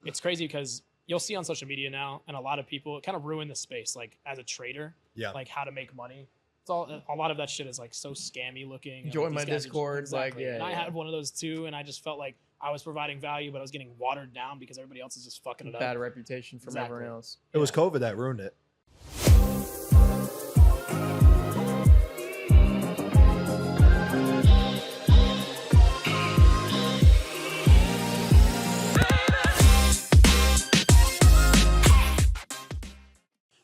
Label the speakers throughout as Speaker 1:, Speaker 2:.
Speaker 1: it's crazy because you'll see on social media now, and a lot of people kind of ruin the space, like as a trader, like how to make money. It's all, a lot of that shit is like so scammy looking.
Speaker 2: Join my Discord.
Speaker 1: Exactly.
Speaker 2: Like,
Speaker 1: and I had one of those too, and I just felt like I was providing value, but I was getting watered down because everybody else is just fucking it up.
Speaker 2: Bad reputation from everyone else.
Speaker 3: It was COVID that ruined it.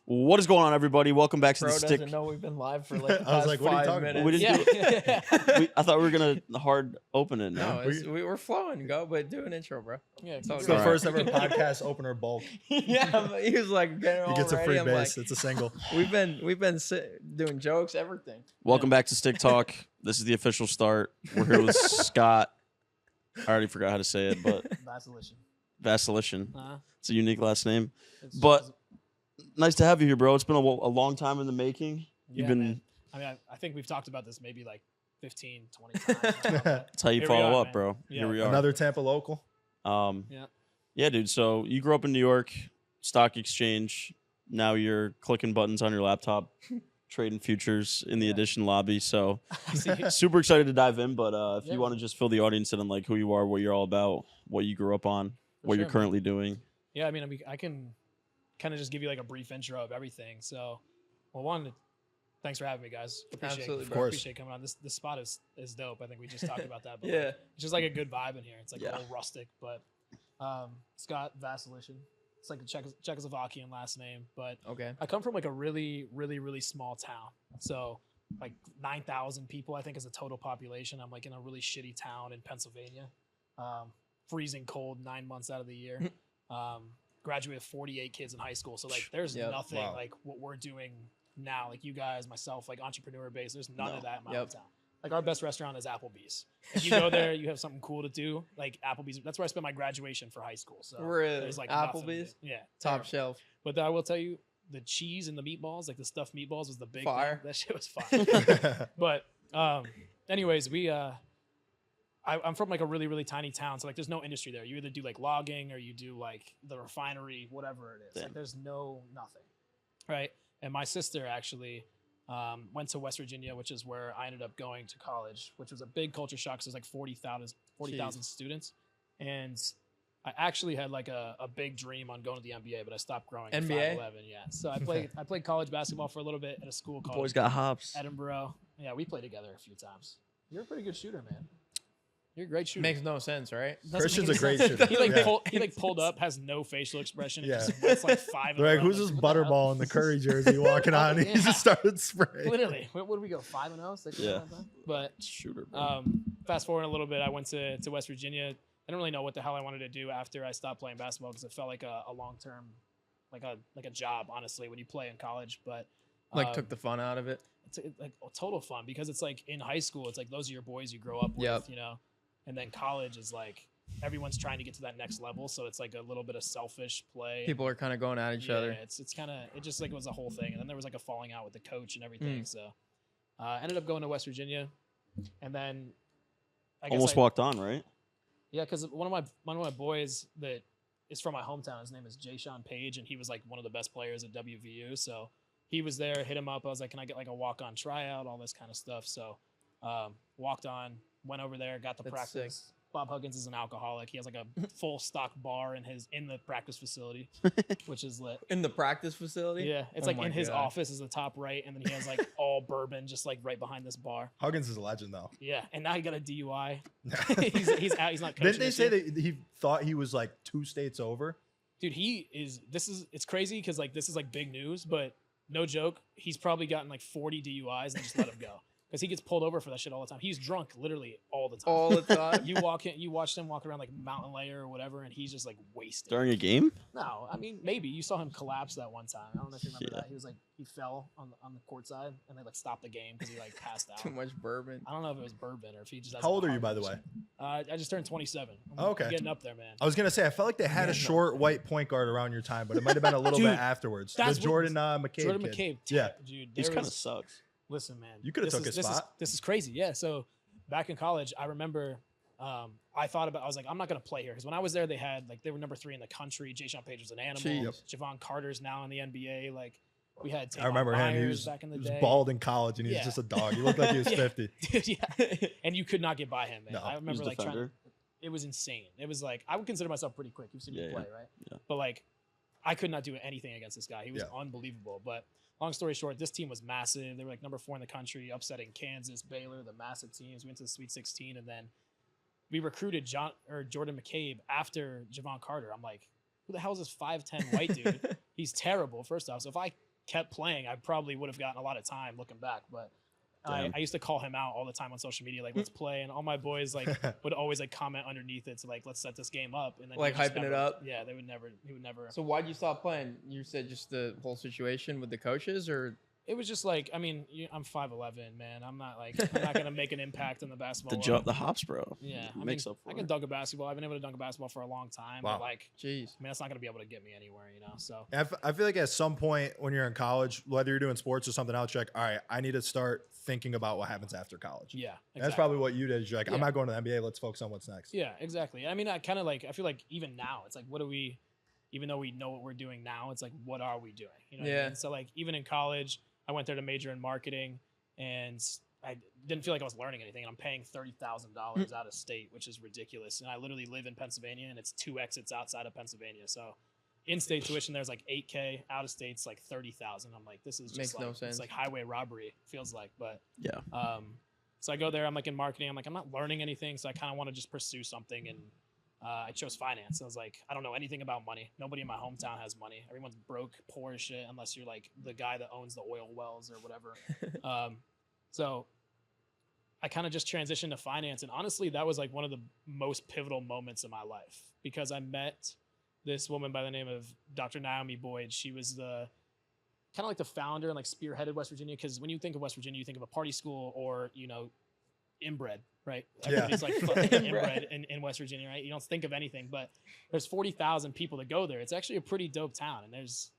Speaker 4: What is going on, everybody? Welcome back to
Speaker 2: Bro
Speaker 4: the Stick.
Speaker 2: doesn't know we've been live for like the
Speaker 3: I was
Speaker 2: past
Speaker 3: like, what are you
Speaker 2: 5
Speaker 3: talking
Speaker 2: minutes.
Speaker 3: about?
Speaker 4: We didn't do it. I thought we were gonna hard open it now.
Speaker 2: No, we were flowing. Go, but do an intro, bro.
Speaker 1: Yeah,
Speaker 2: It's all
Speaker 3: It's
Speaker 2: good.
Speaker 3: the first ever podcast opener bulk.
Speaker 2: Yeah, but he was like getting
Speaker 3: He
Speaker 2: all
Speaker 3: gets a
Speaker 2: ready.
Speaker 3: free
Speaker 2: I'm
Speaker 3: base.
Speaker 2: like,
Speaker 3: It's a single.
Speaker 2: we've been doing jokes, everything.
Speaker 4: Welcome back to Stick Talk. This is the official start. We're here with Scott. I already forgot how to say it, but
Speaker 1: Vasilisin.
Speaker 4: Vasilisin. It's a unique last name.
Speaker 1: It's
Speaker 4: But
Speaker 1: just-
Speaker 4: nice to have you here, bro. It's been a long time in the making.
Speaker 1: yeah,
Speaker 4: You've been.
Speaker 1: man. I mean, I think we've talked about this maybe like 15, 20 times. But
Speaker 4: That's how you
Speaker 1: Here we
Speaker 4: follow
Speaker 1: are,
Speaker 4: up,
Speaker 1: man.
Speaker 4: bro.
Speaker 1: Yeah.
Speaker 4: Here we are.
Speaker 3: Another Tampa local.
Speaker 4: Yeah, dude. So you grew up in New York, stock exchange. Now you're clicking buttons on your laptop, trading futures in the edition lobby. So super excited to dive in. But if you want to just fill the audience in on like who you are, what you're all about, what you grew up on, what you're currently doing.
Speaker 1: Yeah, I mean, I can kind of just give you like a brief intro of everything. So, well, one, thanks for having me, guys.
Speaker 2: Absolutely,
Speaker 3: of course.
Speaker 1: Appreciate coming on. This spot is dope. I think we just talked about that. But
Speaker 2: Yeah.
Speaker 1: like, it's just like a good vibe in here. It's like a little rustic, but Scott Vasilisin. It's like a Czechoslovakian last name, but
Speaker 2: Okay.
Speaker 1: I come from like a really, really, really small town. So like 9,000 people, I think, is the total population. I'm like in a really shitty town in Pennsylvania. Freezing cold 9 months out of the year. Graduated 48 kids in high school. So like there's nothing like what we're doing now. Like you guys, myself, like entrepreneur base, there's none of that in my hometown. Like our best restaurant is Applebee's. If you go there, you have something cool to do. Like Applebee's, that's where I spent my graduation for high school. So
Speaker 2: Really?
Speaker 1: there's like nothing to
Speaker 2: Applebee's?
Speaker 1: do. Yeah.
Speaker 2: Top
Speaker 1: terrible.
Speaker 2: shelf.
Speaker 1: But I will tell you, the cheese and the meatballs, like the stuffed meatballs, was the big
Speaker 2: Fire.
Speaker 1: thing. That shit was fire. But anyways, I'm from like a really, really tiny town. So like there's no industry there. You either do like logging or you do like the refinery, whatever it is. Like there's nothing. Right. And my sister actually went to West Virginia, which is where I ended up going to college, which was a big culture shock. So there's like 40,000 students. And I actually had like a big dream on going to the NBA, but I stopped growing at
Speaker 2: NBA?
Speaker 1: 5'11". Yeah. So I played college basketball for a little bit at a school called
Speaker 4: Boys got hops.
Speaker 1: Edinburgh. Yeah, we played together a few times. You're a pretty good shooter, man. You're a great shooter.
Speaker 2: Makes no sense, right?
Speaker 1: Doesn't
Speaker 3: Christian's
Speaker 1: make
Speaker 3: a great
Speaker 1: sense.
Speaker 3: shooter.
Speaker 1: He like pulled up, has no facial expression.
Speaker 3: Yeah.
Speaker 1: It's like five.
Speaker 3: They're like, who's this butterball in the Curry jersey walking on? He just started spraying.
Speaker 1: Literally, what did we go 5-0?
Speaker 4: Yeah.
Speaker 1: But
Speaker 4: Shooter, bro.
Speaker 1: fast forward a little bit, I went to West Virginia. I didn't really know what the hell I wanted to do after I stopped playing basketball because it felt like a long term, like a job, honestly, when you play in college. But
Speaker 2: Like took the fun out of it.
Speaker 1: it's like total fun because it's like in high school, it's like those are your boys you grow up with, you know. And then college is like everyone's trying to get to that next level, so it's like a little bit of selfish play.
Speaker 2: People are kind of going at each other.
Speaker 1: It's kind of it just like was a whole thing, and then there was like a falling out with the coach and everything. So I ended up going to West Virginia, and then I guess
Speaker 4: Almost walked on, right?
Speaker 1: yeah, because one of my boys that is from my hometown, his name is Jay Sean Page, and he was like one of the best players at WVU. So he was there, hit him up. I was like, can I get like a walk on tryout, all this kind of stuff. So walked on. Went over there, got the
Speaker 2: That's
Speaker 1: practice.
Speaker 2: sick.
Speaker 1: Bob Huggins is an alcoholic. He has like a full stock bar in the practice facility, which is lit.
Speaker 2: In the practice facility?
Speaker 1: Yeah, it's
Speaker 2: Oh
Speaker 1: like
Speaker 2: my
Speaker 1: in his
Speaker 2: God.
Speaker 1: office is the top right, and then he has like all bourbon just like right behind this bar.
Speaker 3: Huggins is a legend, though.
Speaker 1: Yeah, and now he got a DUI. he's out. He's not coaching.
Speaker 3: Didn't they
Speaker 1: this
Speaker 3: say
Speaker 1: year.
Speaker 3: that he thought he was like 2 states over?
Speaker 1: Dude, it's crazy because like this is like big news, but no joke, he's probably gotten like 40 DUIs and just let him go. Because he gets pulled over for that shit all the time. He's drunk literally all the time.
Speaker 2: All the time?
Speaker 1: You watched him walk around like Mountain Layer or whatever, and he's just like wasted.
Speaker 4: During a game?
Speaker 1: No, I mean maybe you saw him collapse that one time. I don't know if you remember
Speaker 4: Yeah.
Speaker 1: that. He was like he fell on the court side, and they like stopped the game because he like passed out.
Speaker 2: Too much bourbon.
Speaker 1: I don't know if it was bourbon or if he just. Has
Speaker 3: How old
Speaker 1: a
Speaker 3: are you,
Speaker 1: heart
Speaker 3: by the way?
Speaker 1: condition. I just turned 27. I'm
Speaker 3: Okay.
Speaker 1: getting up there, man.
Speaker 3: I was gonna say I felt like they had a short white point guard around your time, but it might have been a little
Speaker 1: Dude,
Speaker 3: bit afterwards. The
Speaker 1: that's what-
Speaker 3: Jordan McCabe.
Speaker 1: Jordan
Speaker 3: kid.
Speaker 1: McCabe.
Speaker 3: Yeah.
Speaker 1: Dude,
Speaker 4: He's
Speaker 1: there
Speaker 4: kind of
Speaker 1: was-
Speaker 4: sucks.
Speaker 1: Listen, man.
Speaker 3: You coulda
Speaker 1: this
Speaker 3: took
Speaker 1: is-
Speaker 3: his
Speaker 1: this
Speaker 3: spot.
Speaker 1: This is crazy. Yeah. So back in college, I remember I was like, I'm not going to play here. Because when I was there, they were number 3 in the country. Jay Sean Page was an animal.
Speaker 2: Jeez.
Speaker 1: Javon Carter's now in the NBA. Like, we had
Speaker 3: I remember him. He was,
Speaker 1: back in the
Speaker 3: he was
Speaker 1: day.
Speaker 3: bald in college, and he was just a dog. He looked like he was 50.
Speaker 1: Dude, yeah. And you could not get by him, man.
Speaker 3: No.
Speaker 1: I remember like
Speaker 4: defender.
Speaker 1: it was insane. It was like, I would consider myself pretty quick. You've seen me play, right?
Speaker 4: Yeah.
Speaker 1: But like, I could not do anything against this guy. He was unbelievable. But long story short, this team was massive. They were like number 4 in the country, upsetting Kansas, Baylor, the massive teams. We went to the Sweet 16, and then we recruited Jordan McCabe after Javon Carter. I'm like, who the hell is this 5'10" white dude? He's terrible, first off. So if I kept playing, I probably would have gotten a lot of time looking back. But I used to call him out all the time on social media, like, let's play. And all my boys like would always like comment underneath it to like, let's set this game up. And then
Speaker 2: Like hyping it up?
Speaker 1: Yeah, he would never.
Speaker 2: So why'd you stop playing? You said just the whole situation with the coaches, or?
Speaker 1: It was just like, I mean, I'm 5'11", man. I'm not going to make an impact on the basketball.
Speaker 4: The hops, bro.
Speaker 1: Yeah.
Speaker 4: Makes up for
Speaker 1: I can dunk a basketball. I've been able to dunk a basketball for a long time.
Speaker 3: Wow.
Speaker 1: But like,
Speaker 2: Jeez.
Speaker 1: I mean, that's not going to be able to get me anywhere, so.
Speaker 3: I feel like at some point when you're in college, whether you're doing sports or something else, you're like, all right, I need to start thinking about what happens after college.
Speaker 1: Yeah. Exactly.
Speaker 3: That's probably what you did. You're like, I'm not going to the NBA. Let's focus on what's next.
Speaker 1: Yeah, exactly. I mean, I feel like even now, it's like, even though we know what we're doing now, it's like, what are we doing? You know what I mean? So like, even in college, I went there to major in marketing, and I didn't feel like I was learning anything. And I'm paying $30,000 out of state, which is ridiculous. And I literally live in Pennsylvania, and it's 2 exits outside of Pennsylvania. So in-state tuition there's like $8K, out of state's like $30,000. I'm like, this is just
Speaker 2: Makes
Speaker 1: like
Speaker 2: no sense.
Speaker 1: It's like highway robbery, feels like. But
Speaker 4: Yeah.
Speaker 1: so I go there. I'm like in marketing. I'm like, I'm not learning anything, so I kind of want to just pursue something. And I chose finance. I was like, I don't know anything about money. Nobody in my hometown has money. Everyone's broke, poor as shit, unless you're like the guy that owns the oil wells or whatever. So I kind of just transitioned to finance. And honestly, that was like one of the most pivotal moments in my life, because I met this woman by the name of Dr. Naomi Boyd. She was the kind of like the founder and like spearheaded West Virginia. Because when you think of West Virginia, you think of a party school or, inbred, right? Everybody's like fucking inbred in West Virginia, right? You don't think of anything, but there's 40,000 people that go there. It's actually a pretty dope town. And there's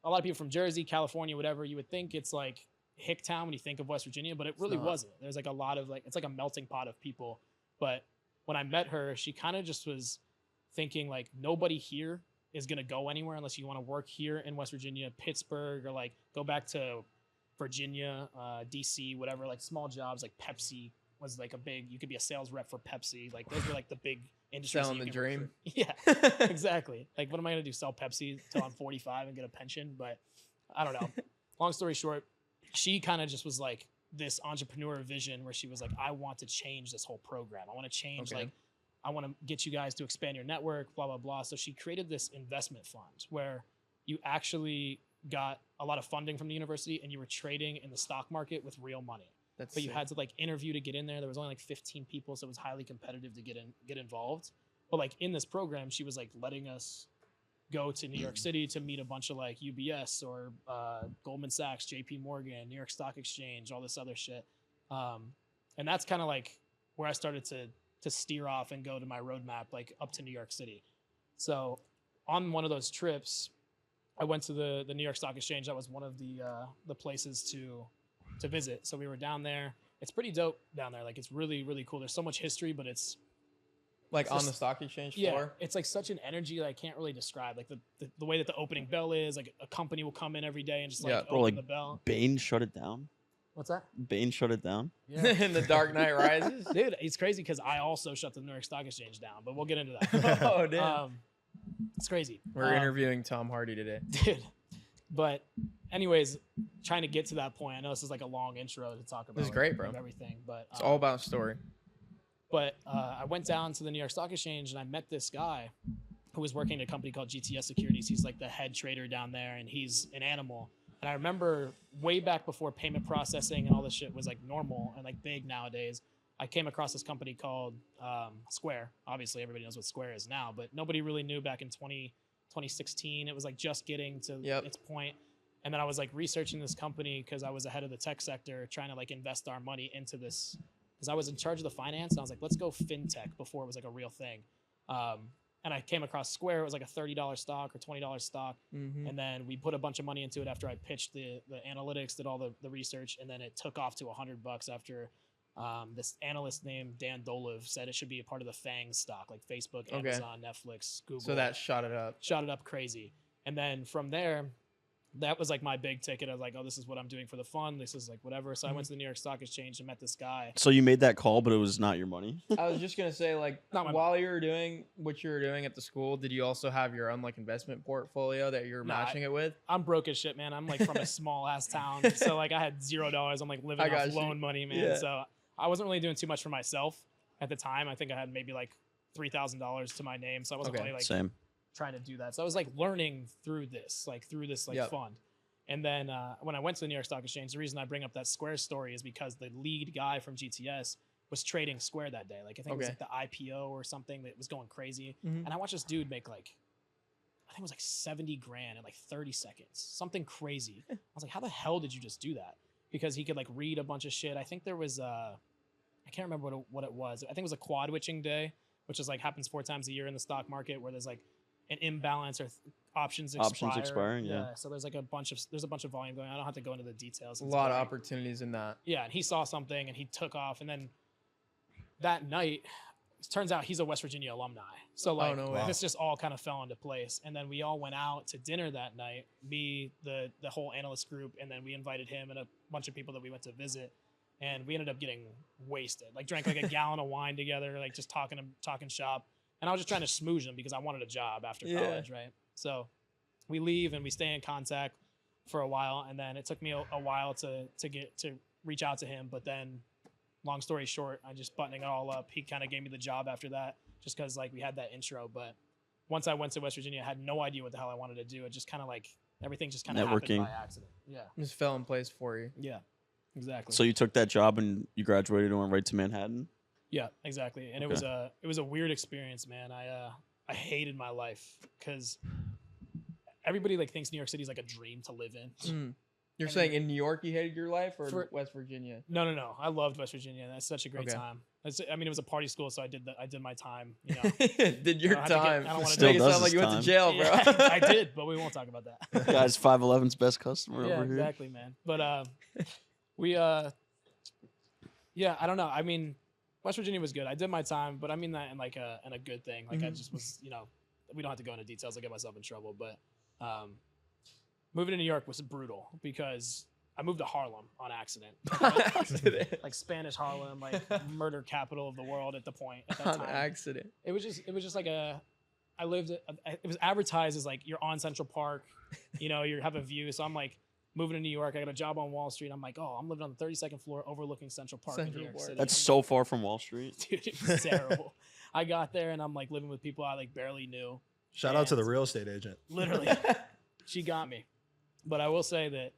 Speaker 1: a lot of people from Jersey, California, whatever. You would think it's like hick town when you think of West Virginia, but it really wasn't. There's like a lot of like, it's like a melting pot of people. But when I met her, she kind of just was thinking like, nobody here is going to go anywhere unless you want to work here in West Virginia, Pittsburgh, or like go back to Virginia, DC, whatever, like small jobs like Pepsi was like you could be a sales rep for Pepsi. Like those were like the big industries.
Speaker 2: Selling the dream.
Speaker 1: Yeah, exactly. Like, what am I going to do? Sell Pepsi till I'm 45 and get a pension? But I don't know. Long story short, she kind of just was like this entrepreneur vision where she was like, I want to change this whole program. I want to change, I want to get you guys to expand your network, blah, blah, blah. So she created this investment fund where you actually got a lot of funding from the university and you were trading in the stock market with real money. But you had to like interview to get in there. There was only like 15 people, so it was highly competitive to get involved. But like in this program, she was like letting us go to New York City to meet a bunch of like UBS or Goldman Sachs, JP Morgan, New York Stock Exchange, all this other shit. And that's kind of like where I started to steer off and go to my roadmap, like up to New York City. So on one of those trips, I went to the New York Stock Exchange. That was one of the places to visit. So we were down there. It's pretty dope down there. Like, it's really, really cool. There's so much history, but it's
Speaker 2: like on the stock exchange floor.
Speaker 1: Yeah, it's like such an energy that I can't really describe. Like the way that the opening bell is, like a company will come in every day and just like open the bell.
Speaker 4: Bain shut it down.
Speaker 1: What's that?
Speaker 4: Bain shut it down.
Speaker 1: Yeah.
Speaker 2: In the Dark Knight Rises.
Speaker 1: Dude, it's crazy because I also shut the New York Stock Exchange down, but we'll get into that.
Speaker 2: Oh, damn.
Speaker 1: It's crazy.
Speaker 2: We're interviewing Tom Hardy today.
Speaker 1: Dude. But anyways, trying to get to that point, I know this is like a long intro to talk about.
Speaker 2: This is great, bro.
Speaker 1: Everything, but
Speaker 2: It's all about story.
Speaker 1: But I went down to the New York Stock Exchange and I met this guy who was working at a company called GTS Securities. He's like the head trader down there, and he's an animal. And I remember way back before payment processing and all this shit was like normal and like big nowadays, I came across this company called Square. Obviously, everybody knows what Square is now, but nobody really knew back in 2016. It was like just getting to its point. And then I was like researching this company because I was ahead of the tech sector, trying to like invest our money into this, because I was in charge of the finance. And I was like, let's go fintech before it was like a real thing. And I came across Square. It was like a $30 stock or $20 stock.
Speaker 2: Mm-hmm.
Speaker 1: And then we put a bunch of money into it after I pitched the analytics, did all the research. And then it took off to $100 after This analyst named Dan Dolev said it should be a part of the FANG stock, like Facebook, Amazon, Netflix, Google.
Speaker 2: So that shot it up.
Speaker 1: Shot it up crazy. And then from there, that was like my big ticket. I was like, oh, this is what I'm doing for the fun. This is like whatever. So I went to the New York Stock Exchange and met this guy.
Speaker 4: So you made that call, but it was not your money?
Speaker 2: I was just going to say, like, while you were doing what you were doing at the school, did you also have your own, like, investment portfolio that you were matching it with?
Speaker 1: I'm broke as shit, man. I'm, like, from a small-ass town. So, like, I had $0. I'm, like, living off loan money, man. Yeah. So I wasn't really doing too much for myself at the time. I think I had maybe, like, $3,000 to my name. So I wasn't really, like, trying to do that. So I was, like, learning through this fund. And then when I went to the New York Stock Exchange, the reason I bring up that Square story is because the lead guy from GTS was trading Square that day. Like, I think it was like the IPO or something that was going crazy. And I watched this dude make like, I think it was like 70 grand in like 30 seconds, something crazy. I was like, how the hell did you just do that? Because he could like read a bunch of shit. I think there was, I can't remember what it was. I think it was a quad witching day, which is like happens 4 times a year in the stock market where there's like an imbalance or options
Speaker 4: expiring. Yeah.
Speaker 1: So there's like a bunch of volume going on. I don't have to go into the details.
Speaker 2: A lot of opportunities in that.
Speaker 1: Yeah. And he saw something and he took off. And then that night, it turns out he's a West Virginia alumni. So like this just all kind of fell into place. And then we all went out to dinner that night, me, the whole analyst group, and then we invited him and a bunch of people that we went to visit. And we ended up getting wasted. Like drank like a gallon of wine together, like just talking shop. And I was just trying to smooze him because I wanted a job after college, right? So we leave and we stay in contact for a while. And then it took me a while to reach out to him. But then long story short, I just buttoning it all up. He kind of gave me the job after that just because like we had that intro. But once I went to West Virginia, I had no idea what the hell I wanted to do. It just kind of like everything just kind of happened by accident. Yeah.
Speaker 2: It just fell in place for you.
Speaker 1: Yeah, exactly.
Speaker 4: So you took that job and you graduated and went right to Manhattan?
Speaker 1: Yeah, exactly. And it was a weird experience, man. I hated my life because everybody like thinks New York City is like a dream to live in.
Speaker 2: You're saying in New York you hated your life or West Virginia?
Speaker 1: No. I loved West Virginia. That's such a great time. I mean, it was a party school, so I did my time. You know,
Speaker 2: did your time?
Speaker 1: I don't want
Speaker 2: to make it sound like you went to jail, bro.
Speaker 1: I did, but we won't talk about that.
Speaker 4: Guys, 511's best customer over here.
Speaker 1: Exactly, man. But I don't know. I mean, West Virginia was good. I did my time, but I mean that in like in a good thing. Like I just was, you know, we don't have to go into details. I'll get myself in trouble. But moving to New York was brutal because I moved to Harlem on accident. Like Spanish Harlem, like murder capital of the world at that time.
Speaker 2: On accident.
Speaker 1: It was just like it was advertised as like you're on Central Park, you know, you have a view. So I'm like, moving to New York, I got a job on Wall Street. I'm like, oh, I'm living on the 32nd floor overlooking Central Park in New York City.
Speaker 4: That's so far from Wall Street.
Speaker 1: Dude, it was terrible. I got there and I'm like living with people I like barely knew.
Speaker 3: Shout out to the real estate agent.
Speaker 1: Literally. She got me. But I will say that,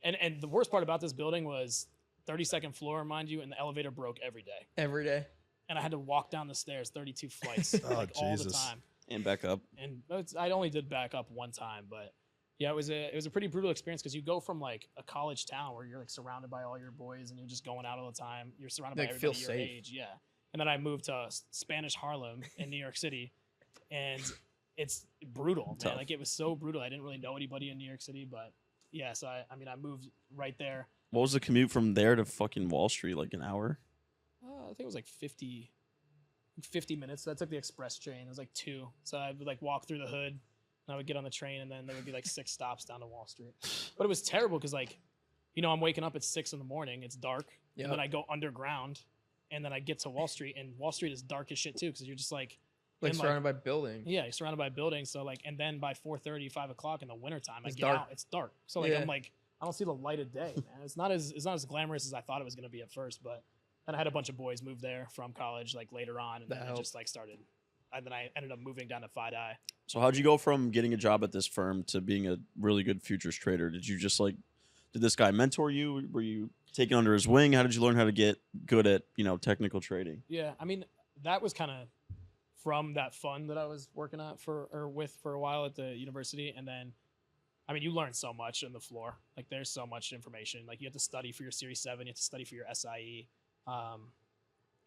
Speaker 1: and the worst part about this building was 32nd floor, mind you, and the elevator broke every day.
Speaker 2: Every day.
Speaker 1: And I had to walk down the stairs 32 flights all the time.
Speaker 4: And back up.
Speaker 1: And I only did back up one time, but yeah, it was a pretty brutal experience because you go from like a college town where you're like surrounded by all your boys and you're just going out all the time. You're surrounded by everybody your age. Yeah. And then I moved to Spanish Harlem in New York City and it's brutal, man. Like it was so brutal. I didn't really know anybody in New York City, but yeah, so I moved right there.
Speaker 4: What was the commute from there to fucking Wall Street? Like an hour?
Speaker 1: I think it was like 50 minutes. So I took the express train. It was like 2. So I would like walk through the hood. And I would get on the train, and then there would be like 6 stops down to Wall Street. But it was terrible because, like, you know, I'm waking up at 6 in the morning. It's dark. Yep. And then I go underground, and then I get to Wall Street, and Wall Street is dark as shit too because you're just like
Speaker 2: surrounded by buildings.
Speaker 1: Yeah, you're surrounded by buildings. So like, and then by 4:30, 5 o'clock in the wintertime, I get out. It's dark. So like, I'm like, I don't see the light of day, man. It's not as glamorous as I thought it was gonna be at first. But then I had a bunch of boys move there from college like later on, and then it just like started. And then I ended up moving down to FiDi.
Speaker 4: So how'd you go from getting a job at this firm to being a really good futures trader? Did you just like, did this guy mentor you? Were you taken under his wing? How did you learn how to get good at, you know, technical trading?
Speaker 1: Yeah, I mean, that was kind of from that fund that I was working at for a while at the university. And then, I mean, you learn so much on the floor. Like there's so much information. Like you have to study for your Series 7, you have to study for your SIE.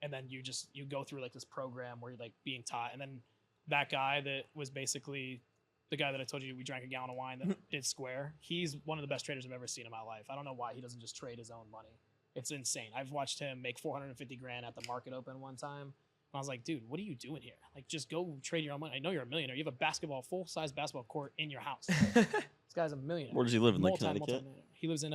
Speaker 1: And then you go through like this program where you're like being taught. And then that guy that was basically the guy that I told you we drank a gallon of wine that did Square, he's one of the best traders I've ever seen in my life. I don't know why he doesn't just trade his own money. It's insane. I've watched him make 450 grand at the market open one time. And I was like, dude, what are you doing here? Like, just go trade your own money. I know you're a millionaire. You have a full-size basketball court in your house. This guy's a millionaire.
Speaker 4: Where does he live? In like Connecticut?
Speaker 1: He lives in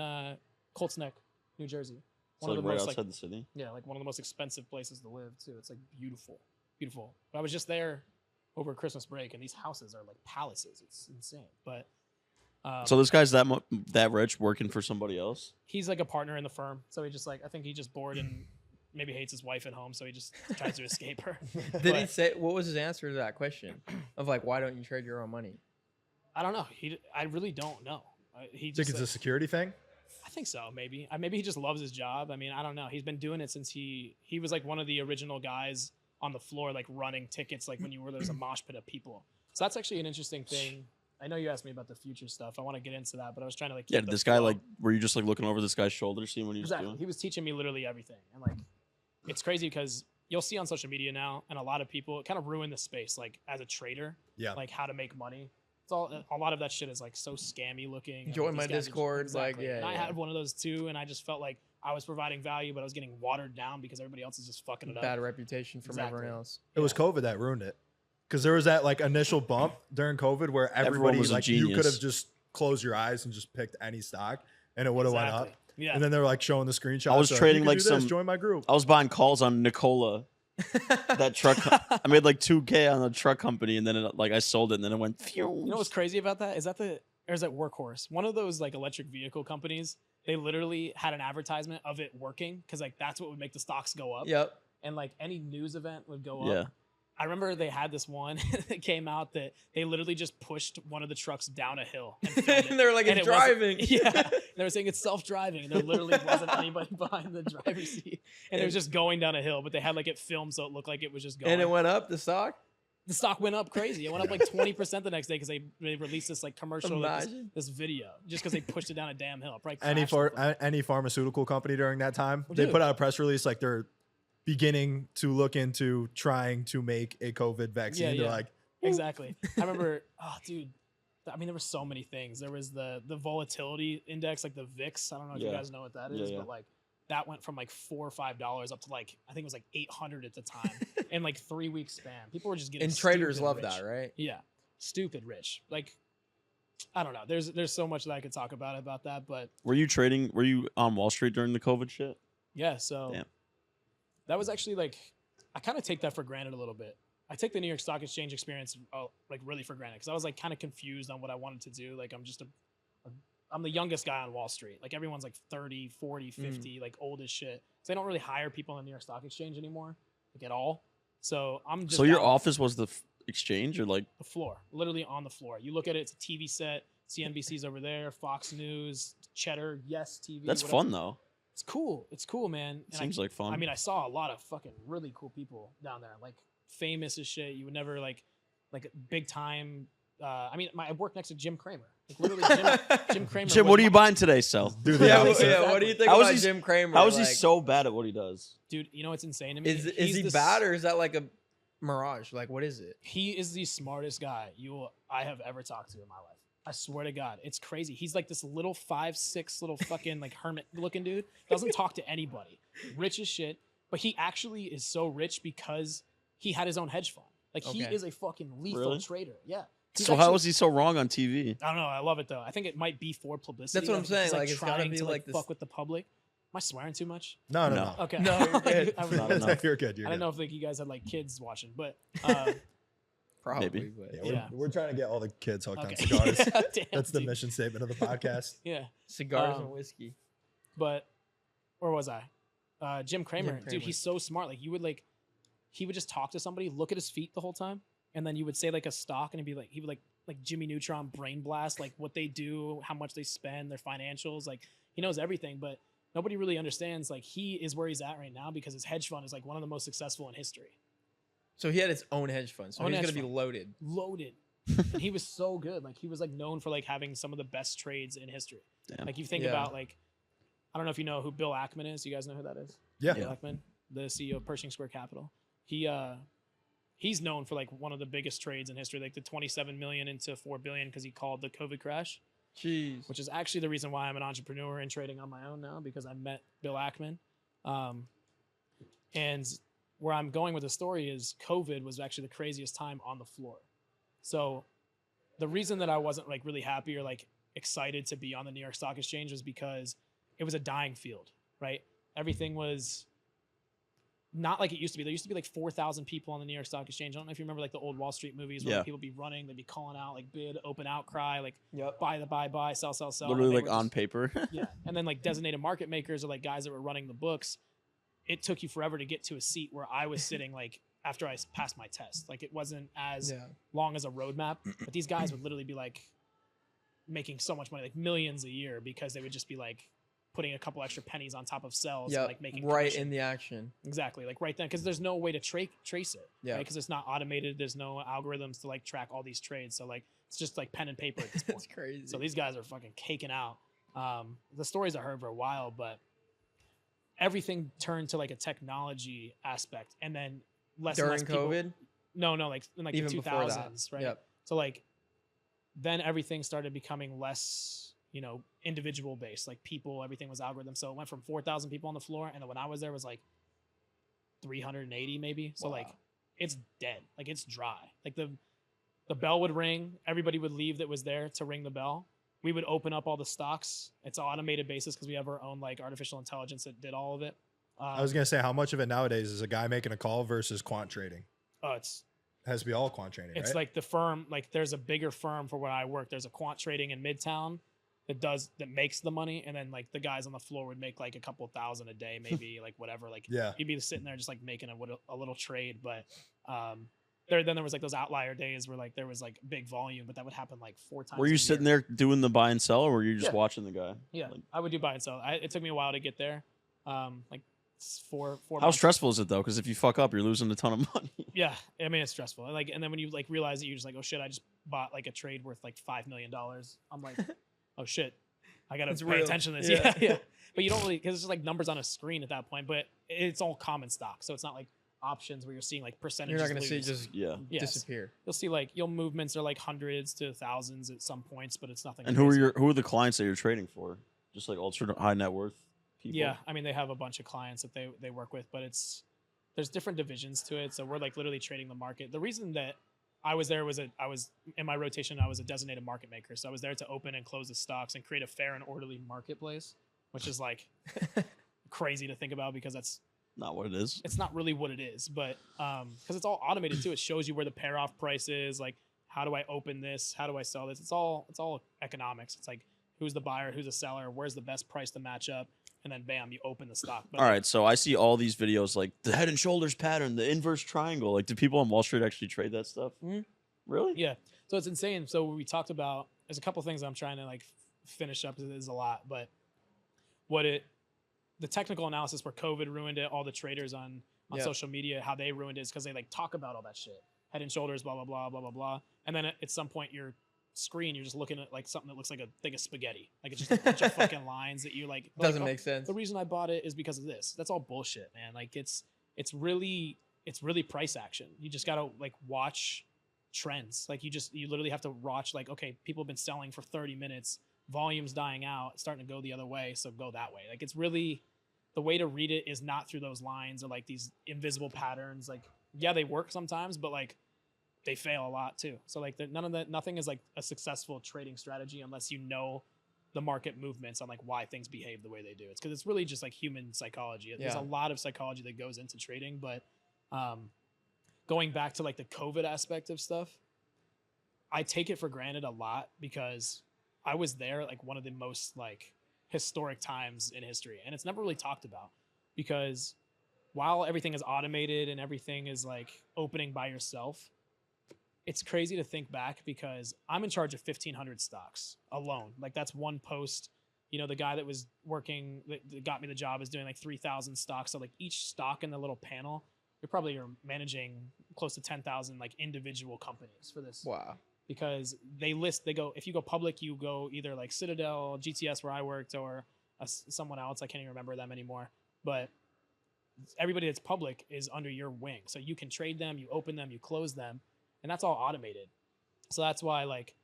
Speaker 1: Colts Neck, New Jersey.
Speaker 4: One of the right most, outside the city.
Speaker 1: Yeah, like one of the most expensive places to live too. It's like beautiful, beautiful. But I was just there over Christmas break, and these houses are like palaces. It's insane. But
Speaker 4: so this guy's that rich working for somebody else?
Speaker 1: He's like a partner in the firm. So he just like, I think he just bored and maybe hates his wife at home, so he just tries to escape her.
Speaker 2: Did he say, what was his answer to that question of like, why don't you trade your own money?
Speaker 1: I don't know. I really don't know. He
Speaker 3: Think it's a security thing?
Speaker 1: I think so, maybe. Maybe he just loves his job. I mean, I don't know. He's been doing it since he was like one of the original guys on the floor, like running tickets, like when there's a mosh pit of people. So that's actually an interesting thing. I know you asked me about the future stuff. I want to get into that, but I was trying to like.
Speaker 4: Yeah, this guy like, were you just like looking over this guy's shoulder, seeing what he was doing?
Speaker 1: He was teaching me literally everything, and like, it's crazy because you'll see on social media now, and a lot of people it kind of ruin the space, like as a trader, like how to make money. A lot of that shit is like so scammy looking.
Speaker 2: Join my Discord,
Speaker 1: exactly. And I had one of those too, and I just felt like I was providing value, but I was getting watered down because everybody else is just fucking it up.
Speaker 2: Bad reputation from everyone else.
Speaker 3: It was COVID that ruined it, because there was that like initial bump during COVID where everybody was like you could have just closed your eyes and just picked any stock and it would have went up.
Speaker 1: Yeah.
Speaker 3: And then they're like showing the screenshots.
Speaker 4: I was trading like
Speaker 3: join my group.
Speaker 4: I was buying calls on Nikola. That truck, I made like $2,000 on the truck company, and then I sold it, and then it went. Phew.
Speaker 1: You know what's crazy about that is that Workhorse, one of those like electric vehicle companies. They literally had an advertisement of it working because like that's what would make the stocks go up.
Speaker 2: Yep.
Speaker 1: And like any news event would go up.
Speaker 4: Yeah.
Speaker 1: I remember they had this one that came out that they literally just pushed one of the trucks down a hill.
Speaker 2: And they were like, it's driving.
Speaker 1: Yeah. They were saying it's self-driving. And there literally wasn't anybody behind the driver's seat. And it was just going down a hill, but they had like it filmed so it looked like it was just going.
Speaker 2: And it went up, the stock?
Speaker 1: The stock went up crazy. It went up like 20% the next day because they released this like commercial, like this video, just because they pushed it down a damn hill.
Speaker 3: Any pharmaceutical company during that time, they put out a press release like they're beginning to look into trying to make a COVID vaccine. They're like,
Speaker 1: exactly. I remember, dude. I mean, there were so many things. There was the volatility index, like the VIX. I don't know if you guys know what that is, but like that went from like $4 or $5 up to like I think it was like 800 at the time in like 3 weeks span. People were just getting
Speaker 2: and traders love that, right?
Speaker 1: Yeah, stupid rich. Like I don't know. There's so much that I could talk about that. But
Speaker 4: were you trading? Were you on Wall Street during the COVID shit?
Speaker 1: Yeah. So that was actually like I kind of take that for granted a little bit. I take the New York Stock Exchange experience like really for granted because I was like kind of confused on what I wanted to do. Like I'm the youngest guy on Wall Street. Like everyone's like 30, 40, 50, like old as shit. So they don't really hire people on the New York Stock Exchange anymore, like at all. So I'm just.
Speaker 4: So your office was the exchange or like
Speaker 1: the floor, literally on the floor. You look at it, it's a TV set. CNBC's over there, Fox News, Cheddar, Yes TV.
Speaker 4: That's fun though.
Speaker 1: It's cool. It's cool, man. And
Speaker 4: Seems like fun.
Speaker 1: I mean, I saw a lot of fucking really cool people down there, like famous as shit. You would never like big time. I mean, I work next to Jim Cramer. Like literally, Jim Cramer.
Speaker 4: Jim, what are you buying today, Sel?
Speaker 3: Dude,
Speaker 2: what do you think about Jim Cramer?
Speaker 4: How is he so bad at what he does?
Speaker 1: Dude, you know what's insane to me?
Speaker 2: Is he bad or is that like a mirage? Like, what is it?
Speaker 1: He is the smartest guy I have ever talked to in my life. I swear to God, it's crazy. He's like this little 5'6" little fucking like hermit looking dude. Doesn't talk to anybody. Rich as shit, but he actually is so rich because he had his own hedge fund. Like he is a fucking lethal trader. Yeah.
Speaker 4: So how is he so wrong on TV?
Speaker 1: I don't know. I love it though. I think it might be for publicity.
Speaker 2: That's what I'm saying. Like it's gotta be
Speaker 1: to
Speaker 2: like this.
Speaker 1: fuck with the public. Am I swearing too much?
Speaker 3: No.
Speaker 1: Okay.
Speaker 2: No, you're good.
Speaker 3: You're good.
Speaker 1: I don't know if like you guys had like kids watching, but
Speaker 2: probably.
Speaker 4: Maybe.
Speaker 2: But
Speaker 3: We're trying to get all the kids hooked on cigars.
Speaker 1: Damn,
Speaker 3: That's the mission statement of the podcast.
Speaker 1: Yeah.
Speaker 2: Cigars and whiskey.
Speaker 1: But where was I? Jim Cramer. Dude, he's so smart. Like he would just talk to somebody, look at his feet the whole time, and then you would say like a stock, and he would like Jimmy Neutron brain blast, like what they do, how much they spend, their financials. Like he knows everything, but nobody really understands. Like he is where he's at right now because his hedge fund is like one of the most successful in history.
Speaker 2: So he had his own hedge fund. So he's gonna be loaded.
Speaker 1: And he was so good. Like he was like known for like having some of the best trades in history.
Speaker 4: Damn.
Speaker 1: Like you think about like, I don't know if you know who Bill Ackman is. You guys know who that is?
Speaker 3: Yeah.
Speaker 1: Bill Ackman, the CEO of Pershing Square Capital. He's known for like one of the biggest trades in history, like the 27 million into 4 billion because he called the COVID crash.
Speaker 2: Jeez.
Speaker 1: which is actually the reason why I'm an entrepreneur and trading on my own now, because I met Bill Ackman. And where I'm going with the story is COVID was actually the craziest time on the floor. So the reason that I wasn't like really happy or like excited to be on the New York Stock Exchange was because it was a dying field, right? Everything was not like it used to be. There used to be like 4,000 people on the New York Stock Exchange. I don't know if you remember like the old Wall Street movies where people be running, they'd be calling out like bid, open outcry, like buy, sell,
Speaker 4: Literally like on paper.
Speaker 1: Yeah. And then like designated market makers or like guys that were running the books. It took you forever to get to a seat where I was sitting like after I passed my test. Like it wasn't as long as a roadmap, but these guys would literally be like making so much money, like millions a year, because they would just be like putting a couple extra pennies on top of sells and like making
Speaker 2: right
Speaker 1: commission.
Speaker 2: in the action.
Speaker 1: Exactly. Like right then, because there's no way to trace it.
Speaker 2: Yeah.
Speaker 1: Because it's not automated. There's no algorithms to like track all these trades. So like it's just like pen and paper at this point.
Speaker 2: It's crazy.
Speaker 1: So these guys are fucking caking out. The stories I heard for a while, but everything turned to like a technology aspect, and then less
Speaker 2: during
Speaker 1: and less people,
Speaker 2: COVID.
Speaker 1: No, like in like
Speaker 2: Even
Speaker 1: the
Speaker 2: before
Speaker 1: 2000s,
Speaker 2: that.
Speaker 1: right?
Speaker 2: Yep.
Speaker 1: So like then everything started becoming less, individual based, like people, everything was algorithm. So it went from 4,000 people on the floor, and then when I was there it was like 380 maybe. So like it's dead, like it's dry. Like the bell would ring, everybody would leave that was there to ring the bell. We would open up all the stocks. It's an automated basis because we have our own like artificial intelligence that did all of it.
Speaker 3: I was gonna say, how much of it nowadays is a guy making a call versus quant trading?
Speaker 1: It
Speaker 3: has to be all quant trading.
Speaker 1: It's
Speaker 3: right?
Speaker 1: like the firm, like there's a bigger firm for where I work. There's a quant trading in Midtown that makes the money, and then like the guys on the floor would make like a couple thousand a day, maybe like whatever. Like you'd be sitting there just like making a little trade, but there was like those outlier days where like there was like big volume, but that would happen like 4 times.
Speaker 4: Were you sitting there doing the buy and sell, or were you just watching the guy?
Speaker 1: Yeah, I would do buy and sell. It took me a while to get there. Like 4
Speaker 4: How
Speaker 1: months.
Speaker 4: stressful is it though? Because if you fuck up, you're losing a ton of money.
Speaker 1: Yeah, I mean it's stressful. Like, and then when you like realize that you're just like, oh shit, I just bought like a trade worth like $5 million. I'm like, oh shit, I gotta pay attention to this. Yeah. But you don't really, because it's just like numbers on a screen at that point. But it's all common stock, so it's not like options where you're seeing like percentages.
Speaker 2: You're not gonna see just disappear.
Speaker 1: You'll see like movements are like hundreds to thousands at some points, but it's nothing.
Speaker 4: And
Speaker 1: crazy.
Speaker 4: who are the clients that you're trading for? Just like ultra high net worth people?
Speaker 1: Yeah, I mean they have a bunch of clients that they work with, but there's different divisions to it. So we're like literally trading the market. The reason that I was there was I was in my rotation. I was a designated market maker, so I was there to open and close the stocks and create a fair and orderly marketplace, which is like crazy to think about because that's
Speaker 4: not what it is.
Speaker 1: It's not really what it is, but because it's all automated too. It shows you where the pair off price is. Like, how do I open this? How do I sell this? It's all economics. It's like who's the buyer, who's the seller, where's the best price to match up, and then bam, you open the stock. But
Speaker 4: all right, so I see all these videos like the head and shoulders pattern, the inverse triangle. Like, do people on Wall Street actually trade that stuff?
Speaker 1: Mm-hmm.
Speaker 4: Really?
Speaker 1: Yeah. So it's insane. So we talked about, there's a couple things I'm trying to like finish up. It is a lot, but the technical analysis where COVID ruined it, all the traders on social media, how they ruined it is because they like talk about all that shit, head and shoulders, blah blah blah blah blah blah, and then at some point your screen, you're just looking at like something that looks like a thing of spaghetti, like it's just a bunch of fucking lines that you like.
Speaker 2: Doesn't make sense.
Speaker 1: The reason I bought it is because of this. That's all bullshit, man. Like it's really price action. You just gotta like watch trends. Like you literally have to watch like, okay, people have been selling for 30 minutes, volume's dying out, it's starting to go the other way, so go that way. Like it's really, the way to read it is not through those lines or like these invisible patterns. Like, yeah, they work sometimes, but like they fail a lot too. So like nothing is like a successful trading strategy unless you know the market movements on like why things behave the way they do. It's because it's really just like human psychology. There's a lot of psychology that goes into trading, but going back to like the COVID aspect of stuff, I take it for granted a lot because I was there like one of the most like historic times in history, and it's never really talked about because while everything is automated and everything is like opening by yourself, it's crazy to think back because I'm in charge of 1,500 stocks alone. Like that's one post. The guy that was working that got me the job is doing like 3,000 stocks. So like each stock in the little panel, you're managing close to 10,000 like individual companies for this.
Speaker 2: Wow.
Speaker 1: Because they go, if you go public, you go either like Citadel, GTS where I worked, or someone else. I can't even remember them anymore. But everybody that's public is under your wing. So you can trade them, you open them, you close them, and that's all automated. So that's why like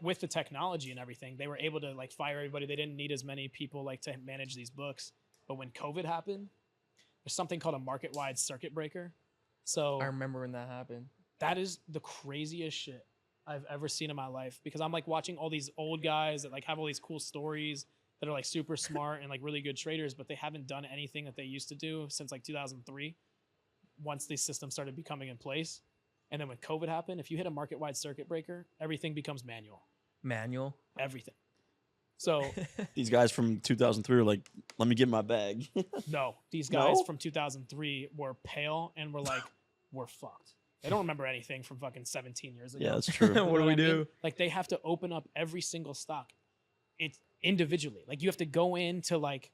Speaker 1: with the technology and everything, they were able to like fire everybody. They didn't need as many people like to manage these books. But when COVID happened, there's something called a market-wide circuit breaker. So
Speaker 2: I remember when that happened.
Speaker 1: that is the craziest shit I've ever seen in my life, because I'm like watching all these old guys that like have all these cool stories that are like super smart and like really good traders, but they haven't done anything that they used to do since like 2003 once these systems started becoming in place. And then when COVID happened, if you hit a market-wide circuit breaker, everything becomes manual.
Speaker 2: Manual?
Speaker 1: Everything. So
Speaker 4: These guys from 2003 are like, let me get my bag.
Speaker 1: no, these guys from 2003 were pale and were like, we're fucked. They don't remember anything from fucking 17 years ago.
Speaker 4: Yeah, that's true.
Speaker 2: What do we do?
Speaker 1: Mean? Like they have to open up every single stock. It's individually. Like you have to go into like,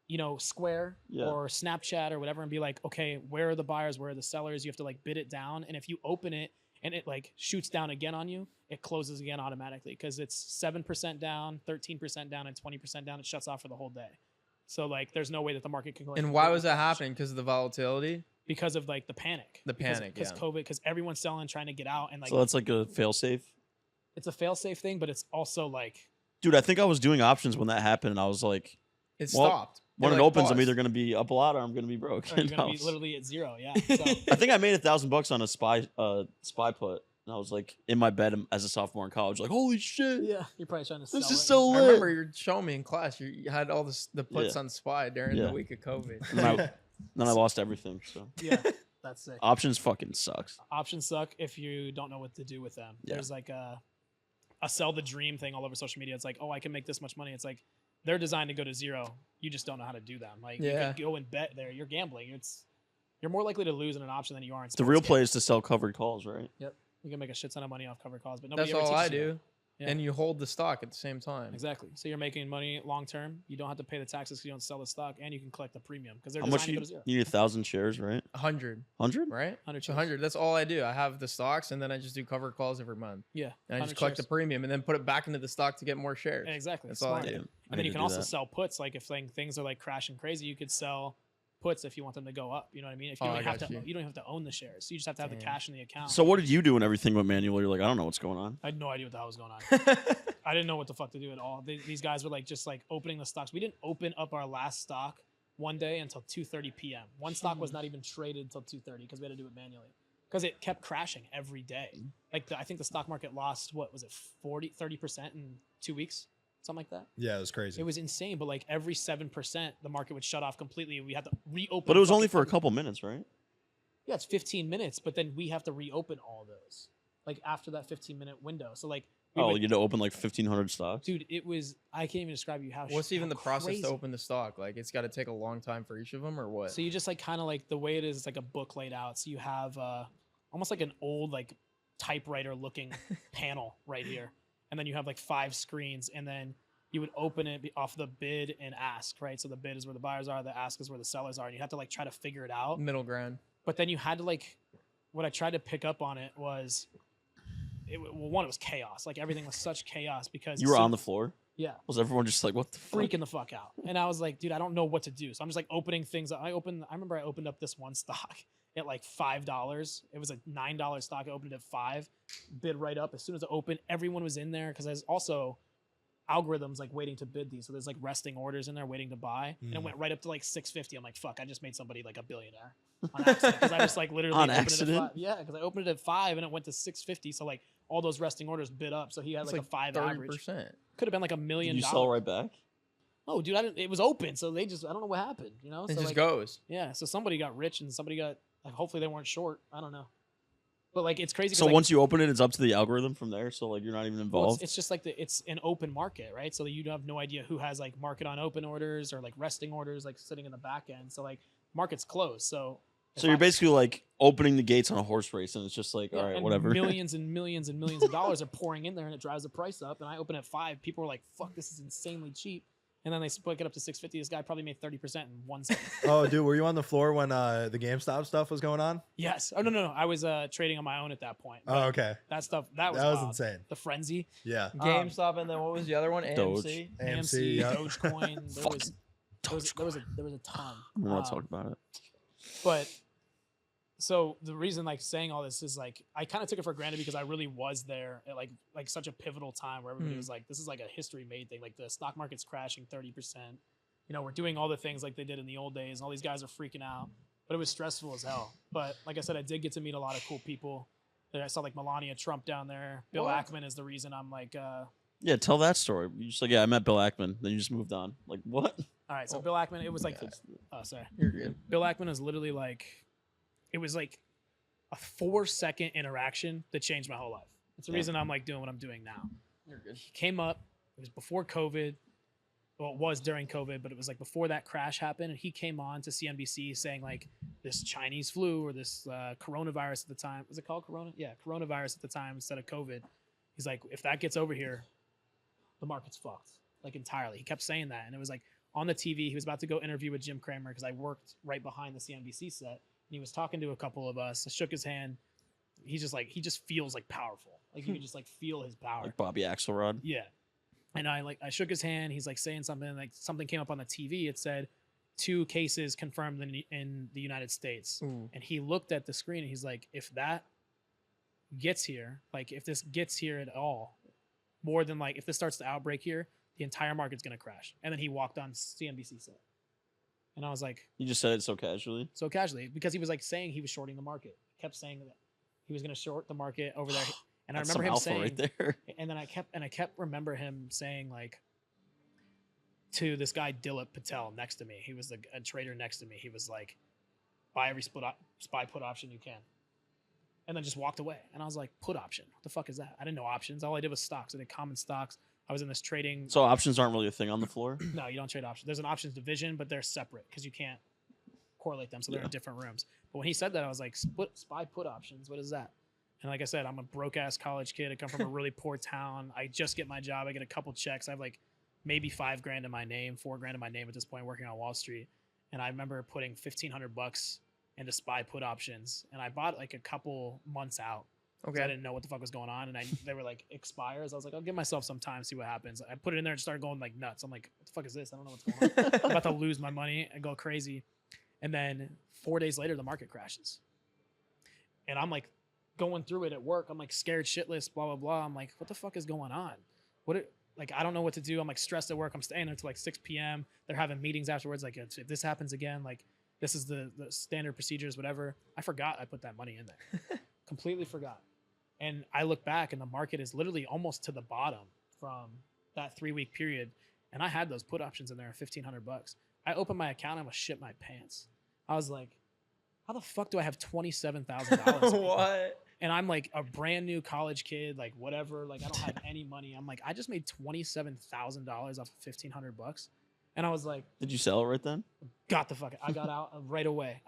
Speaker 1: you know, Square or Snapchat or whatever and be like, okay, where are the buyers? Where are the sellers? You have to like bid it down. And if you open it and it like shoots down again on you, it closes again automatically because it's 7% down, 13% down, and 20% down. It shuts off for the whole day. So like there's no way that the market can go.
Speaker 2: And why was that happening? Because of the volatility?
Speaker 1: Because of like the panic. Because COVID, because everyone's selling, trying to get out. And like,
Speaker 4: so that's like a fail safe.
Speaker 1: It's a fail safe thing, but it's also like,
Speaker 4: dude, I think I was doing options when that happened. And I was like,
Speaker 2: it stopped.
Speaker 4: When it opens, I'm either going to be up a lot or I'm going to be broke.
Speaker 1: Or you're going to be literally at zero. Yeah. So.
Speaker 4: I think I made $1,000 on a spy put. And I was like in my bed as a sophomore in college, like, holy shit.
Speaker 1: Yeah. You're probably trying to sell
Speaker 4: this is
Speaker 1: it.
Speaker 4: so lit.
Speaker 2: I remember you showing me in class, you had all the puts on SPY during the week of COVID.
Speaker 4: And then I lost everything. So
Speaker 1: yeah, that's sick.
Speaker 4: Options fucking sucks.
Speaker 1: Options suck if you don't know what to do with them. There's like a sell the dream thing all over social media. It's like, oh, I can make this much money. It's like, they're designed to go to zero. You just don't know how to do them. Like you can go and bet there. You're gambling. You're more likely to lose in an option than you are in sports.
Speaker 4: The real play is to sell covered calls, right?
Speaker 1: Yep. You can make a shit ton of money off covered calls, but nobody
Speaker 2: that's
Speaker 1: ever
Speaker 2: all I
Speaker 1: teaches you
Speaker 2: do.
Speaker 1: that. Yeah.
Speaker 2: And you hold the stock at the same time.
Speaker 1: Exactly. So you're making money long term. You don't have to pay the taxes because you don't sell the stock, and you can collect the premium because they're
Speaker 4: How
Speaker 1: designed
Speaker 4: much
Speaker 1: to go to zero.
Speaker 4: you need 1,000 shares, right?
Speaker 2: 100.
Speaker 4: 100?
Speaker 2: Right?
Speaker 1: 100.
Speaker 2: 100. That's all I do. I have the stocks, and then I just do cover calls every month.
Speaker 1: Yeah.
Speaker 2: And I just collect the premium, and then put it back into the stock to get more shares.
Speaker 1: Exactly.
Speaker 2: That's all I do.
Speaker 1: And then you can also sell puts. Like if things are like crashing crazy, you could sell puts if you want them to go up. You know what I mean? If you don't have to, you don't have to own the shares. So you just have to have the cash in the account.
Speaker 4: So what did you do when everything went manual? You're like, I don't know what's going on.
Speaker 1: I had no idea what the hell was going on. I didn't know what the fuck to do at all. These guys were like just like opening the stocks. We didn't open up our last stock one day until 2:30 p.m. One stock was not even traded until 2:30 because we had to do it manually because it kept crashing every day. Like I think the stock market lost, what was it, 30% in 2 weeks? Something like that.
Speaker 3: Yeah, it was crazy.
Speaker 1: It was insane, but like every 7%, the market would shut off completely. We had to reopen.
Speaker 4: But it was only for a couple minutes, right?
Speaker 1: Yeah, it's 15 minutes, but then we have to reopen all those, like after that 15-minute window. So like,
Speaker 4: you had to open like 1,500 stocks.
Speaker 1: Dude, it was. I can't even describe you how.
Speaker 2: What's even the process
Speaker 1: crazy.
Speaker 2: to open the stock? Like, it's got to take a long time for each of them, or what?
Speaker 1: So you just like kind of like the way it is. It's like a book laid out. So you have almost like an old like typewriter looking panel right here, and then you have like 5 screens, and then you would open it off the bid and ask, right? So the bid is where the buyers are, the ask is where the sellers are, and you have to like try to figure it out.
Speaker 2: Middle ground.
Speaker 1: But then you had to like, what I tried to pick up on it was, one, it was chaos. Like everything was such chaos because
Speaker 4: you were on the floor.
Speaker 1: Yeah.
Speaker 4: Was everyone just like, what the fuck?
Speaker 1: Freaking the fuck out. And I was like, dude, I don't know what to do. So I'm just like opening things. I remember I opened up this one stock at like $5. It was a $9 stock. I opened it at $5, bid right up. As soon as it opened, everyone was in there because there's also algorithms like waiting to bid these. So there's like resting orders in there waiting to buy. And it went right up to like 650. I'm like, fuck, I just made somebody like a billionaire on accident. Because I just like literally
Speaker 4: on
Speaker 1: opened
Speaker 4: accident?
Speaker 1: it at 5. Yeah, because I opened it at 5 and it went to 650. So like all those resting orders bid up. So he had like a 5
Speaker 2: 30%.
Speaker 1: average. Could have been like $1 million.
Speaker 4: Did you sell right back?
Speaker 1: Oh, dude, it was open. So they just, I don't know what happened, you know?
Speaker 2: It
Speaker 1: so
Speaker 2: just
Speaker 1: like,
Speaker 2: goes.
Speaker 1: Yeah. So somebody got rich and somebody got, like, hopefully they weren't short. I don't know. But like it's crazy.
Speaker 4: So
Speaker 1: like,
Speaker 4: once you open it, it's up to the algorithm from there. So like you're not even involved.
Speaker 1: It's just like it's an open market, right? So you have no idea who has like market on open orders or like resting orders like sitting in the back end. So like market's closed. So
Speaker 4: you're basically like opening the gates on a horse race, and it's just like, all right, whatever.
Speaker 1: Millions and millions and millions of dollars are pouring in there, and it drives the price up. And I open at 5. People were like, "Fuck, this is insanely cheap." And then they split it up to 650. This guy probably made 30% in 1 second.
Speaker 3: Oh, dude, were you on the floor when the GameStop stuff was going on?
Speaker 1: Yes. Oh no. I was trading on my own at that point.
Speaker 3: Oh, okay.
Speaker 1: That stuff that was
Speaker 3: wild.
Speaker 1: Wild.
Speaker 3: Insane.
Speaker 1: The frenzy.
Speaker 3: Yeah.
Speaker 2: GameStop, and then what was the other one? AMC.
Speaker 3: AMC, yeah.
Speaker 1: Dogecoin. There was a ton.
Speaker 4: I don't want to talk about it.
Speaker 1: But so the reason like saying all this is like I kind of took it for granted because I really was there at like such a pivotal time where everybody was like, this is like a history made thing. Like the stock market's crashing 30%. You know, we're doing all the things like they did in the old days. And all these guys are freaking out, but it was stressful as hell. But like I said, I did get to meet a lot of cool people. I saw like Melania Trump down there. Bill Ackman is the reason I'm like.
Speaker 4: Yeah, tell that story. You just like, yeah, I met Bill Ackman. Then you just moved on. Like what?
Speaker 1: All right, so Bill Ackman, it was like, oh, sorry,
Speaker 2: You're good.
Speaker 1: Bill Ackman is literally like, it was like a 4-second interaction that changed my whole life. It's the reason I'm like doing what I'm doing now.
Speaker 2: You're good.
Speaker 1: He came up. It was before COVID. Well, it was during COVID, but it was like before that crash happened. And he came on to CNBC saying like this Chinese flu or this coronavirus at the time. Was it called corona? Yeah, coronavirus at the time instead of COVID. He's like, if that gets over here, the market's fucked, like entirely. He kept saying that. And it was like on the TV, he was about to go interview with Jim Cramer because I worked right behind the CNBC set. And he was talking to a couple of us. I shook his hand. He's just like, he just feels like powerful. Like you can just like feel his power.
Speaker 4: Like Bobby Axelrod.
Speaker 1: Yeah. And I shook his hand. He's like saying something, like something came up on the TV. It said 2 cases confirmed in the United States.
Speaker 2: Ooh.
Speaker 1: And he looked at the screen and he's like, if that gets here, like if this gets here at all, more than like if this starts to outbreak here, the entire market's going to crash. And then he walked on CNBC set. And I was like,
Speaker 4: You just said it so casually.
Speaker 1: so casually, because he was like saying he was shorting the market. He kept saying that he was going to short the market over there. And
Speaker 4: That's
Speaker 1: I remember him saying,
Speaker 4: right there.
Speaker 1: and then I kept remember him saying like to this guy Dilip Patel next to me. He was a trader next to me. He was like, buy every SPY put option you can, and then just walked away. And I was like, put option? What the fuck is that? I didn't know options. All I did was stocks. I did common stocks. I was in this trading.
Speaker 4: So options aren't really a thing on the floor.
Speaker 1: No, you don't trade options. There's an options division, but they're separate because you can't correlate them. So they're in different rooms. But when he said that, I was like, SPY put options. What is that? And like I said, I'm a broke ass college kid. I come from a really poor town. I just get my job. I get a couple checks. I have like maybe $5,000 in my name, $4,000 in my name at this point, working on Wall Street. And I remember putting $1,500 into SPY put options, and I bought like a couple months out. Okay. I didn't know what the fuck was going on, and they were like expires. I was like, I'll give myself some time, see what happens. I put it in there and started going like nuts. I'm like, what the fuck is this? I don't know what's going on. I'm about to lose my money and go crazy. And then 4 days later, the market crashes, and I'm like going through it at work. I'm like scared shitless, blah blah blah. I'm like, what the fuck is going on? Like I don't know what to do. I'm like stressed at work. I'm staying there until like 6 p.m. They're having meetings afterwards. Like if this happens again, like this is the standard procedures, whatever. I forgot I put that money in there. Completely forgot. And I look back and the market is literally almost to the bottom from that 3-week period. And I had those put options in there at $1,500. I opened my account and I almost shit my pants. I was like, how the fuck do I have $27,000?
Speaker 2: What?
Speaker 1: And I'm like a brand new college kid, like whatever. Like I don't have any money. I'm like, I just made $27,000 off of $1,500. And I was like,
Speaker 4: did you sell it right then?
Speaker 1: I got out right away.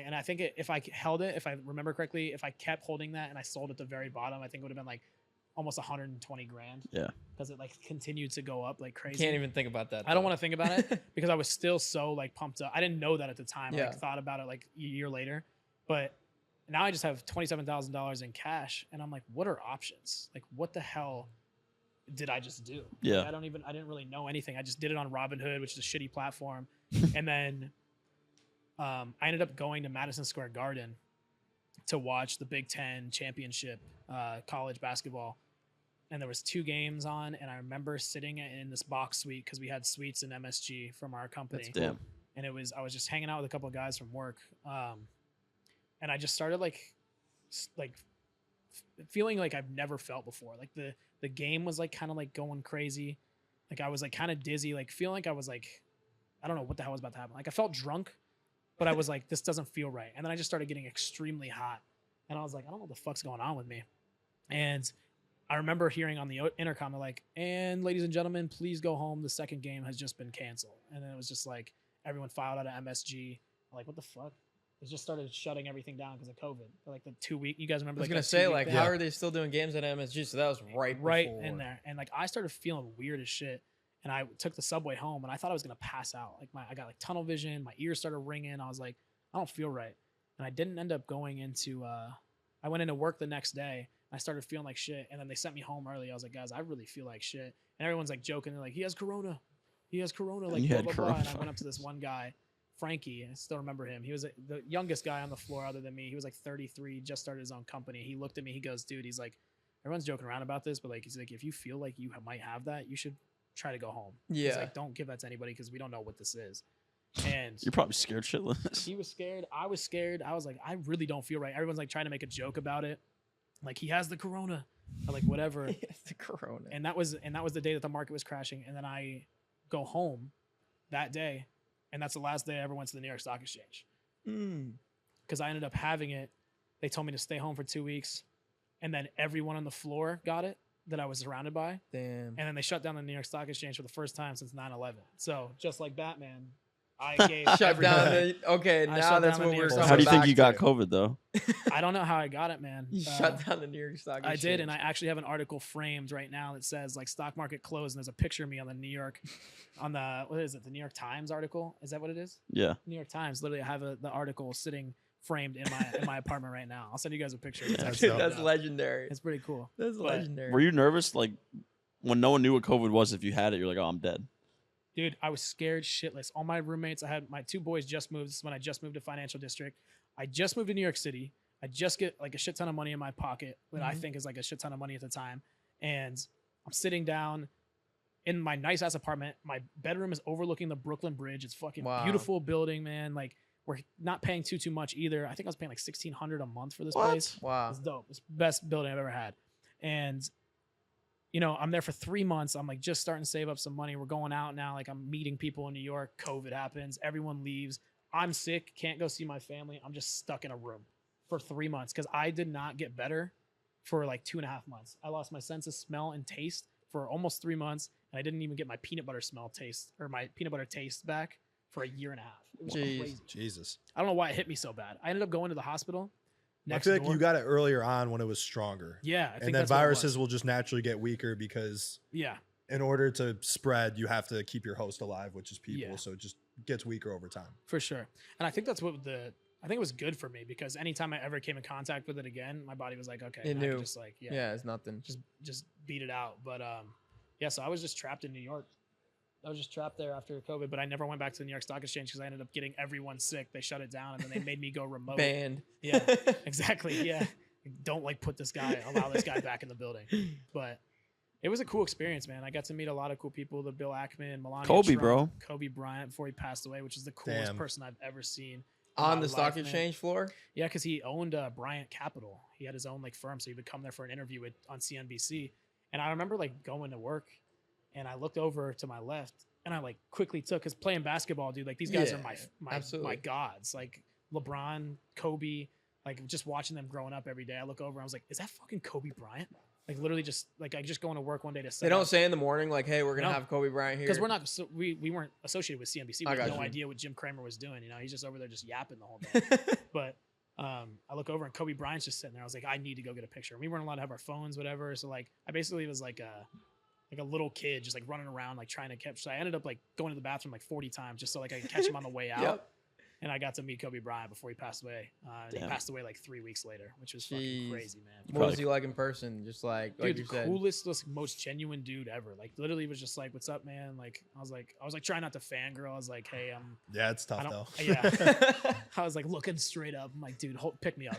Speaker 1: And I think if I held it, if I remember correctly, if I kept holding that and I sold at the very bottom, I think it would have been like almost 120 grand.
Speaker 4: Yeah.
Speaker 1: Because it like continued to go up like crazy.
Speaker 2: Can't even think about that.
Speaker 1: I don't want to think about it because I was still so like pumped up. I didn't know that at the time.
Speaker 2: Yeah.
Speaker 1: I like, thought about it like a year later. But now I just have $27,000 in cash. And I'm like, what are options? Like, what the hell did I just do?
Speaker 4: Yeah.
Speaker 1: Like, I didn't really know anything. I just did it on Robinhood, which is a shitty platform. And then I ended up going to Madison Square Garden to watch the Big Ten championship college basketball. And there was 2 games on, and I remember sitting in this box suite because we had suites in MSG from our company.
Speaker 4: That's damn.
Speaker 1: And I was just hanging out with a couple of guys from work. And I just started like feeling like I've never felt before. Like the game was like kind of like going crazy. Like I was like kind of dizzy, like feeling like I was like, I don't know what the hell was about to happen. Like I felt drunk, but I was like, this doesn't feel right. And then I just started getting extremely hot. And I was like, I don't know what the fuck's going on with me. And I remember hearing on the intercom, they're like, and ladies and gentlemen, please go home. The second game has just been canceled. And then it was just like, everyone filed out of MSG. I'm like, what the fuck? It just started shutting everything down because of COVID. For like the 2 week, you guys remember?
Speaker 2: I was
Speaker 1: like
Speaker 2: gonna
Speaker 1: that
Speaker 2: say,
Speaker 1: 2 week
Speaker 2: like,
Speaker 1: thing?
Speaker 2: how are they still doing games at MSG? So that was right before.
Speaker 1: In there, and like I started feeling weird as shit. And I took the subway home, and I thought I was gonna pass out. Like I got like tunnel vision. My ears started ringing. I was like, I don't feel right. And I didn't end up going into. I went into work the next day. I started feeling like shit, and then they sent me home early. I was like, guys, I really feel like shit. And everyone's like joking. They're like, he has corona. He has corona. Like blah blah blah. And I went up to this one guy Frankie. I still remember him. He was the youngest guy on the floor other than me. He was like 33, just started his own company. He looked at me. He goes, dude, he's like, everyone's joking around about this, but like, he's like, if you feel like you might have that, you should try to go home.
Speaker 2: Yeah.
Speaker 1: He's like, don't give that to anybody because we don't know what this is. And
Speaker 4: You're probably scared shitless.
Speaker 1: he was scared. I was scared. I was like, I really don't feel right. Everyone's like trying to make a joke about it. Like, he has the corona. Or like, whatever.
Speaker 2: It's the corona.
Speaker 1: And that was the day that the market was crashing. And then I go home that day. And that's the last day I ever went to the New York Stock Exchange. Because I ended up having it. They told me to stay home for 2 weeks. And then everyone on the floor got it that I was surrounded by.
Speaker 2: Damn.
Speaker 1: And then they shut down the New York Stock Exchange for the first time since 9/11. So just like Batman, I gave
Speaker 2: shut down okay, now that's what we're
Speaker 4: How do you think you got COVID though?
Speaker 1: I don't know how I got it, man.
Speaker 2: You shut down the New York Stock Exchange.
Speaker 1: I did, and I actually have an article framed right now that says like stock market closed, and there's a picture of me on the New York, on the what is it, the New York Times article? Is that what it is?
Speaker 4: Yeah.
Speaker 1: New York Times. Literally, I have the article sitting framed in my apartment right now. I'll send you guys a picture.
Speaker 2: That's legendary.
Speaker 1: It's pretty cool.
Speaker 2: That's legendary.
Speaker 4: Were you nervous like when no one knew what COVID was? If you had it, you're like, oh, I'm dead.
Speaker 1: Dude, I was scared shitless. All my roommates, I had my 2 boys just moved. This is when I just moved to Financial District. I just moved to New York City. I just get like a shit ton of money in my pocket that I think is like a shit ton of money at the time. And I'm sitting down in my nice ass apartment. My bedroom is overlooking the Brooklyn Bridge. It's fucking beautiful building, man. Like, we're not paying too much either. I think I was paying like $1,600 a month for this place.
Speaker 2: Wow.
Speaker 1: It's dope. It's the best building I've ever had. And you know, I'm there for 3 months. I'm like just starting to save up some money. We're going out now. Like, I'm meeting people in New York. COVID happens. Everyone leaves. I'm sick. Can't go see my family. I'm just stuck in a room for 3 months because I did not get better for like 2.5 months. I lost my sense of smell and taste for almost 3 months. And I didn't even get my peanut butter smell taste or my peanut butter taste back for 1.5 years. It was crazy.
Speaker 3: Jesus.
Speaker 1: I don't know why it hit me so bad. I ended up going to the hospital.
Speaker 3: I feel like you got it earlier on when it was stronger.
Speaker 1: Yeah. I think
Speaker 3: and then viruses will just naturally get weaker because in order to spread, you have to keep your host alive, which is people. So it just gets weaker over time.
Speaker 1: For sure. And I think that's what I think it was good for me because anytime I ever came in contact with it again, my body was like, okay,
Speaker 2: it knew.
Speaker 1: Just like,
Speaker 2: it's nothing.
Speaker 1: Just beat it out. But so I was just trapped in New York. I was just trapped there after COVID, but I never went back to the New York Stock Exchange because I ended up getting everyone sick. They shut it down and then they made me go remote.
Speaker 2: Banned.
Speaker 1: Yeah, exactly. Yeah. Don't like allow this guy back in the building. But it was a cool experience, man. I got to meet a lot of cool people. The Bill Ackman, Melania, Kobe Bryant before he passed away, which is the coolest person I've ever seen.
Speaker 2: On the stock exchange floor?
Speaker 1: Yeah, because he owned Bryant Capital. He had his own like firm, so he would come there for an interview on CNBC. And I remember like going to work and I looked over to my left and I like quickly took, because playing basketball, dude, like these guys are my gods. Like LeBron, Kobe, like just watching them growing up every day. I look over and I was like, is that fucking Kobe Bryant? Like literally just like I just going to work one day to set
Speaker 2: They don't say in the morning like, hey, we're gonna have Kobe Bryant here.
Speaker 1: Because we're not we weren't associated with CNBC. We had no idea what Jim Cramer was doing. You know, he's just over there just yapping the whole day. But I look over and Kobe Bryant's just sitting there. I was like, I need to go get a picture. We weren't allowed to have our phones, whatever. So like I basically was like a little kid just like running around like trying to catch. So I ended up like going to the bathroom like 40 times just so like I could catch him on the way out. And I got to meet Kobe Bryant before he passed away. He passed away like 3 weeks later, which was fucking crazy, man.
Speaker 2: What was he like in person? Just like,
Speaker 1: dude,
Speaker 2: you said,
Speaker 1: coolest, most genuine dude ever. Like literally was just like, "What's up, man?" Like I was like trying not to fangirl. I was like, "Hey, I'm."
Speaker 3: Yeah, it's tough though.
Speaker 1: Yeah, I was like looking straight up. I'm like, "Dude, pick me up.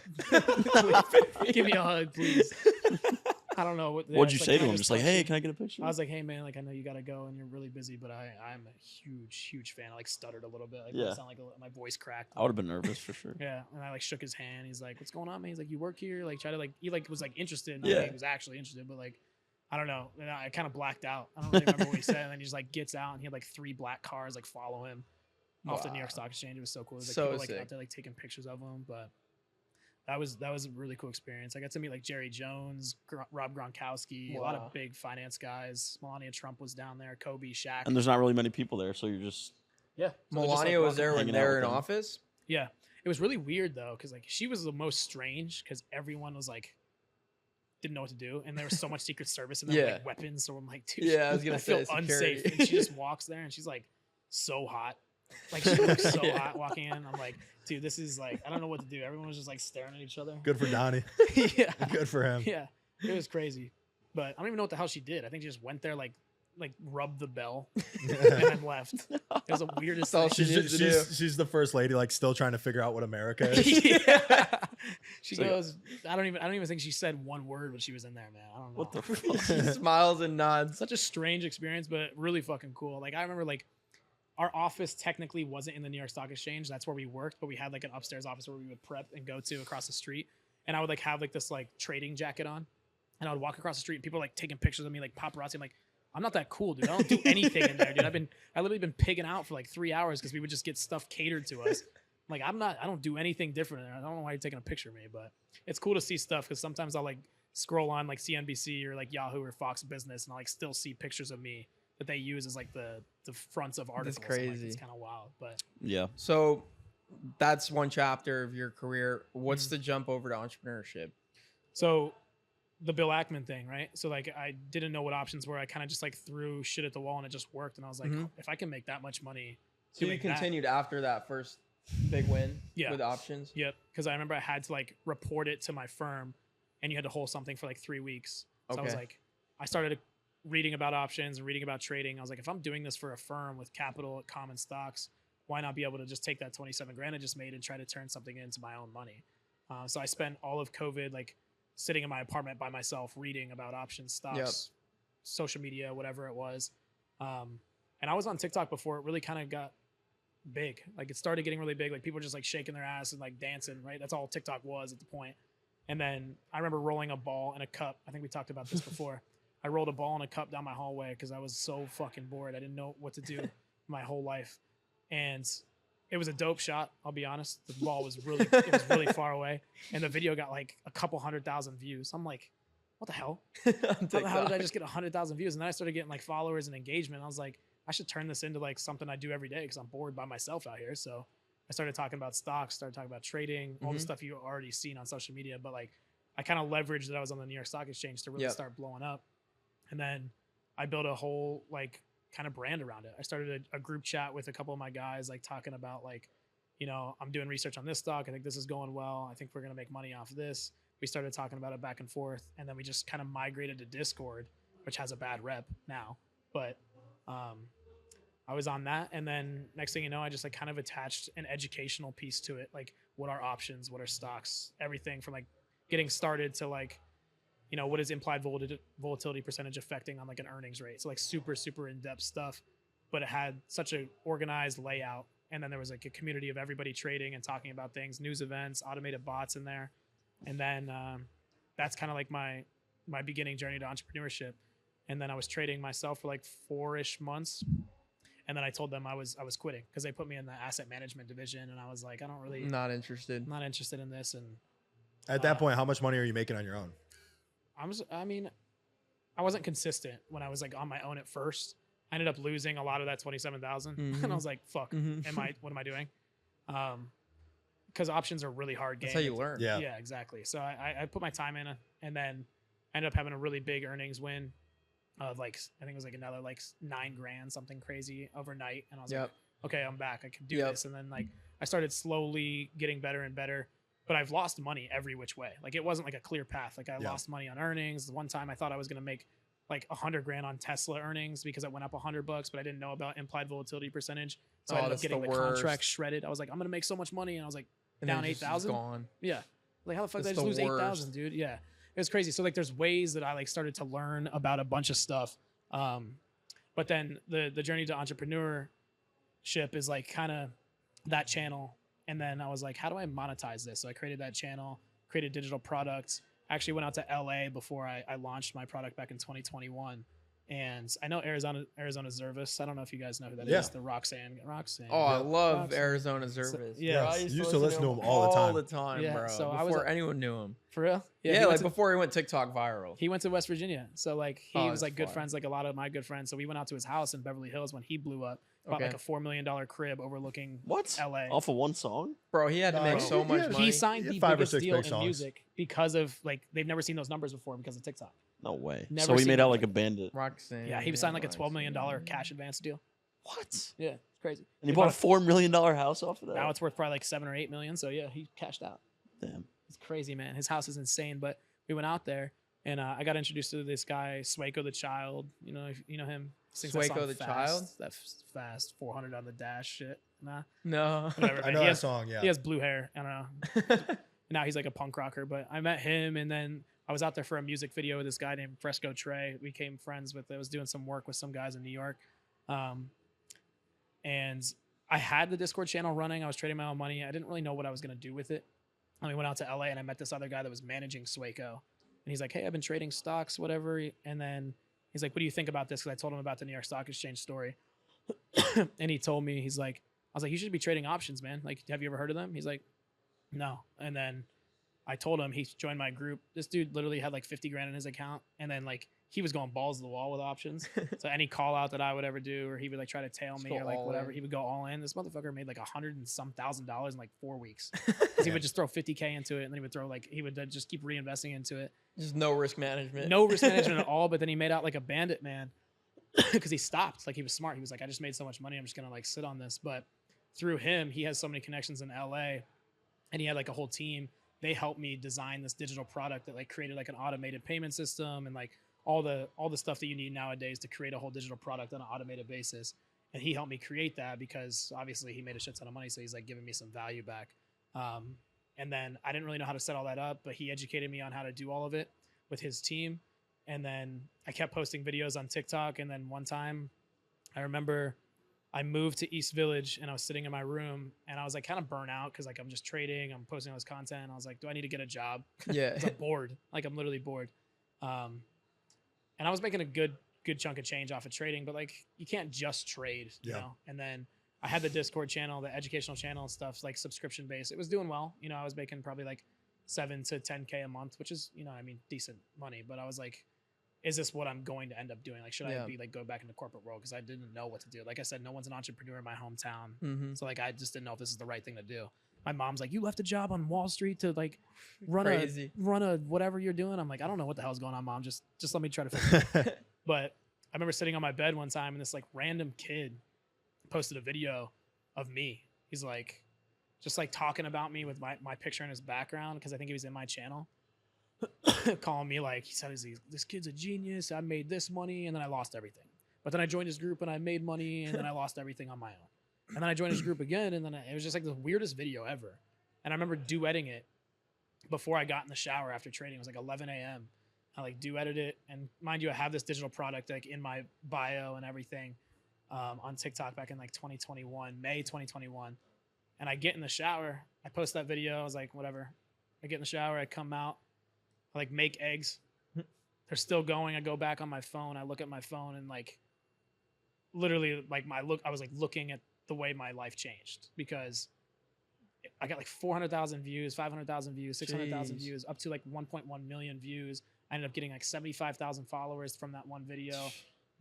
Speaker 1: Give me a hug, please." I don't know.
Speaker 4: What'd you say to him? Just like, hey, can I get a picture?
Speaker 1: I was like, hey, man, like I know you got to go and you're really busy, but I'm a huge fan. I like stuttered a little bit. Like, I sound like my voice cracked.
Speaker 4: I would have been nervous for sure.
Speaker 1: Yeah. And I like shook his hand. He's like, what's going on, man? He's like, you work here? Like try to like, he like was like interested. He was actually interested, but like, I don't know. And I kind of blacked out. I don't really remember what he said. And then he just like gets out and he had like 3 black cars like follow him off the New York Stock Exchange. It was so cool. It was like people like out there like taking pictures of him, but that was a really cool experience. I got to meet like Jerry Jones, Rob Gronkowski, a lot of big finance guys. Melania Trump was down there, Kobe, Shaq.
Speaker 4: And there's not really many people there, so you're just
Speaker 1: So
Speaker 2: Melania was there when they were in office.
Speaker 1: Yeah, it was really weird though, because like she was the most strange, because everyone was like didn't know what to do, and there was so much Secret Service and like weapons. So I'm like, dude,
Speaker 2: I was gonna
Speaker 1: feel unsafe. And she just walks there, and she's like so hot. Like she looks so hot walking in. I'm like, dude, this is like, I don't know what to do. Everyone was just like staring at each other.
Speaker 3: Good for Donnie.
Speaker 1: Yeah.
Speaker 3: Good for him.
Speaker 1: Yeah. It was crazy. But I don't even know what the hell she did. I think she just went there like like rubbed the bell and then left. It was the weirdest thing.
Speaker 3: She's the first lady, like still trying to figure out what America is.
Speaker 1: Yeah. She goes, I don't even think she said one word when she was in there, man. I don't know.
Speaker 4: What the fuck?
Speaker 2: She smiles and nods.
Speaker 1: Such a strange experience, but really fucking cool. Like I remember like our office technically wasn't in the New York Stock Exchange. That's where we worked, but we had like an upstairs office where we would prep and go to across the street. And I would like have like this like trading jacket on, and I would walk across the street and people were, like taking pictures of me, like paparazzi. I'm like, I'm not that cool, dude. I don't do anything in there, dude. I literally been pigging out for like 3 hours because we would just get stuff catered to us. Like I don't do anything different. I don't know why you're taking a picture of me, but it's cool to see stuff because sometimes I'll like scroll on like CNBC or like Yahoo or Fox Business and I'll like still see pictures of me that they use as like the fronts of articles.
Speaker 2: That's crazy.
Speaker 1: Like, it's kind of wild, but
Speaker 4: Yeah.
Speaker 2: So that's one chapter of your career. What's the jump over to entrepreneurship?
Speaker 1: So the Bill Ackman thing, right? So like I didn't know what options were. I kind of just like threw shit at the wall and it just worked. And I was like, if I can make that much money.
Speaker 2: So you continued after that first big win with options?
Speaker 1: Yep. Because I remember I had to like report it to my firm and you had to hold something for like 3 weeks. So I was like, I started reading about options and reading about trading. I was like, if I'm doing this for a firm with capital at common stocks, why not be able to just take that 27 grand I just made and try to turn something into my own money? So I spent all of COVID like sitting in my apartment by myself reading about options, stocks, social media, whatever it was. And I was on TikTok before it really kind of got big. Like it started getting really big. Like people were just like shaking their ass and like dancing, right? That's all TikTok was at the point. And then I remember rolling a ball in a cup. I think we talked about this before. I rolled a ball in a cup down my hallway because I was so fucking bored. I didn't know what to do my whole life. And it was a dope shot. I'll be honest. The ball was really far away. And the video got like a couple 100,000 views. I'm like, what the hell? How the hell did I just get 100,000 views? And then I started getting like followers and engagement. I was like, I should turn this into like something I do every day because I'm bored by myself out here. So I started talking about stocks, started talking about trading, all the stuff you already seen on social media. But like I kind of leveraged that I was on the New York Stock Exchange to really start blowing up. And then I built a whole like kind of brand around it. I started a group chat with a couple of my guys, like talking about like, you know, I'm doing research on this stock. I think this is going well. I think we're going to make money off of this. We started talking about it back and forth. And then we just kind of migrated to Discord, which has a bad rep now. But I was on that. And then next thing you know, I just like kind of attached an educational piece to it. Like what are options? What are stocks? Everything from like getting started to like, you know, what is implied volatility percentage affecting on like an earnings rate? So like super, super in-depth stuff, but it had such an organized layout. And then there was like a community of everybody trading and talking about things, news events, automated bots in there. And then that's kind of like my beginning journey to entrepreneurship. And then I was trading myself for like 4-ish months. And then I told them I was quitting because they put me in the asset management division. And I was like,
Speaker 2: not interested
Speaker 1: in this. And
Speaker 3: at that point, how much money are you making on your own?
Speaker 1: I wasn't consistent when I was like on my own at first. I ended up losing a lot of that 27,000 and I was like, fuck, what am I doing? Because options are really hard game.
Speaker 2: That's how you learn.
Speaker 3: Yeah,
Speaker 1: exactly. So I put my time in and then I ended up having a really big earnings win of like, I think it was like another like 9 grand, something crazy overnight. And I was like, okay, I'm back. I can do this. And then like, I started slowly getting better and better. But I've lost money every which way. Like it wasn't like a clear path. Like I lost money on earnings. One time I thought I was going to make like 100 grand on Tesla earnings because it went up $100, but I didn't know about implied volatility percentage. So I ended up getting the contract shredded. I was like, I'm going to make so much money. And I was like down 8,000. Yeah. Like how the fuck did I just lose 8,000, dude? Yeah. It was crazy. So like there's ways that I like started to learn about a bunch of stuff. But then the journey to entrepreneurship is like kind of that channel. And then I was like, how do I monetize this? So I created that channel, created digital products. I actually went out to LA before I launched my product back in 2021. And I know Arizona Zervis. I don't know if you guys know who that is. The Roxanne.
Speaker 2: Oh, I love Arizona Zervis.
Speaker 1: So, yeah.
Speaker 3: I used to listen to him all the time,
Speaker 1: yeah,
Speaker 2: bro.
Speaker 1: So
Speaker 2: before anyone knew him.
Speaker 1: For real?
Speaker 2: Yeah, like before he went TikTok viral.
Speaker 1: He went to West Virginia. So like he was like good friends, like a lot of my good friends. So we went out to his house in Beverly Hills when he blew up. Bought like a $4 million crib overlooking LA.
Speaker 4: Off of one song?
Speaker 2: Bro, he had to make so much money.
Speaker 1: He signed the biggest deal in music because of like they've never seen those numbers before because of TikTok.
Speaker 4: No way. So he made out like a bandit.
Speaker 2: Roxanne.
Speaker 1: Yeah, he signed like a $12 million cash advance deal.
Speaker 4: What?
Speaker 1: Yeah, it's crazy.
Speaker 4: And he bought a $4 million house off of that?
Speaker 1: Now it's worth probably like 7 or 8 million. So yeah, he cashed out.
Speaker 4: Damn.
Speaker 1: It's crazy, man. His house is insane. But we went out there And I got introduced to this guy, Swaco the Child. You know, if you know him.
Speaker 2: Swaco the Child?
Speaker 1: That fast 400 on the dash shit. Nah.
Speaker 2: No.
Speaker 1: Whatever,
Speaker 3: I know that song, yeah.
Speaker 1: He has blue hair. I don't know. Now he's like a punk rocker. But I met him, and then I was out there for a music video with this guy named Fresco Trey. We became friends with. I was doing some work with some guys in New York. And I had the Discord channel running. I was trading my own money. I didn't really know what I was going to do with it. And we went out to LA, and I met this other guy that was managing Swaco. And he's like, hey, I've been trading stocks, whatever. And then he's like, what do you think about this? Because I told him about the New York Stock Exchange story. And he told me, I was like, you should be trading options, man. Like, have you ever heard of them? He's like, no. And then I told him, he joined my group. This dude literally had like 50 grand in his account. And then like, he was going balls to the wall with options. So any call out that I would ever do, or he would like try to tail me or like whatever, he would go all in. This motherfucker made like $100,000 and some in like 4 weeks. He would just throw 50K into it, and then he would just keep reinvesting into it.
Speaker 2: Just no risk management.
Speaker 1: No risk management at all. But then he made out like a bandit, man, because he stopped. Like he was smart. He was like, I just made so much money, I'm just gonna like sit on this. But through him, he has so many connections in LA, and he had like a whole team. They helped me design this digital product that like created like an automated payment system and like all the stuff that you need nowadays to create a whole digital product on an automated basis. And he helped me create that because obviously he made a shit ton of money. So he's like giving me some value back. And then I didn't really know how to set all that up, but he educated me on how to do all of it with his team. And then I kept posting videos on TikTok. And then one time I remember I moved to East Village and I was sitting in my room and I was like kind of burnt out because like I'm just trading, I'm posting all this content. And I was like, do I need to get a job?
Speaker 2: Yeah.
Speaker 1: I'm bored. Like I'm literally bored. And I was making a good chunk of change off of trading, but like you can't just trade, you know? And then I had the Discord channel, the educational channel and stuff, like subscription based. It was doing well. You know, I was making probably like 7 to 10K a month, which is, you know, I mean, decent money. But I was like, is this what I'm going to end up doing? Like, should I be like go back into corporate world? Because I didn't know what to do. Like I said, no one's an entrepreneur in my hometown. Mm-hmm. So like I just didn't know if this is the right thing to do. My mom's like, you left a job on Wall Street to like run a whatever you're doing. I'm like, I don't know what the hell's going on, Mom. Just let me try to figure it out. But I remember sitting on my bed one time and this like random kid posted a video of me. He's like, just like talking about me with my picture in his background because I think he was in my channel. Calling me like, he said, this kid's a genius. I made this money and then I lost everything. But then I joined his group and I made money and then I lost everything on my own. And then I joined his group again, and then it was just like the weirdest video ever. And I remember duetting it before I got in the shower after trading. It was like 11 a.m. I like duetted it, and mind you, I have this digital product like in my bio and everything on TikTok back in like 2021, May 2021. And I get in the shower, I post that video. I was like, whatever. I get in the shower, I come out, I like make eggs. They're still going. I go back on my phone. I look at my phone, and like literally, like I was like looking at the way my life changed because I got like 400,000 views, 500,000 views, 600,000 views, up to like 1.1 million views. I ended up getting like 75,000 followers from that one video.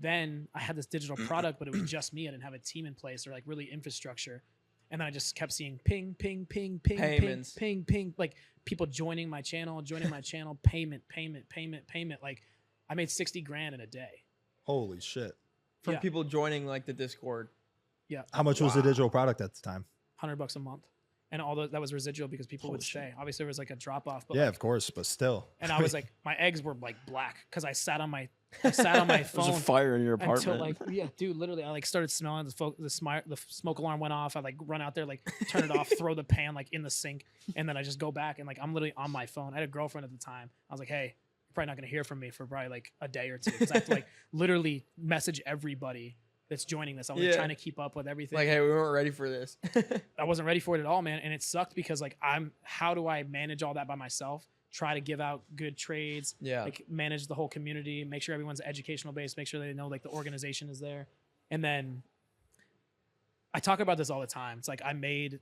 Speaker 1: Then I had this digital product, but it was just me. I didn't have a team in place or like really infrastructure. And then I just kept seeing ping, ping, ping, ping,
Speaker 2: payments.
Speaker 1: Ping, ping, like people joining my channel, payment. Like I made 60 grand in a day.
Speaker 3: Holy shit.
Speaker 2: From people joining like the Discord.
Speaker 1: Yeah.
Speaker 3: How much was the digital product at the time?
Speaker 1: $100 a month. And that was residual because people would stay. Obviously there was like a drop off.
Speaker 3: Yeah, like, of course, but still.
Speaker 1: And I was like, my eggs were like black because I sat on my phone.
Speaker 4: There's a fire in your apartment.
Speaker 1: Until like, dude, literally I like started smelling the smoke alarm went off. I like run out there, like turn it off, throw the pan like in the sink. And then I just go back and like, I'm literally on my phone. I had a girlfriend at the time. I was like, hey, you're probably not going to hear from me for probably like a day or two. Cause I have to like literally message everybody that's joining this. I was like, trying to keep up with everything.
Speaker 2: Like, hey, we weren't ready for this.
Speaker 1: I wasn't ready for it at all, man. And it sucked because like how do I manage all that by myself? Try to give out good trades, like manage the whole community, make sure everyone's educational based, make sure they know like the organization is there. And then I talk about this all the time. It's like I made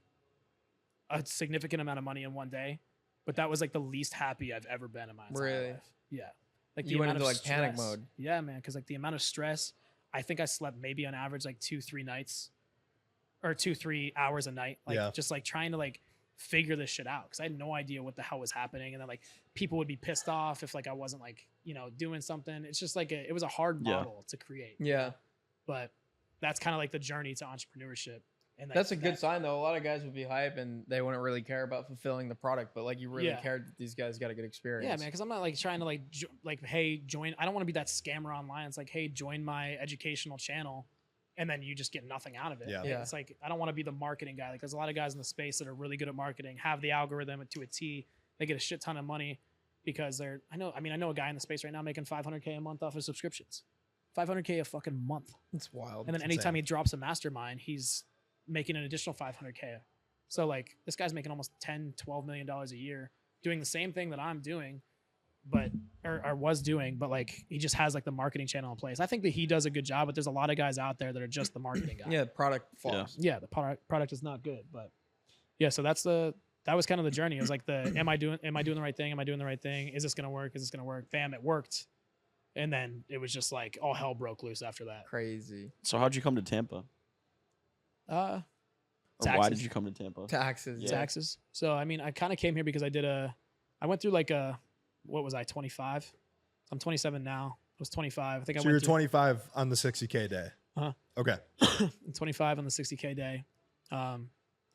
Speaker 1: a significant amount of money in one day, but that was like the least happy I've ever been in my entire life. Yeah. Like
Speaker 2: you went into like panic mode.
Speaker 1: Yeah, man. Cause like the amount of stress, I think I slept maybe on average like 2-3 nights or 2-3 hours a night. Like just like trying to like figure this shit out. Cause I had no idea what the hell was happening. And then like people would be pissed off if like I wasn't like, you know, doing something. It's just like it was a hard model to create.
Speaker 2: Yeah.
Speaker 1: But that's kind of like the journey to entrepreneurship. And like,
Speaker 2: that's a good sign though. A lot of guys would be hype and they wouldn't really care about fulfilling the product, but like you really cared that these guys got a good experience.
Speaker 1: Yeah, man. Because I'm not like trying to like hey, join. I don't want to be that scammer online. It's like, hey, join my educational channel, and then you just get nothing out of it.
Speaker 3: Yeah.
Speaker 1: Like, it's like I don't want to be the marketing guy. Like there's a lot of guys in the space that are really good at marketing, have the algorithm to a T. They get a shit ton of money because they're. I know a guy in the space right now making $500K a month off of subscriptions. $500K a fucking month.
Speaker 2: It's wild.
Speaker 1: And then anytime he drops a mastermind, he's making an additional $500K. So like this guy's making almost $10-12 million a year doing the same thing that I'm doing, but or was doing, but like he just has like the marketing channel in place. I think that he does a good job, but there's a lot of guys out there that are just the marketing guy.
Speaker 2: Yeah, product falls.
Speaker 1: Yeah, the product is not good, but yeah. So that was kind of the journey. It was like am I doing the right thing? Am I doing the right thing? Is this gonna work? Is this gonna work? Bam, it worked. And then it was just like all hell broke loose after that.
Speaker 2: Crazy.
Speaker 4: So how'd you come to Tampa? Or why did you come to Tampa?
Speaker 2: Taxes.
Speaker 1: Yeah. Taxes. So I mean, I kind of came here because I went through like what was I, 25? I'm 27 now. I was 25. I think
Speaker 3: so you're 25 on the 60K day. Okay.
Speaker 1: 25 on the 60K day. And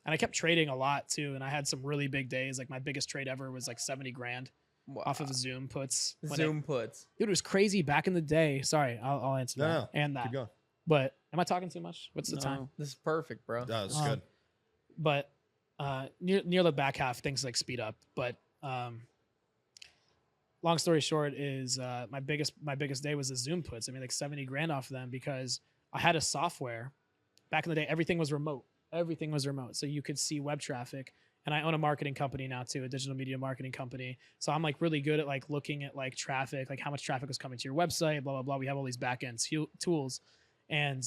Speaker 1: I kept trading a lot too. And I had some really big days. Like my biggest trade ever was like 70 grand. Wow. Off of Zoom puts.
Speaker 2: Puts.
Speaker 1: Dude, it was crazy back in the day. Sorry, I'll answer that.
Speaker 3: No,
Speaker 1: and that.
Speaker 3: Keep going.
Speaker 1: But am I talking too much? What's the time?
Speaker 2: This is perfect, bro.
Speaker 3: That was good.
Speaker 1: But near the back half, things like speed up. But long story short is my biggest day was the Zoom puts. I mean, like 70 grand off of them because I had a software. Back in the day, everything was remote. So you could see web traffic. And I own a marketing company now too, a digital media marketing company. So I'm like really good at like looking at like traffic, like how much traffic was coming to your website, blah, blah, blah. We have all these back end tools. And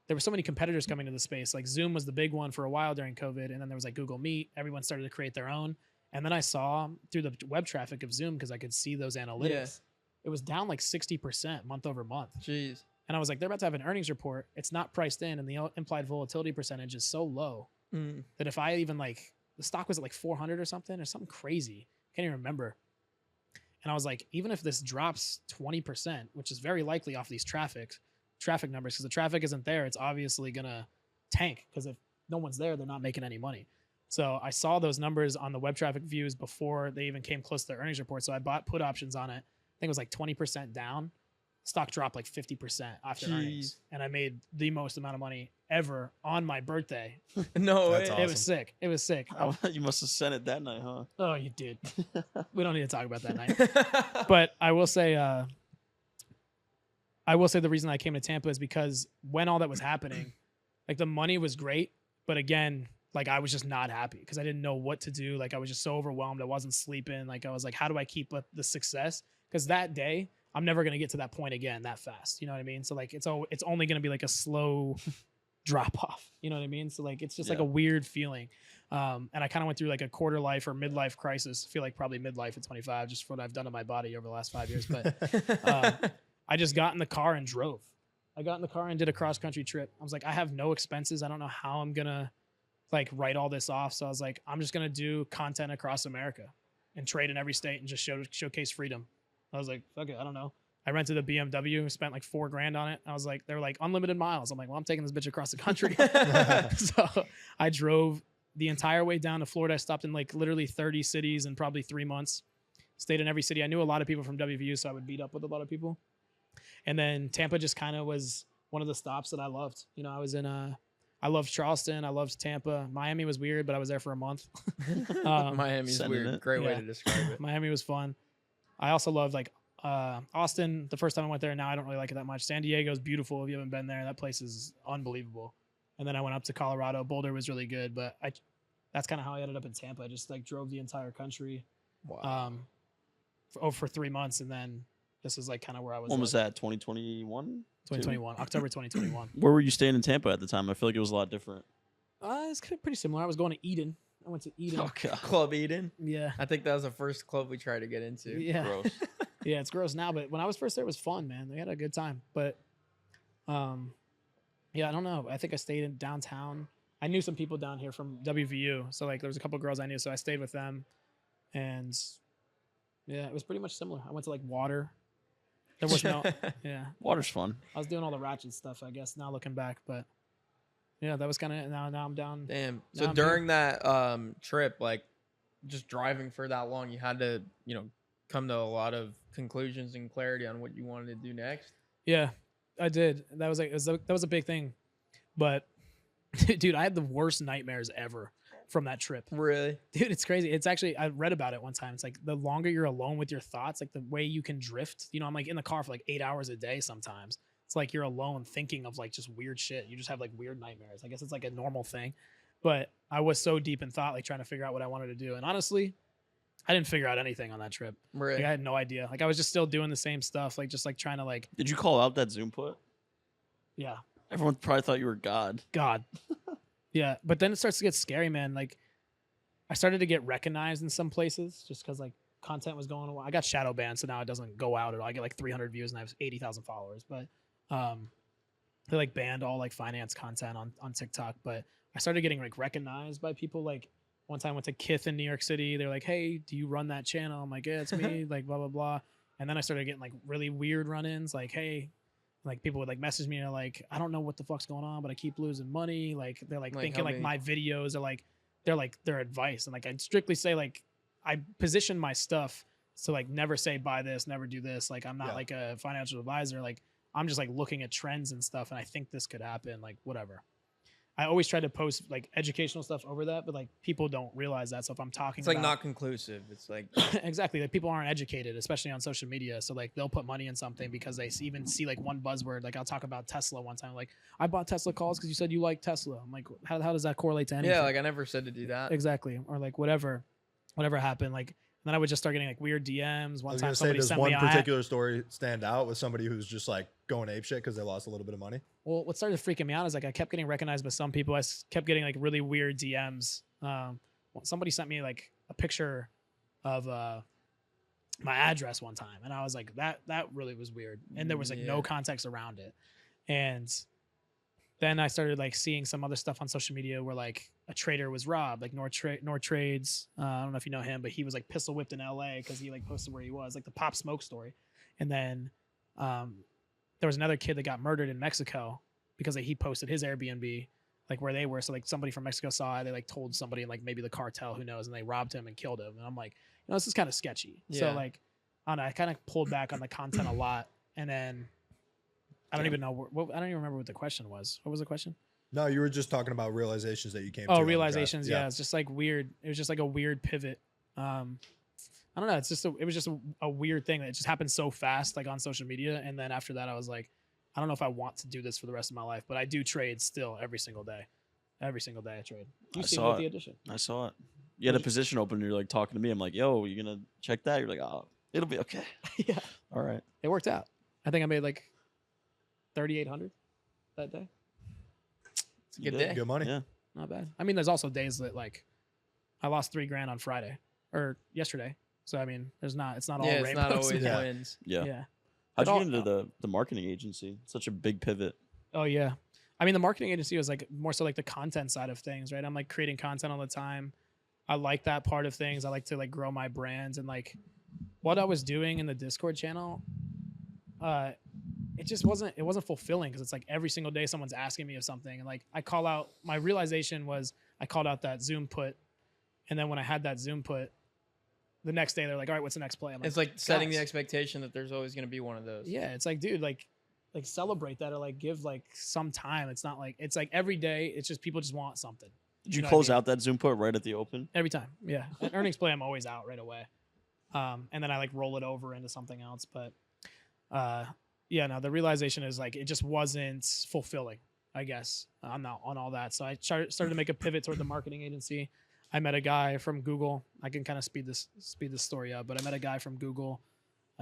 Speaker 1: there were so many competitors coming to the space. Like Zoom was the big one for a while during COVID. And then there was like Google Meet. Everyone started to create their own. And then I saw through the web traffic of Zoom, because I could see those analytics, it was down like 60% month over month.
Speaker 2: Jeez.
Speaker 1: And I was like, they're about to have an earnings report. It's not priced in. And the implied volatility percentage is so low that if I even like, the stock was at like 400 or something crazy. Can't even remember. And I was like, even if this drops 20%, which is very likely off these traffic numbers, because the traffic isn't there, it's obviously going to tank because if no one's there, they're not making any money. So I saw those numbers on the web traffic views before they even came close to the earnings report. So I bought put options on it. I think it was like 20% down. Stock dropped like 50% after earnings. And I made the most amount of money ever on my birthday.
Speaker 2: No way.
Speaker 3: Awesome.
Speaker 1: It was sick. It was sick.
Speaker 4: You must have sent it that night, huh?
Speaker 1: Oh, you did. We don't need to talk about that night. But I will say the reason I came to Tampa is because when all that was happening, like the money was great, but again, like I was just not happy because I didn't know what to do. Like I was just so overwhelmed. I wasn't sleeping. Like I was like, how do I keep up the success? Because that day, I'm never going to get to that point again that fast. You know what I mean? So like, it's only going to be like a slow drop off. You know what I mean? So like, it's just like a weird feeling. And I kind of went through like a quarter life or midlife crisis. I feel like probably midlife at 25, just for what I've done to my body over the last 5 years. But I just got in the car and drove. I got in the car and did a cross country trip. I was like, I have no expenses. I don't know how I'm going to like write all this off. So I was like, I'm just going to do content across America and trade in every state and just showcase freedom. I was like, fuck it, I don't know. I rented a BMW, spent like $4,000 on it. I was like, they were like unlimited miles. I'm like, well, I'm taking this bitch across the country. So I drove the entire way down to Florida. I stopped in like literally 30 cities in probably 3 months. Stayed in every city. I knew a lot of people from WVU, so I would meet up with a lot of people. And then Tampa just kind of was one of the stops that I loved. You know, I loved Charleston. I loved Tampa. Miami was weird, but I was there for a month.
Speaker 2: Miami's weird. Great way to describe it.
Speaker 1: Miami was fun. I also loved like Austin. The first time I went there, now I don't really like it that much. San Diego's beautiful. If you haven't been there, that place is unbelievable. And then I went up to Colorado. Boulder was really good, but that's kind of how I ended up in Tampa. I just like drove the entire country.
Speaker 2: Wow.
Speaker 1: For 3 months, and then this is like kind of where I was.
Speaker 4: When was that? 2021.
Speaker 1: 2021, October 2021.
Speaker 4: Where were you staying in Tampa at the time? I feel like it was a lot different.
Speaker 1: It's pretty similar. I was going to Eden. I went to Eden.
Speaker 4: Oh, God.
Speaker 2: Club Eden.
Speaker 1: Yeah.
Speaker 2: I think that was the first club we tried to get into.
Speaker 1: Yeah.
Speaker 4: Gross.
Speaker 1: Yeah, it's gross now, but when I was first there, it was fun, man. They had a good time. But, yeah, I don't know. I think I stayed in downtown. I knew some people down here from WVU, so like there was a couple of girls I knew, so I stayed with them, and yeah, it was pretty much similar. I went to like water. There was no, yeah.
Speaker 4: Water's fun.
Speaker 1: I was doing all the ratchet stuff, I guess. Now looking back, but Yeah, that was kind of now I'm down.
Speaker 2: Damn.
Speaker 1: Now
Speaker 2: So
Speaker 1: I'm
Speaker 2: during that trip, like just driving for that long, you had to, come to a lot of conclusions and clarity on what you wanted to do next.
Speaker 1: Yeah, I did. That was that was a big thing. But dude, I had the worst nightmares ever from that trip.
Speaker 2: Really?
Speaker 1: Dude, it's crazy. It's actually, I read about it one time. It's like the longer you're alone with your thoughts, like the way you can drift. I'm like in the car for like 8 hours a day sometimes. It's like you're alone thinking of like just weird shit. You just have like weird nightmares. I guess it's like a normal thing. But I was so deep in thought, like trying to figure out what I wanted to do. And honestly, I didn't figure out anything on that trip.
Speaker 2: Really?
Speaker 1: Like I had no idea. Like I was just still doing the same stuff, like just like trying to like.
Speaker 4: Did you call out that Zoom put?
Speaker 1: Yeah.
Speaker 4: Everyone probably thought you were God.
Speaker 1: Yeah. But then it starts to get scary, man. Like I started to get recognized in some places just because like content was going away. I got shadow banned, so now it doesn't go out at all. I get like 300 views and I have 80,000 followers. But they like banned all like finance content on TikTok. But I started getting like recognized by people. Like one time I went to Kith in New York City. They're like, "Hey, do you run that channel?" I'm like, "Yeah, it's me." Like blah blah blah. And then I started getting like really weird run-ins. Like, "Hey." Like people would like message me and like, "I don't know what the fuck's going on, but I keep losing money." Like they're like thinking like my videos are like their advice. And like I'd strictly say like I position my stuff to like never say buy this, never do this. Like I'm not like a financial advisor. Like I'm just like looking at trends and stuff and I think this could happen, like whatever. I always try to post like educational stuff over that, but like people don't realize that. So if I'm talking,
Speaker 2: it's like not conclusive. It's like
Speaker 1: exactly, like people aren't educated, especially on social media. So like they'll put money in something because they even see like one buzzword. Like I'll talk about Tesla one time. Like I bought Tesla calls because you said you like Tesla. I'm like, how does that correlate to anything?
Speaker 2: Yeah, like I never said to do that.
Speaker 1: Exactly, or like whatever happened. Like then I would just start getting like weird DMs. One time somebody
Speaker 3: does
Speaker 1: sent
Speaker 3: one
Speaker 1: me
Speaker 3: particular story stand out with somebody who's just like going apeshit because they lost a little bit of money?
Speaker 1: Well, what started freaking me out is like I kept getting recognized by some people. I kept getting like really weird DMs. Somebody sent me like a picture of my address one time, and I was like, that really was weird, and there was like no context around it. And then I started like seeing some other stuff on social media where like a trader was robbed, like Nord Trades. I don't know if you know him, but he was like pistol whipped in LA because he like posted where he was, like the Pop Smoke story. And then there was another kid that got murdered in Mexico because he posted his Airbnb, like where they were. So like somebody from Mexico saw it, they like told somebody, and like maybe the cartel, who knows, and they robbed him and killed him. And I'm like, this is kind of sketchy. Yeah. So like, I don't know, I kind of pulled back on the content a lot, and then I don't even know I don't even remember what the question was. What was the question?
Speaker 3: No, you were just talking about realizations that you came to.
Speaker 1: Oh, realizations. Yeah. It's just like weird. It was just like a weird pivot. I don't know. It was just a weird thing that just happened so fast, like on social media. And then after that, I was like, I don't know if I want to do this for the rest of my life, but I do trade still every single day. Every single day I trade.
Speaker 4: I saw it. The edition. I saw it. You had a position open. And you're like talking to me. I'm like, yo, you going to check that? You're like, oh, it'll be okay.
Speaker 1: Yeah.
Speaker 4: All right.
Speaker 1: It worked out. I think I made like 3,800 that day.
Speaker 2: It's a good day.
Speaker 3: Good money.
Speaker 4: Yeah.
Speaker 1: Not bad. I mean, there's also days that like I lost $3,000 on Friday or yesterday. So I mean, it's not all rainbows.
Speaker 2: It's not always wins.
Speaker 4: Yeah.
Speaker 1: Yeah.
Speaker 4: How'd you get into the marketing agency? Such a big pivot.
Speaker 1: Oh yeah. I mean, the marketing agency was like more so like the content side of things, right? I'm like creating content all the time. I like that part of things. I like to like grow my brands, and like what I was doing in the Discord channel, it just wasn't fulfilling because it's like every single day someone's asking me of something, and like I call out, my realization was I called out that Zoom put, and then when I had that Zoom put, the next day they're like, all right, what's the next play? I'm like,
Speaker 2: it's like setting the expectation that there's always going to be one of those.
Speaker 1: Yeah, it's like, dude, like celebrate that, or like give like some time. It's not like, it's like every day, it's just people just want something.
Speaker 4: Did you close out that Zoom put right at the open?
Speaker 1: Every time, yeah. At earnings play, I'm always out right away. And then I like roll it over into something else. But yeah, no, the realization is like it just wasn't fulfilling, I guess, on all that. So I started to make a pivot toward the marketing agency. I met a guy from Google. I can kind of speed this story up, but I met a guy from Google.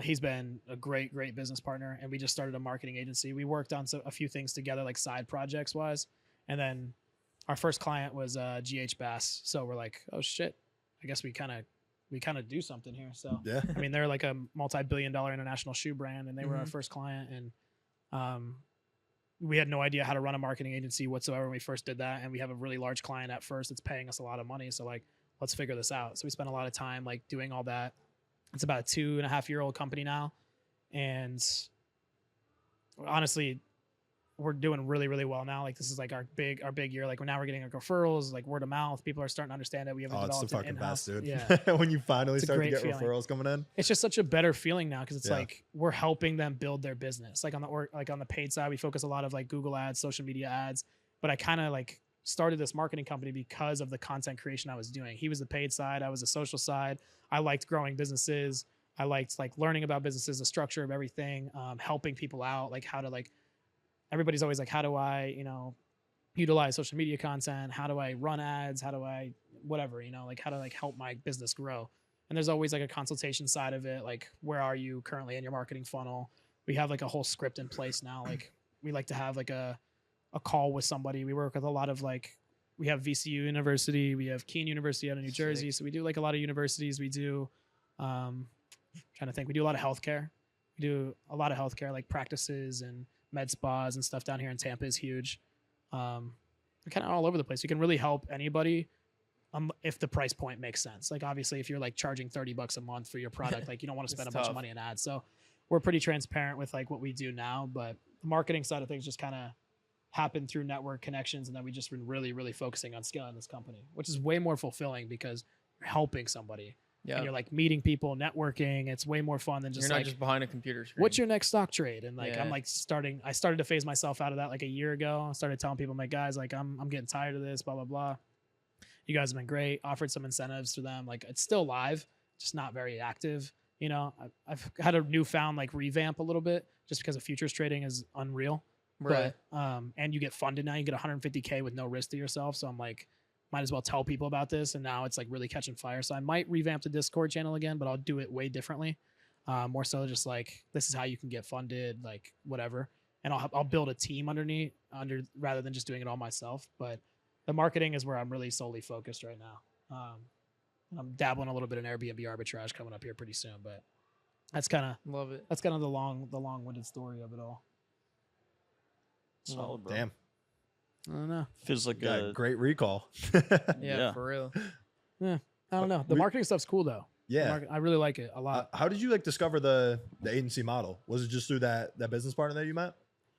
Speaker 1: He's been a great business partner, and we just started a marketing agency. We worked on a few things together, like side projects wise, and then our first client was GH Bass. So we're like, oh shit, I guess we kind of do something here. So
Speaker 3: yeah,
Speaker 1: I mean, they're like a multi-billion-dollar international shoe brand, and they were our first client, and we had no idea how to run a marketing agency whatsoever when we first did that. And we have a really large client at first that's paying us a lot of money. So like, let's figure this out. So we spent a lot of time like doing all that. It's about a 2.5-year-old company now. And honestly, we're doing really, really well now. Like this is like our big year. Like we're getting like referrals, like word of mouth. People are starting to understand that we have
Speaker 3: It's the
Speaker 1: developed an
Speaker 3: fucking
Speaker 1: in-house.
Speaker 3: best, dude.
Speaker 1: Yeah.
Speaker 3: When you finally
Speaker 1: It's a
Speaker 3: start to
Speaker 1: great
Speaker 3: get
Speaker 1: feeling.
Speaker 3: referrals coming in.
Speaker 1: It's just such a better feeling now because it's
Speaker 3: Yeah.
Speaker 1: like we're helping them build their business. Like on the paid side, we focus a lot of like Google ads, social media ads. But I kind of like started this marketing company because of the content creation I was doing. He was the paid side, I was the social side. I liked growing businesses. I liked like learning about businesses, the structure of everything, helping people out, like how to like. Everybody's always like, how do I, utilize social media content? How do I run ads? How do I, whatever, like how to like help my business grow? And there's always like a consultation side of it. Like, where are you currently in your marketing funnel? We have like a whole script in place now. Like we like to have like a call with somebody. We work with a lot of like, we have VCU University. We have Keene University out of New Jersey. So we do like a lot of universities. We do, trying to think, we do a lot of healthcare. We do a lot of healthcare, like practices and med spas and stuff down here in Tampa is huge. We're kind of all over the place. You can really help anybody if the price point makes sense. Like obviously if you're like charging $30 a month for your product, like you don't want to spend a bunch of money in ads. So we're pretty transparent with like what we do now, but the marketing side of things just kind of happened through network connections. And then we just been really, really focusing on scaling this company, which is way more fulfilling because you're helping somebody. Yeah. And you're like meeting people, networking. It's way more fun than just
Speaker 2: you're not just behind a computer screen.
Speaker 1: What's your next stock trade? And like, I'm like I started to phase myself out of that like a year ago. I started telling people, my guys, like I'm getting tired of this, blah, blah, blah. You guys have been great. Offered some incentives to them. Like it's still live, just not very active. I've had a newfound like revamp a little bit just because of futures trading is unreal.
Speaker 2: Right.
Speaker 1: But, and you get funded now, you get $150K with no risk to yourself. So I'm like, might as well tell people about this. And now it's like really catching fire. So I might revamp the Discord channel again, but I'll do it way differently. More so just like, this is how you can get funded, like whatever. And I'll build a team under rather than just doing it all myself. But the marketing is where I'm really solely focused right now. I'm dabbling a little bit in Airbnb arbitrage coming up here pretty soon, but that's kind of
Speaker 2: love it.
Speaker 1: That's kind of the long-winded story of it all.
Speaker 4: Solid, bro.
Speaker 3: Damn.
Speaker 1: I don't know.
Speaker 4: Feels like
Speaker 3: a great recall.
Speaker 2: Yeah, for real.
Speaker 1: Yeah, I don't know. The marketing stuff's cool though.
Speaker 3: Yeah,
Speaker 1: I really like it a lot.
Speaker 3: How did you like discover the agency model? Was it just through that business partner that you met?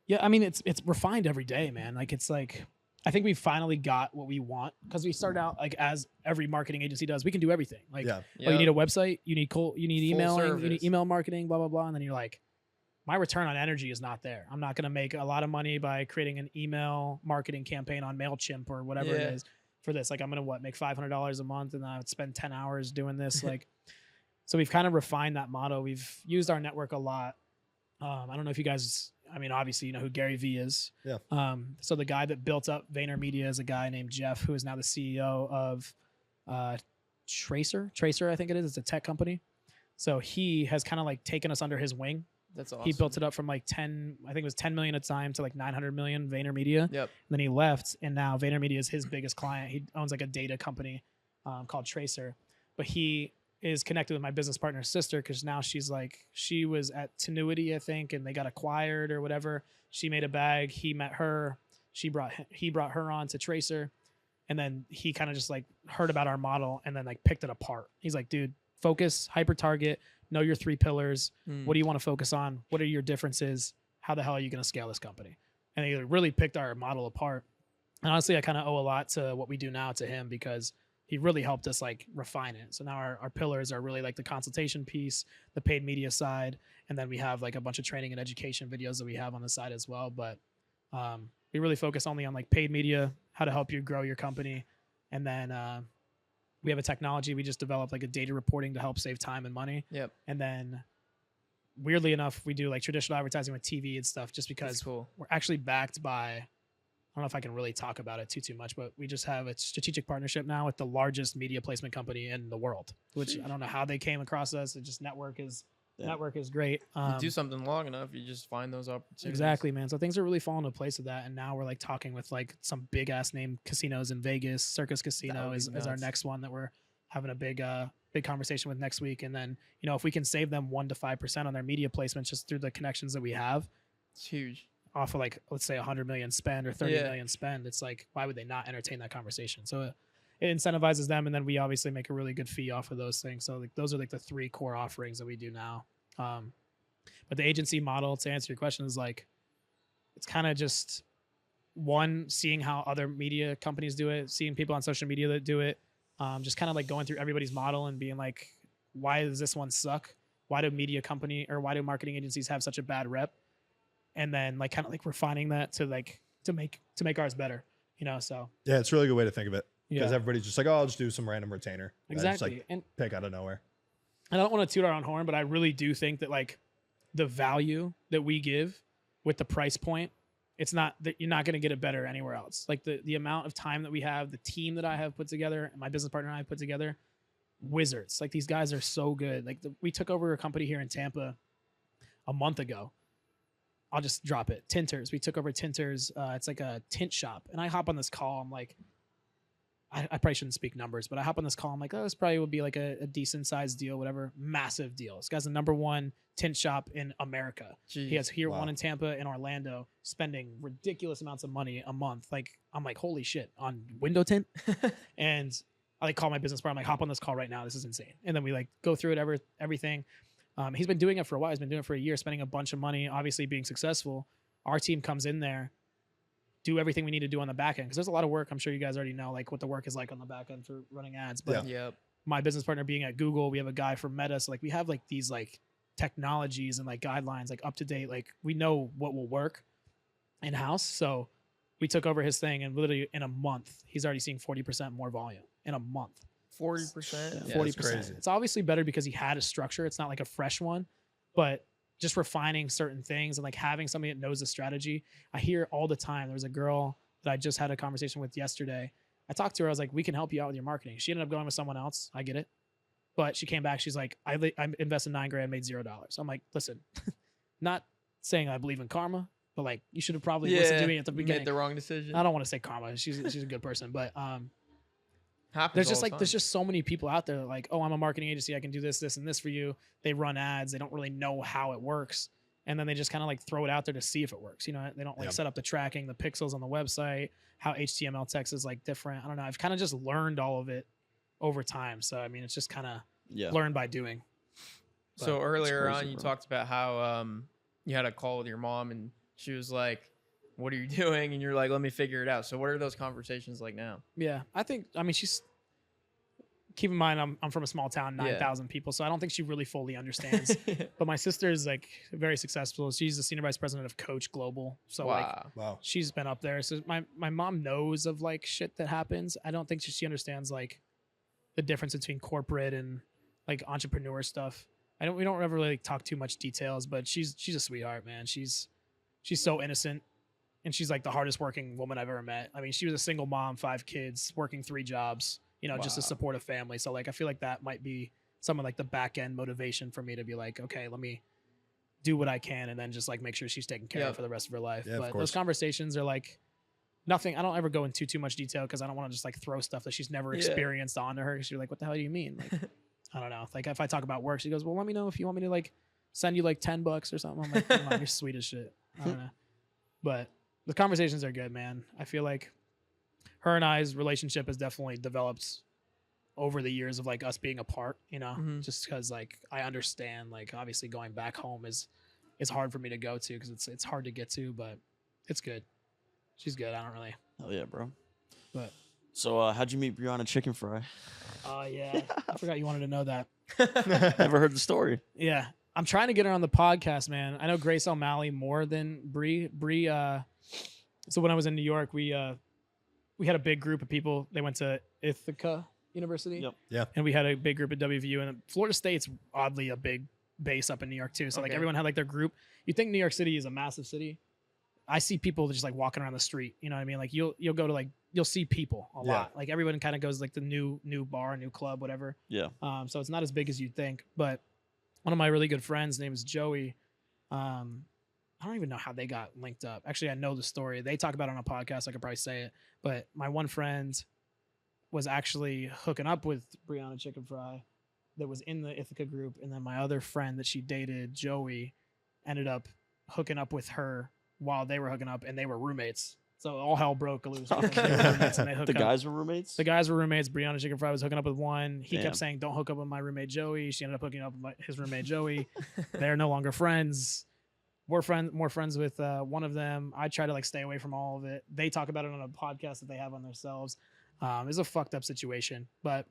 Speaker 1: Yeah, I mean it's refined every day, man. Like it's like I think we finally got what we want because we started out like as every marketing agency does. We can do everything. Like, you need a website, you need emailing, you need email marketing, blah blah blah, and then you're like, my return on energy is not there. I'm not going to make a lot of money by creating an email marketing campaign on MailChimp or whatever it is for this. Like I'm going to make $500 a month and I would spend 10 hours doing this. Like, so we've kind of refined that motto. We've used our network a lot. I don't know if you guys, I mean, obviously you know who Gary Vee is.
Speaker 3: Yeah.
Speaker 1: So the guy that built up VaynerMedia is a guy named Jeff, who is now the CEO of Tracer, I think it is. It's a tech company. So he has kind of like taken us under his wing.
Speaker 2: That's awesome.
Speaker 1: He built it up from like 10, I think it was 10 million at the time to like 900 million VaynerMedia.
Speaker 2: Yep.
Speaker 1: And then he left and now VaynerMedia is his biggest client. He owns like a data company called Tracer, but he is connected with my business partner's sister because now she was at Tenuity, I think, and they got acquired or whatever. She made a bag. He met her. He brought her on to Tracer. And then he kind of just like heard about our model and then like picked it apart. He's like, dude, focus, hyper target, know your 3 pillars. What do you want to focus on? What are your differences? How the hell are you going to scale this company? And he really picked our model apart. And honestly, I kind of owe a lot to what we do now to him because he really helped us like refine it. So now our pillars are really like the consultation piece, the paid media side, and then we have like a bunch of training and education videos that we have on the side as well. But we really focus only on like paid media, how to help you grow your company. And then we have a technology. We just developed like a data reporting to help save time and money.
Speaker 2: Yep.
Speaker 1: And then weirdly enough, we do like traditional advertising with TV and stuff just because we're actually backed by, I don't know if I can really talk about it too much, but we just have a strategic partnership now with the largest media placement company in the world, which I don't know how they came across us. It just network is great.
Speaker 2: You do something long enough, you just find those opportunities.
Speaker 1: Exactly, man. So things are really falling into place with that. And now we're like talking with like some big ass name casinos in Vegas. Circus Casino is our next one that we're having a big conversation with next week. And then, if we can save them 1 to 5% on their media placements just through the connections that we have,
Speaker 2: it's huge.
Speaker 1: Off of like, let's say 100 million spend or 30 million spend. It's like, why would they not entertain that conversation? So it incentivizes them. And then we obviously make a really good fee off of those things. So like, those are like the 3 core offerings that we do now. But the agency model, to answer your question, is like, it's kind of just seeing how other media companies do it, seeing people on social media that do it, just kind of like going through everybody's model and being like, why does this one suck? Why do why do marketing agencies have such a bad rep? And then like kind of like refining that to make ours better, so.
Speaker 3: Yeah, it's a really good way to think of it. Because
Speaker 1: Yeah.
Speaker 3: everybody's just like, oh, I'll just do some random retainer.
Speaker 1: Exactly.
Speaker 3: Just, like, pick out of nowhere.
Speaker 1: And I don't want to toot our own horn, but I really do think that like the value that we give with the price point, it's not that you're not going to get it better anywhere else. Like the amount of time that we have, the team that I have put together, and my business partner and I have put together, wizards. Like these guys are so good. Like we took over a company here in Tampa a month ago. I'll just drop it. Tinters. We took over Tinters. It's like a tint shop. And I hop on this call. I'm like, I probably shouldn't speak numbers, but I hop on this call. I'm like, oh, this probably would be like a decent sized deal, whatever. Massive deal. This guy's the #1 tint shop in America.
Speaker 2: Jeez.
Speaker 1: He has here one in Tampa and Orlando, spending ridiculous amounts of money a month. Like I'm like, holy shit, on window tint. And I like call my business partner. I'm like, hop on this call right now. This is insane. And then we like go through it, everything. He's been doing it for a while. He's been doing it for a year, spending a bunch of money, obviously being successful. Our team comes in there, do everything we need to do on the back end. Cause there's a lot of work. I'm sure you guys already know like what the work is like on the back end for running ads. But my business partner being at Google, we have a guy from Meta. So like we have like these like technologies and like guidelines, like up to date. Like we know what will work in house. So we took over his thing and literally in a month, he's already seeing 40% more volume in a month.
Speaker 2: 40%.
Speaker 1: 40%.
Speaker 3: Crazy.
Speaker 1: It's obviously better because he had a structure. It's not like a fresh one, but just refining certain things and like having somebody that knows the strategy. I hear all the time. There was a girl that I just had a conversation with yesterday. I talked to her. I was like, we can help you out with your marketing. She ended up going with someone else. I get it. But she came back. She's like, I invested $9,000, made $0. I'm like, listen, not saying I believe in karma, but like you should have probably listened to me at the beginning.
Speaker 2: Made the wrong decision.
Speaker 1: I don't want to say karma. She's a good person, but
Speaker 2: Happens
Speaker 1: there's
Speaker 2: all
Speaker 1: just
Speaker 2: the
Speaker 1: like
Speaker 2: time.
Speaker 1: there's just so many people out there that like, oh, I'm a marketing agency, I can do this, this, and this for you. They run ads, they don't really know how it works, and then they just kind of like throw it out there to see if it works. They don't like set up the tracking, the pixels on the website, how HTML text is like different. I don't know. I've kind of just learned all of it over time. So I mean, it's just kind of learned by doing.
Speaker 2: So earlier
Speaker 4: crazy,
Speaker 2: on, you
Speaker 4: bro.
Speaker 2: talked about how you had a call with your mom, and she was like, "What are you doing?" And you're like, "Let me figure it out." So what are those conversations like now?
Speaker 1: Yeah, I mean, she's. Keep in mind, I'm from a small town, 9,000 people, so I don't think she really fully understands. But my sister is like very successful. She's the senior vice president of Coach Global. So
Speaker 3: Wow.
Speaker 1: she's been up there. So my mom knows of like shit that happens. I don't think she understands like the difference between corporate and like entrepreneur stuff. We don't ever really talk too much details, but she's a sweetheart, man. She's so innocent, and she's like the hardest working woman I've ever met. I mean, she was a single mom, 5 kids, working 3 jobs. Just to support a family. So like, I feel like that might be some of like the back end motivation for me to be like, okay, let me do what I can. And then just like make sure she's taken care of for the rest of her life.
Speaker 3: Yeah,
Speaker 1: but those conversations are like nothing. I don't ever go into too much detail cause I don't want to just like throw stuff that she's never experienced onto her. She's like, what the hell do you mean? Like, I don't know. Like if I talk about work, she goes, well, let me know if you want me to like send you like $10 or something. I'm like, come on, you're sweet as shit. I don't know. But the conversations are good, man. I feel like her and I's relationship has definitely developed over the years of like us being apart, just because like I understand like obviously going back home is hard for me to go to because it's hard to get to, but it's good. She's good. I don't really.
Speaker 4: Hell yeah, bro.
Speaker 1: But
Speaker 4: so how'd you meet Brianna Chicken Fry?
Speaker 1: Yeah, I forgot you wanted to know that.
Speaker 4: Never heard the story.
Speaker 1: Yeah, I'm trying to get her on the podcast, man. I know Grace O'Malley more than Bree. So when I was in New York, we had a big group of people. They went to Ithaca University.
Speaker 4: Yep.
Speaker 3: Yeah.
Speaker 1: And we had a big group at WVU, and Florida State's oddly a big base up in New York too. So like everyone had like their group. You think New York City is a massive city. I see people just like walking around the street. You know what I mean? Like you'll go to like, you'll see people a lot. Like everyone kind of goes like the new bar, new club, whatever.
Speaker 4: Yeah.
Speaker 1: So it's not as big as you'd think. But one of my really good friends, name is Joey. I don't even know how they got linked up. Actually, I know the story. They talk about it on a podcast. I could probably say it. But my one friend was actually hooking up with Brianna Chicken Fry that was in the Ithaca group. And then my other friend that she dated, Joey, ended up hooking up with her while they were hooking up, and they were roommates. So all hell broke loose.
Speaker 4: The guys were roommates?
Speaker 1: The guys were roommates. Brianna Chicken Fry was hooking up with one. He
Speaker 4: Damn.
Speaker 1: kept saying, don't hook up with my roommate Joey. She ended up hooking up with his roommate Joey. They're no longer friends. we're more friends with one of them. I try to like stay away from all of it. They talk about it on a podcast that they have on themselves. It's a fucked up situation. But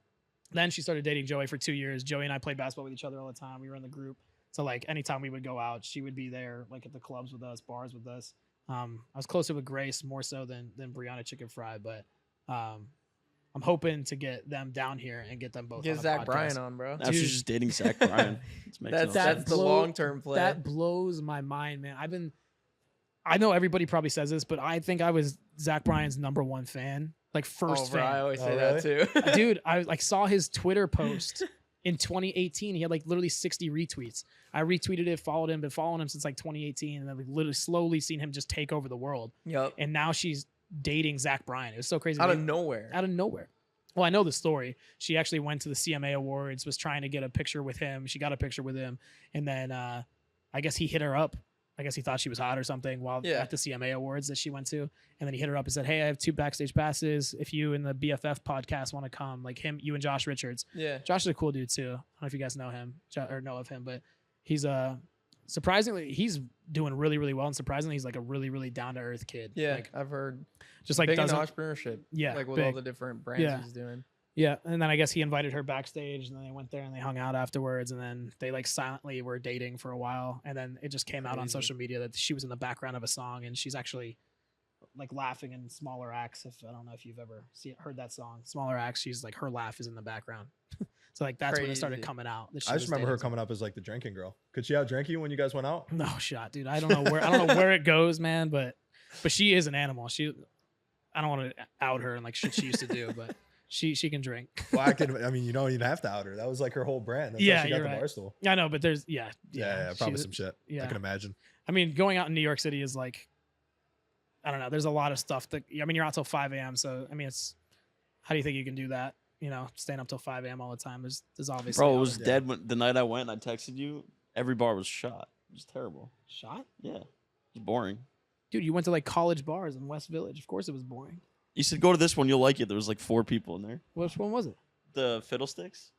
Speaker 1: then she started dating Joey for 2 years. Joey and I played basketball with each other all the time. We were in the group. So like anytime we would go out, she would be there, like at the clubs with us, bars with us. I was closer with Grace more so than Brianna Chicken Fry, but I'm hoping to get them down here and get them both.
Speaker 2: Get
Speaker 1: on
Speaker 2: Zach
Speaker 1: podcast.
Speaker 2: Bryan on, bro.
Speaker 4: Now she's just dating Zach Bryan.
Speaker 2: That's the long-term play.
Speaker 1: That blows my mind, man. I know everybody probably says this, but I think I was Zach Bryan's #1 fan, like first fan.
Speaker 2: I always say that too.
Speaker 1: Dude, I like saw his Twitter post in 2018. He had like literally 60 retweets. I retweeted it, followed him, been following him since like 2018, and I've like literally slowly seen him just take over the world.
Speaker 2: Yep.
Speaker 1: And now she's dating Zach Bryan. It was so crazy.
Speaker 2: Out of nowhere.
Speaker 1: Well, I know the story. She actually went to the CMA Awards, was trying to get a picture with him. She got a picture with him, and then I guess he hit her up. I guess he thought she was hot or something while at the CMA Awards that she went to. And then he hit her up and said, hey, I have 2 backstage passes. If you and the BFF podcast want to come, like you and Josh Richards. Yeah. Josh is a cool dude too. I don't know if you guys know him or know of him, but he's surprisingly, he's doing really, really well. And surprisingly, he's like a really, really down to earth kid.
Speaker 2: Yeah.
Speaker 1: Like,
Speaker 2: I've heard
Speaker 1: just like
Speaker 2: big in entrepreneurship.
Speaker 1: Yeah.
Speaker 2: Like with all the different brands he's doing.
Speaker 1: Yeah, and then I guess he invited her backstage, and then they went there and they hung out afterwards, and then they like silently were dating for a while, and then it just came out on social media that she was in the background of a song, and she's actually like laughing in Smaller Acts. If I don't know if you've ever heard that song, Smaller Acts, she's like her laugh is in the background. So like that's when it started coming out.
Speaker 3: I just remember her coming up as like the drinking girl. Could she outdrink you when you guys went out?
Speaker 1: No shot, dude. I don't know where it goes, man, but she is an animal. I don't want to out her and like shit she used to do, but. She can drink.
Speaker 3: Well, I mean, you don't even have to out her. That was like her whole brand. That's how she got the Barstool.
Speaker 1: I know, but there's
Speaker 3: probably some shit. Yeah. I can imagine.
Speaker 1: I mean, going out in New York City is like, I don't know. There's a lot of stuff that you're out till 5 a.m. So I mean, how do you think you can do that? You know, staying up till 5 a.m. all the time. There's obviously.
Speaker 4: Bro, it was dead when the night I went. I texted you. Every bar was shot. It was terrible.
Speaker 1: Shot?
Speaker 4: Yeah, it was boring.
Speaker 1: Dude, you went to like college bars in West Village. Of course, it was boring.
Speaker 4: You said go to this one, you'll like it. There was like 4 people in there.
Speaker 1: Which one was it?
Speaker 4: The Fiddlesticks.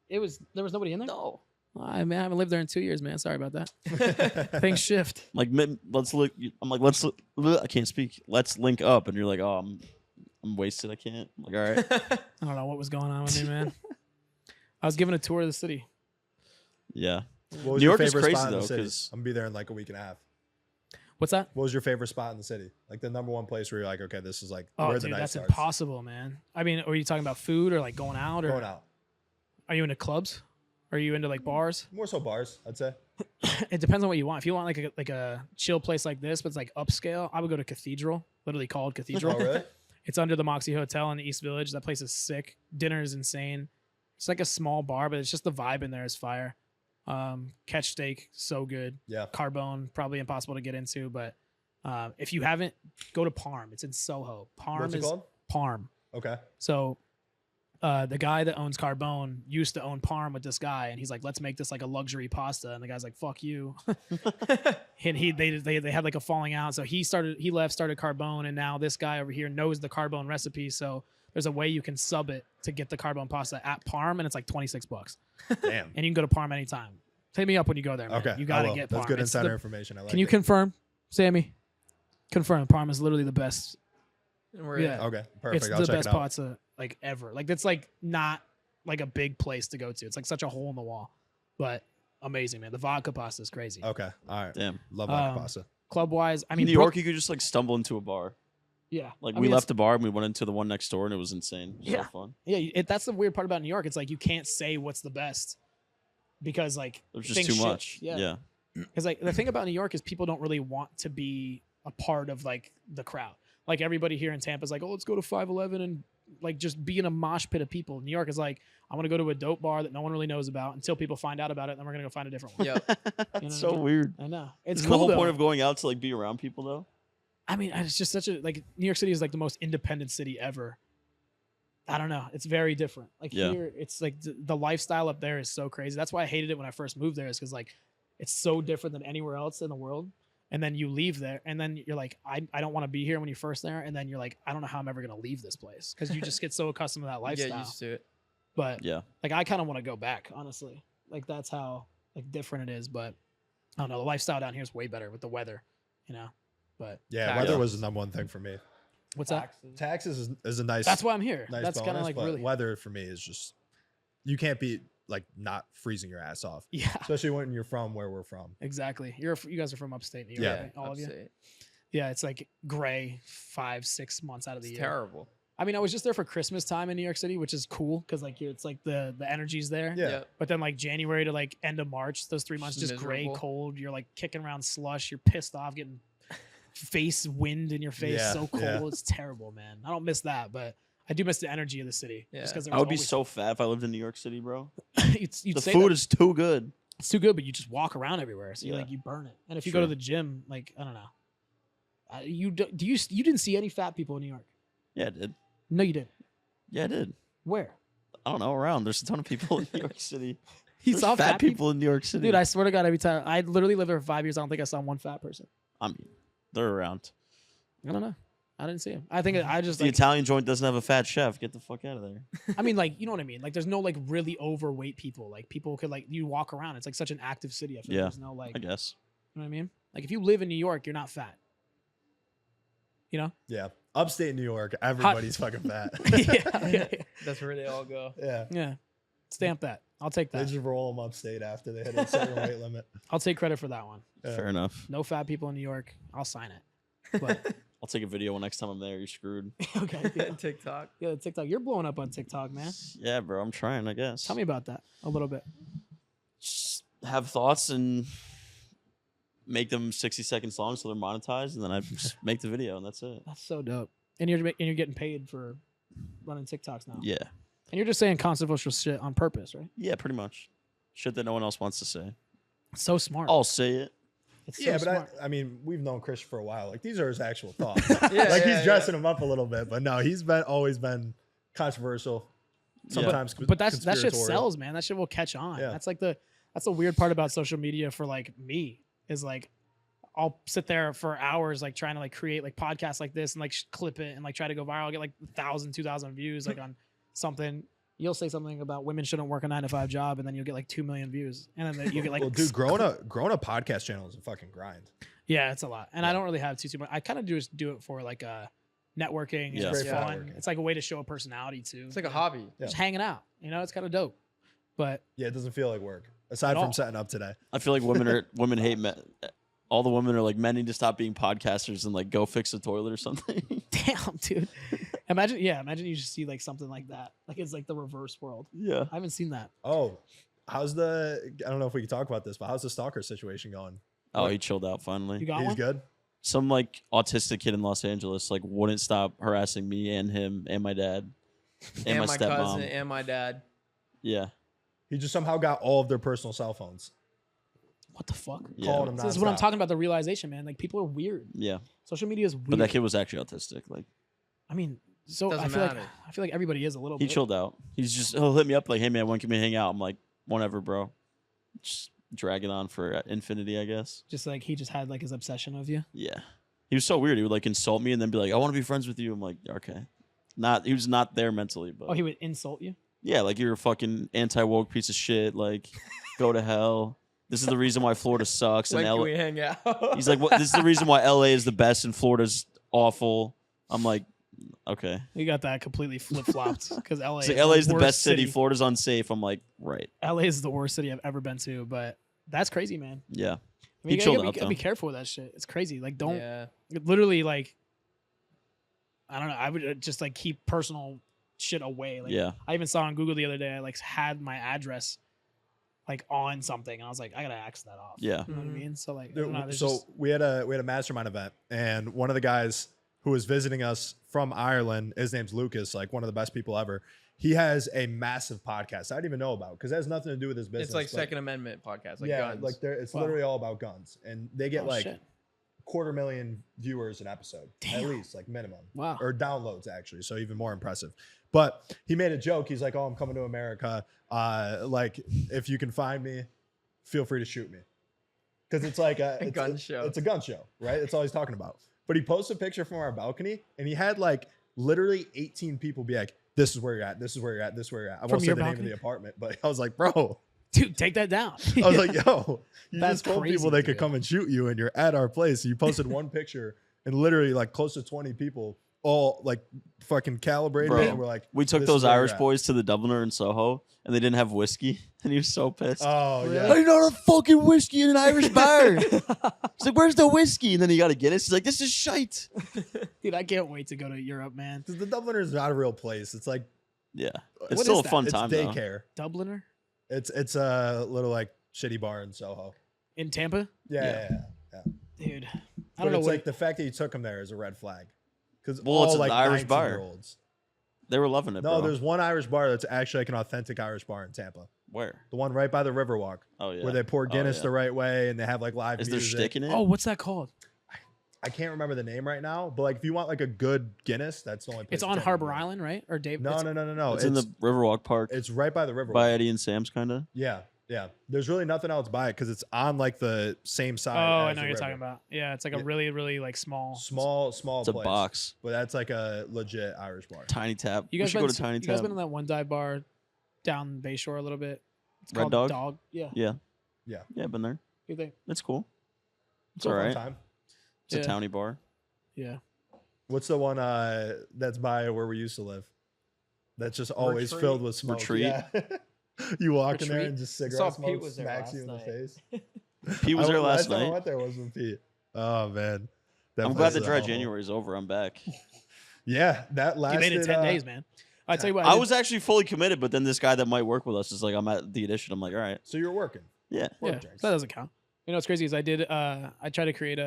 Speaker 1: There was nobody in there?
Speaker 4: No.
Speaker 1: I haven't lived there in 2 years, man. Sorry about that. Things shift.
Speaker 4: Like let's look. I'm like I can't speak. Let's link up, and you're like, oh, I'm wasted. I can't. I'm like, all right.
Speaker 1: I don't know what was going on with me, man. I was giving a tour of the city.
Speaker 4: Yeah.
Speaker 3: What was New York is crazy though, because I'm gonna be there in like a week and a half.
Speaker 1: What's that?
Speaker 3: What was your favorite spot in the city? Like the #1 place where you're like, okay, this is like
Speaker 1: where the night starts. That's impossible, man. I mean, are you talking about food or like going out? Or
Speaker 3: going out.
Speaker 1: Are you into clubs? Are you into like bars?
Speaker 3: More so bars, I'd say.
Speaker 1: It depends on what you want. If you want like a chill place like this, but it's like upscale, I would go to Cathedral. Literally called Cathedral.
Speaker 3: Oh, really?
Speaker 1: It's under the Moxie Hotel in the East Village. That place is sick. Dinner is insane. It's like a small bar, but it's just the vibe in there is fire. Catch steak, so good.
Speaker 3: Yeah.
Speaker 1: Carbone, probably impossible to get into, but if you haven't, go to Parm. It's in Soho.
Speaker 3: What's it called?
Speaker 1: Parm.
Speaker 3: Okay.
Speaker 1: So the guy that owns Carbone used to own Parm with this guy, and he's like, let's make this like a luxury pasta. And the guy's like, fuck you. And they had like a falling out. So he left, started Carbone, and now this guy over here knows the Carbone recipe. So there's a way you can sub it to get the Carbone pasta at Parm, and it's like $26.
Speaker 3: Damn.
Speaker 1: And you can go to Parm anytime. Hit me up when you go there, man.
Speaker 3: Okay.
Speaker 1: You got to get Parm.
Speaker 3: That's good insider information. I like
Speaker 1: Can you confirm, Sammy? Confirm. Parm is literally the best.
Speaker 3: Yeah. Okay. Perfect.
Speaker 1: It's
Speaker 3: I'll
Speaker 1: the
Speaker 3: check
Speaker 1: best
Speaker 3: it out.
Speaker 1: pasta like ever. Like it's like not like a big place to go to. It's like such a hole in the wall, but amazing, man. The vodka pasta is crazy.
Speaker 3: Okay. All right.
Speaker 4: Damn.
Speaker 3: Love vodka pasta.
Speaker 1: Club wise, I mean,
Speaker 4: New York, you could just like stumble into a bar.
Speaker 1: Yeah.
Speaker 4: Like we left the bar and we went into the one next door and it was insane. It was so fun.
Speaker 1: Yeah. That's the weird part about New York. It's like you can't say what's the best because like
Speaker 4: there's just too much.
Speaker 1: Yeah. Because like the thing about New York is people don't really want to be a part of like the crowd. Like everybody here in Tampa is like, oh, let's go to 511 and like just be in a mosh pit of people. New York is like, I want to go to a dope bar that no one really knows about until people find out about it. And then we're going to go find a different one.
Speaker 2: Yeah.
Speaker 4: It's so weird.
Speaker 1: I know. It's
Speaker 4: cool, the whole point of going out to like be around people though.
Speaker 1: I mean, it's just such a, like New York City is like the most independent city ever. I don't know. It's very different. Like here, it's like the lifestyle up there is so crazy. That's why I hated it when I first moved there, is because like it's so different than anywhere else in the world. And then you leave there and then you're like, I don't want to be here when you're first there. And then you're like, I don't know how I'm ever going to leave this place, because you just get so accustomed to that lifestyle.
Speaker 2: Get used to it.
Speaker 1: But like, I kind of want to go back, honestly. Like that's how like different it is. But I don't know. The lifestyle down here is way better with the weather, you know. But
Speaker 3: Yeah,
Speaker 2: Taxes.
Speaker 3: weather was the number one thing for me.
Speaker 1: what's that?
Speaker 3: Taxes is a nice.
Speaker 1: That's why I'm here.
Speaker 3: Nice
Speaker 1: That's kind of
Speaker 3: bonus,
Speaker 1: like
Speaker 3: but
Speaker 1: really.
Speaker 3: weather for me is just you can't be like not freezing your ass off,
Speaker 1: Yeah,
Speaker 3: especially when you're from where we're from.
Speaker 1: exactly. You guys are from upstate New York,
Speaker 3: Yeah.
Speaker 1: right? All of you.
Speaker 2: Upstate.
Speaker 1: Yeah, it's like gray 5-6 months out of the
Speaker 2: It's
Speaker 1: year.
Speaker 2: terrible.
Speaker 1: I mean, I was just there for Christmas time in New York City, which is cool because like it's like the energy's there.
Speaker 3: Yeah.
Speaker 2: Yep.
Speaker 1: But then like January to like end of March, those 3 months
Speaker 2: Just
Speaker 1: just gray,
Speaker 2: miserable.
Speaker 1: cold. You're like kicking around slush. You're pissed off, getting face wind in your face.
Speaker 3: Yeah,
Speaker 1: So cold.
Speaker 3: yeah.
Speaker 1: It's terrible, man. I don't miss that, but I do miss the energy of the city.
Speaker 2: Yeah.
Speaker 1: Just because
Speaker 4: I would be so fat if I lived in New York City, bro.
Speaker 1: you'd
Speaker 4: The
Speaker 1: say
Speaker 4: food
Speaker 1: that.
Speaker 4: is too good.
Speaker 1: It's too good, but you just walk around everywhere, so you
Speaker 4: Yeah.
Speaker 1: like you burn it. And if you go to
Speaker 4: Sure.
Speaker 1: the gym, like I don't know, you didn't see any fat people in New York?
Speaker 4: Yeah, I did.
Speaker 1: No, you didn't.
Speaker 4: Yeah, I did.
Speaker 1: Where?
Speaker 4: I don't know, around. There's a ton of people in New York City.
Speaker 1: You
Speaker 4: There's
Speaker 1: saw
Speaker 4: fat people in New York City.
Speaker 1: Dude, I swear to God, every time I literally lived there for 5 years, I don't think I saw one fat person.
Speaker 4: I mean, they're around.
Speaker 1: I don't know. I didn't see him. I think I just
Speaker 4: The
Speaker 1: like.
Speaker 4: Italian joint doesn't have a fat chef. Get the fuck out of there.
Speaker 1: I mean, like you know what I mean. Like, there's no like really overweight people. Like people could like you walk around. It's like such an active city. I feel
Speaker 4: Yeah,
Speaker 1: like there's no like.
Speaker 4: I guess.
Speaker 1: You know what I mean? Like if you live in New York, you're not fat. You know?
Speaker 3: Yeah, upstate New York, everybody's fucking fat.
Speaker 1: yeah.
Speaker 2: That's where they all go.
Speaker 3: Yeah,
Speaker 1: Yeah. Stamp that. I'll take
Speaker 3: they
Speaker 1: that.
Speaker 3: just roll them upstate after they hit a certain weight limit.
Speaker 1: I'll take credit for that one.
Speaker 3: Yeah.
Speaker 4: Fair enough.
Speaker 1: No fat people in New York. I'll sign it. But
Speaker 4: I'll take a video next time I'm there. You're screwed.
Speaker 1: okay. Yeah.
Speaker 2: TikTok.
Speaker 1: Yeah, TikTok. You're blowing up on TikTok, man.
Speaker 4: Yeah, bro. I'm trying, I guess.
Speaker 1: Tell me about that a little bit.
Speaker 4: Just have thoughts and make them 60 seconds long so they're monetized, and then I just make the video, and that's it.
Speaker 1: That's so dope. And you're getting paid for running TikToks now.
Speaker 4: Yeah.
Speaker 1: And you're just saying controversial shit on purpose, right?
Speaker 4: Yeah, pretty much. Shit that no one else wants to say.
Speaker 1: It's so smart.
Speaker 4: I'll say it.
Speaker 1: It's so
Speaker 3: Yeah, but
Speaker 1: smart.
Speaker 3: I mean, we've known Chris for a while. Like these are his actual thoughts.
Speaker 2: Yeah,
Speaker 3: like
Speaker 2: yeah,
Speaker 3: he's dressing him up a little bit, but no, he's always been controversial. Sometimes,
Speaker 1: But that shit
Speaker 3: conspiratorial.
Speaker 1: sells, man. That shit will catch on.
Speaker 3: Yeah.
Speaker 1: That's the weird part about social media for like me is like I'll sit there for hours like trying to like create like podcasts like this and like clip it and like try to go viral. I'll get like 1,000, 2,000 views like on something. You'll say something about women shouldn't work a 9-to-5 job, and then you'll get like 2 million views, and then you get like
Speaker 3: Well, dude, growing a podcast channel is a fucking grind.
Speaker 1: yeah, it's a lot. And I
Speaker 3: Yeah.
Speaker 1: don't really have too much. I kind of do it for like networking.
Speaker 4: Yeah.
Speaker 1: And it's
Speaker 3: Great
Speaker 1: fun.
Speaker 3: networking.
Speaker 1: It's like a way to show a personality too.
Speaker 2: It's like a hobby.
Speaker 3: Yeah.
Speaker 1: Just hanging out. You know, it's kind of dope. But
Speaker 3: Yeah, it doesn't feel like work aside
Speaker 1: At
Speaker 3: from
Speaker 1: all.
Speaker 3: setting up today.
Speaker 4: I feel like women hate men. All the women are like, men need to stop being podcasters and like go fix a toilet or something.
Speaker 1: damn, dude. Imagine you just see like something like that. Like it's like the reverse world.
Speaker 4: Yeah.
Speaker 1: I haven't seen that.
Speaker 3: Oh, I don't know if we can talk about this, but how's the stalker situation going?
Speaker 4: Oh, he chilled out finally.
Speaker 1: You got
Speaker 3: He's
Speaker 1: one?
Speaker 3: good.
Speaker 4: Some like autistic kid in Los Angeles like wouldn't stop harassing me and him and my dad and, my
Speaker 2: my
Speaker 4: stepmom.
Speaker 2: cousin and my dad.
Speaker 4: Yeah.
Speaker 3: He just somehow got all of their personal cell phones.
Speaker 1: What the fuck?
Speaker 4: Yeah.
Speaker 3: Calling him
Speaker 1: This is what I'm
Speaker 3: nonstop.
Speaker 1: talking about, the realization, man. Like people are weird.
Speaker 4: Yeah.
Speaker 1: Social media is weird.
Speaker 4: But that kid was actually autistic. Like
Speaker 1: I mean, so
Speaker 2: Doesn't
Speaker 1: I feel
Speaker 2: matter.
Speaker 1: like everybody is a little
Speaker 4: he
Speaker 1: bit.
Speaker 4: chilled out. He'll hit me up like, hey man, when can we hang out? I'm like, whenever, bro. Just dragging on for infinity, I guess.
Speaker 1: Just like he just had like his obsession of you.
Speaker 4: Yeah. He was so weird. He would like insult me and then be like, I want to be friends with you. I'm like, okay. He was not there mentally, but
Speaker 1: Oh, he would insult you?
Speaker 4: yeah, like you're a fucking anti-woke piece of shit. Like, go to hell. This is the reason why Florida sucks.
Speaker 2: When
Speaker 4: And
Speaker 2: can we hang out?
Speaker 4: he's like, what? This is the reason why LA is the best and Florida's awful. I'm like, okay.
Speaker 1: You got that completely flip flopped because LA.
Speaker 4: It's like,
Speaker 1: is
Speaker 4: LA is the
Speaker 1: worst
Speaker 4: best city. Florida's unsafe. I'm like, right.
Speaker 1: LA is the worst city I've ever been to, but that's crazy, man.
Speaker 4: Yeah.
Speaker 1: I
Speaker 4: He
Speaker 1: mean, you
Speaker 4: chilled
Speaker 1: gotta
Speaker 4: out,
Speaker 1: be
Speaker 4: though.
Speaker 1: careful with that shit. It's crazy. Like, don't
Speaker 2: Yeah.
Speaker 1: literally like. I don't know. I would just like keep personal shit away. Like,
Speaker 4: Yeah.
Speaker 1: I even saw on Google the other day. I like had my address like on something, and I was like, I gotta axe that off.
Speaker 4: Yeah.
Speaker 1: You know what I
Speaker 2: Mhm.
Speaker 1: mean? So like, I don't know, there's
Speaker 3: So
Speaker 1: just-
Speaker 3: we had a mastermind event, and one of the guys who was visiting us from Ireland, his name's Lucas, like one of the best people ever. He has a massive podcast I didn't even know about because it has nothing to do with his business.
Speaker 2: It's like
Speaker 3: but-
Speaker 2: Second Amendment podcast, like
Speaker 3: yeah,
Speaker 2: guns.
Speaker 3: like it's
Speaker 1: Wow.
Speaker 3: literally all about guns, and they get
Speaker 1: oh,
Speaker 3: like
Speaker 1: shit.
Speaker 3: 250,000 viewers an episode,
Speaker 1: Damn.
Speaker 3: at least, like minimum.
Speaker 1: Wow.
Speaker 3: Or downloads actually, so even more impressive. But he made a joke. He's like, "Oh, I'm coming to America. Like, if you can find me, feel free to shoot me." Because it's like a
Speaker 2: gun show.
Speaker 3: It's a gun show, right? That's all he's talking about. But he posted a picture from our balcony, and he had like literally 18 people be like, "This is where you're at. This is where you're at. This is where you're at." I
Speaker 1: From
Speaker 3: won't say
Speaker 1: your
Speaker 3: the name of
Speaker 1: balcony?
Speaker 3: the apartment, but I was like, "Bro,
Speaker 1: dude, take that down.
Speaker 3: I was like, yo, you
Speaker 1: That's
Speaker 3: just told
Speaker 1: crazy,
Speaker 3: people they could
Speaker 1: dude.
Speaker 3: come and shoot you, and you're at our place. You posted one picture, and literally like close to 20 people all like fucking calibrated.
Speaker 4: Bro,
Speaker 3: And we're like,
Speaker 4: We took
Speaker 3: this is
Speaker 4: those
Speaker 3: where we're
Speaker 4: Irish
Speaker 3: at.
Speaker 4: boys to the Dubliner in Soho, and they didn't have whiskey, and he was so pissed.
Speaker 3: Oh
Speaker 1: Really?
Speaker 3: yeah.
Speaker 4: I not a fucking whiskey in an Irish bar. He's like, "Where's the whiskey?" And then he got a Guinness. He's like, "This is shite."
Speaker 1: Dude, I can't wait to go to Europe, man.
Speaker 3: The Dubliner is not a real place. It's like
Speaker 4: Yeah,
Speaker 1: What
Speaker 4: it's
Speaker 1: is
Speaker 4: still a
Speaker 1: that?
Speaker 4: fun
Speaker 3: it's
Speaker 4: time though.
Speaker 3: daycare.
Speaker 1: Dubliner
Speaker 3: It's a little like shitty bar in Soho.
Speaker 1: in Tampa,
Speaker 3: Yeah.
Speaker 1: dude. I
Speaker 3: But
Speaker 1: don't know
Speaker 3: it's
Speaker 1: what.
Speaker 3: like the fact that you took them there is a red flag. Because
Speaker 4: Well,
Speaker 3: all
Speaker 4: it's an
Speaker 3: like
Speaker 4: Irish bar.
Speaker 3: 19-year-olds.
Speaker 4: They were loving it.
Speaker 3: No,
Speaker 4: bro.
Speaker 3: there's one Irish bar that's actually like an authentic Irish bar in Tampa.
Speaker 4: Where?
Speaker 3: The one right by the Riverwalk,
Speaker 4: Oh yeah.
Speaker 3: where they pour
Speaker 4: Oh,
Speaker 3: Guinness
Speaker 4: yeah.
Speaker 3: the right way and they have like live
Speaker 4: Is there
Speaker 3: music.
Speaker 4: stick in it?
Speaker 1: Oh, what's that called?
Speaker 3: I can't remember the name right now, but like if you want like a good Guinness, that's the only place.
Speaker 1: It's
Speaker 3: in
Speaker 1: on
Speaker 3: Tampa
Speaker 1: Harbor
Speaker 3: to go.
Speaker 1: Island, right? Or Dave?
Speaker 3: No, no.
Speaker 4: It's in the Riverwalk Park
Speaker 3: It's right by the Riverwalk.
Speaker 4: by Eddie and Sam's, kind of.
Speaker 3: Yeah. There's really nothing else by it because it's on like the same side.
Speaker 1: Oh, I
Speaker 3: as
Speaker 1: know
Speaker 3: the
Speaker 1: what you're
Speaker 3: river.
Speaker 1: talking about. Yeah, it's like a
Speaker 3: Yeah.
Speaker 1: really, really like small.
Speaker 3: Small
Speaker 4: It's a
Speaker 3: place.
Speaker 4: box.
Speaker 3: But that's like a legit Irish bar.
Speaker 4: Tiny Tap.
Speaker 1: You
Speaker 4: We
Speaker 1: guys
Speaker 4: should
Speaker 1: been?
Speaker 4: go to Tiny
Speaker 1: You guys
Speaker 4: Tap.
Speaker 1: been in that one dive bar down Bayshore a little bit? It's
Speaker 4: Red
Speaker 1: called
Speaker 4: Dog?
Speaker 1: Yeah.
Speaker 3: Yeah.
Speaker 4: Yeah, been there.
Speaker 1: You think?
Speaker 4: It's cool. It's
Speaker 3: a
Speaker 4: all
Speaker 3: fun
Speaker 4: right.
Speaker 3: time.
Speaker 4: It's a
Speaker 1: Yeah.
Speaker 4: towny bar.
Speaker 1: Yeah.
Speaker 3: What's the one that's by where we used to live? That's just always
Speaker 2: Retreat.
Speaker 3: filled with smoke.
Speaker 4: Retreat?
Speaker 3: Yeah. You walk in there
Speaker 2: Retreat?
Speaker 3: and just
Speaker 2: I
Speaker 3: cigarette
Speaker 2: saw
Speaker 3: smoke
Speaker 2: Pete was there
Speaker 3: smacks you in
Speaker 2: last
Speaker 3: the
Speaker 2: night.
Speaker 3: face.
Speaker 4: Pete was there last
Speaker 3: time I
Speaker 4: night.
Speaker 3: went there was with Pete. Oh man. That
Speaker 4: I'm
Speaker 3: place
Speaker 4: glad
Speaker 3: is
Speaker 4: the
Speaker 3: a
Speaker 4: dry
Speaker 3: hellhole.
Speaker 4: January is over. I'm back.
Speaker 3: Yeah, that
Speaker 1: You
Speaker 3: lasted.
Speaker 1: made it 10 days, man. I tell you what.
Speaker 4: I
Speaker 1: did-
Speaker 4: was actually fully committed, but then this guy that might work with us is like, I'm at the edition. I'm like, all right.
Speaker 3: So you're working.
Speaker 4: Yeah.
Speaker 1: Yeah,
Speaker 3: work drinks.
Speaker 1: that doesn't count. You know what's crazy is I did. I tried to create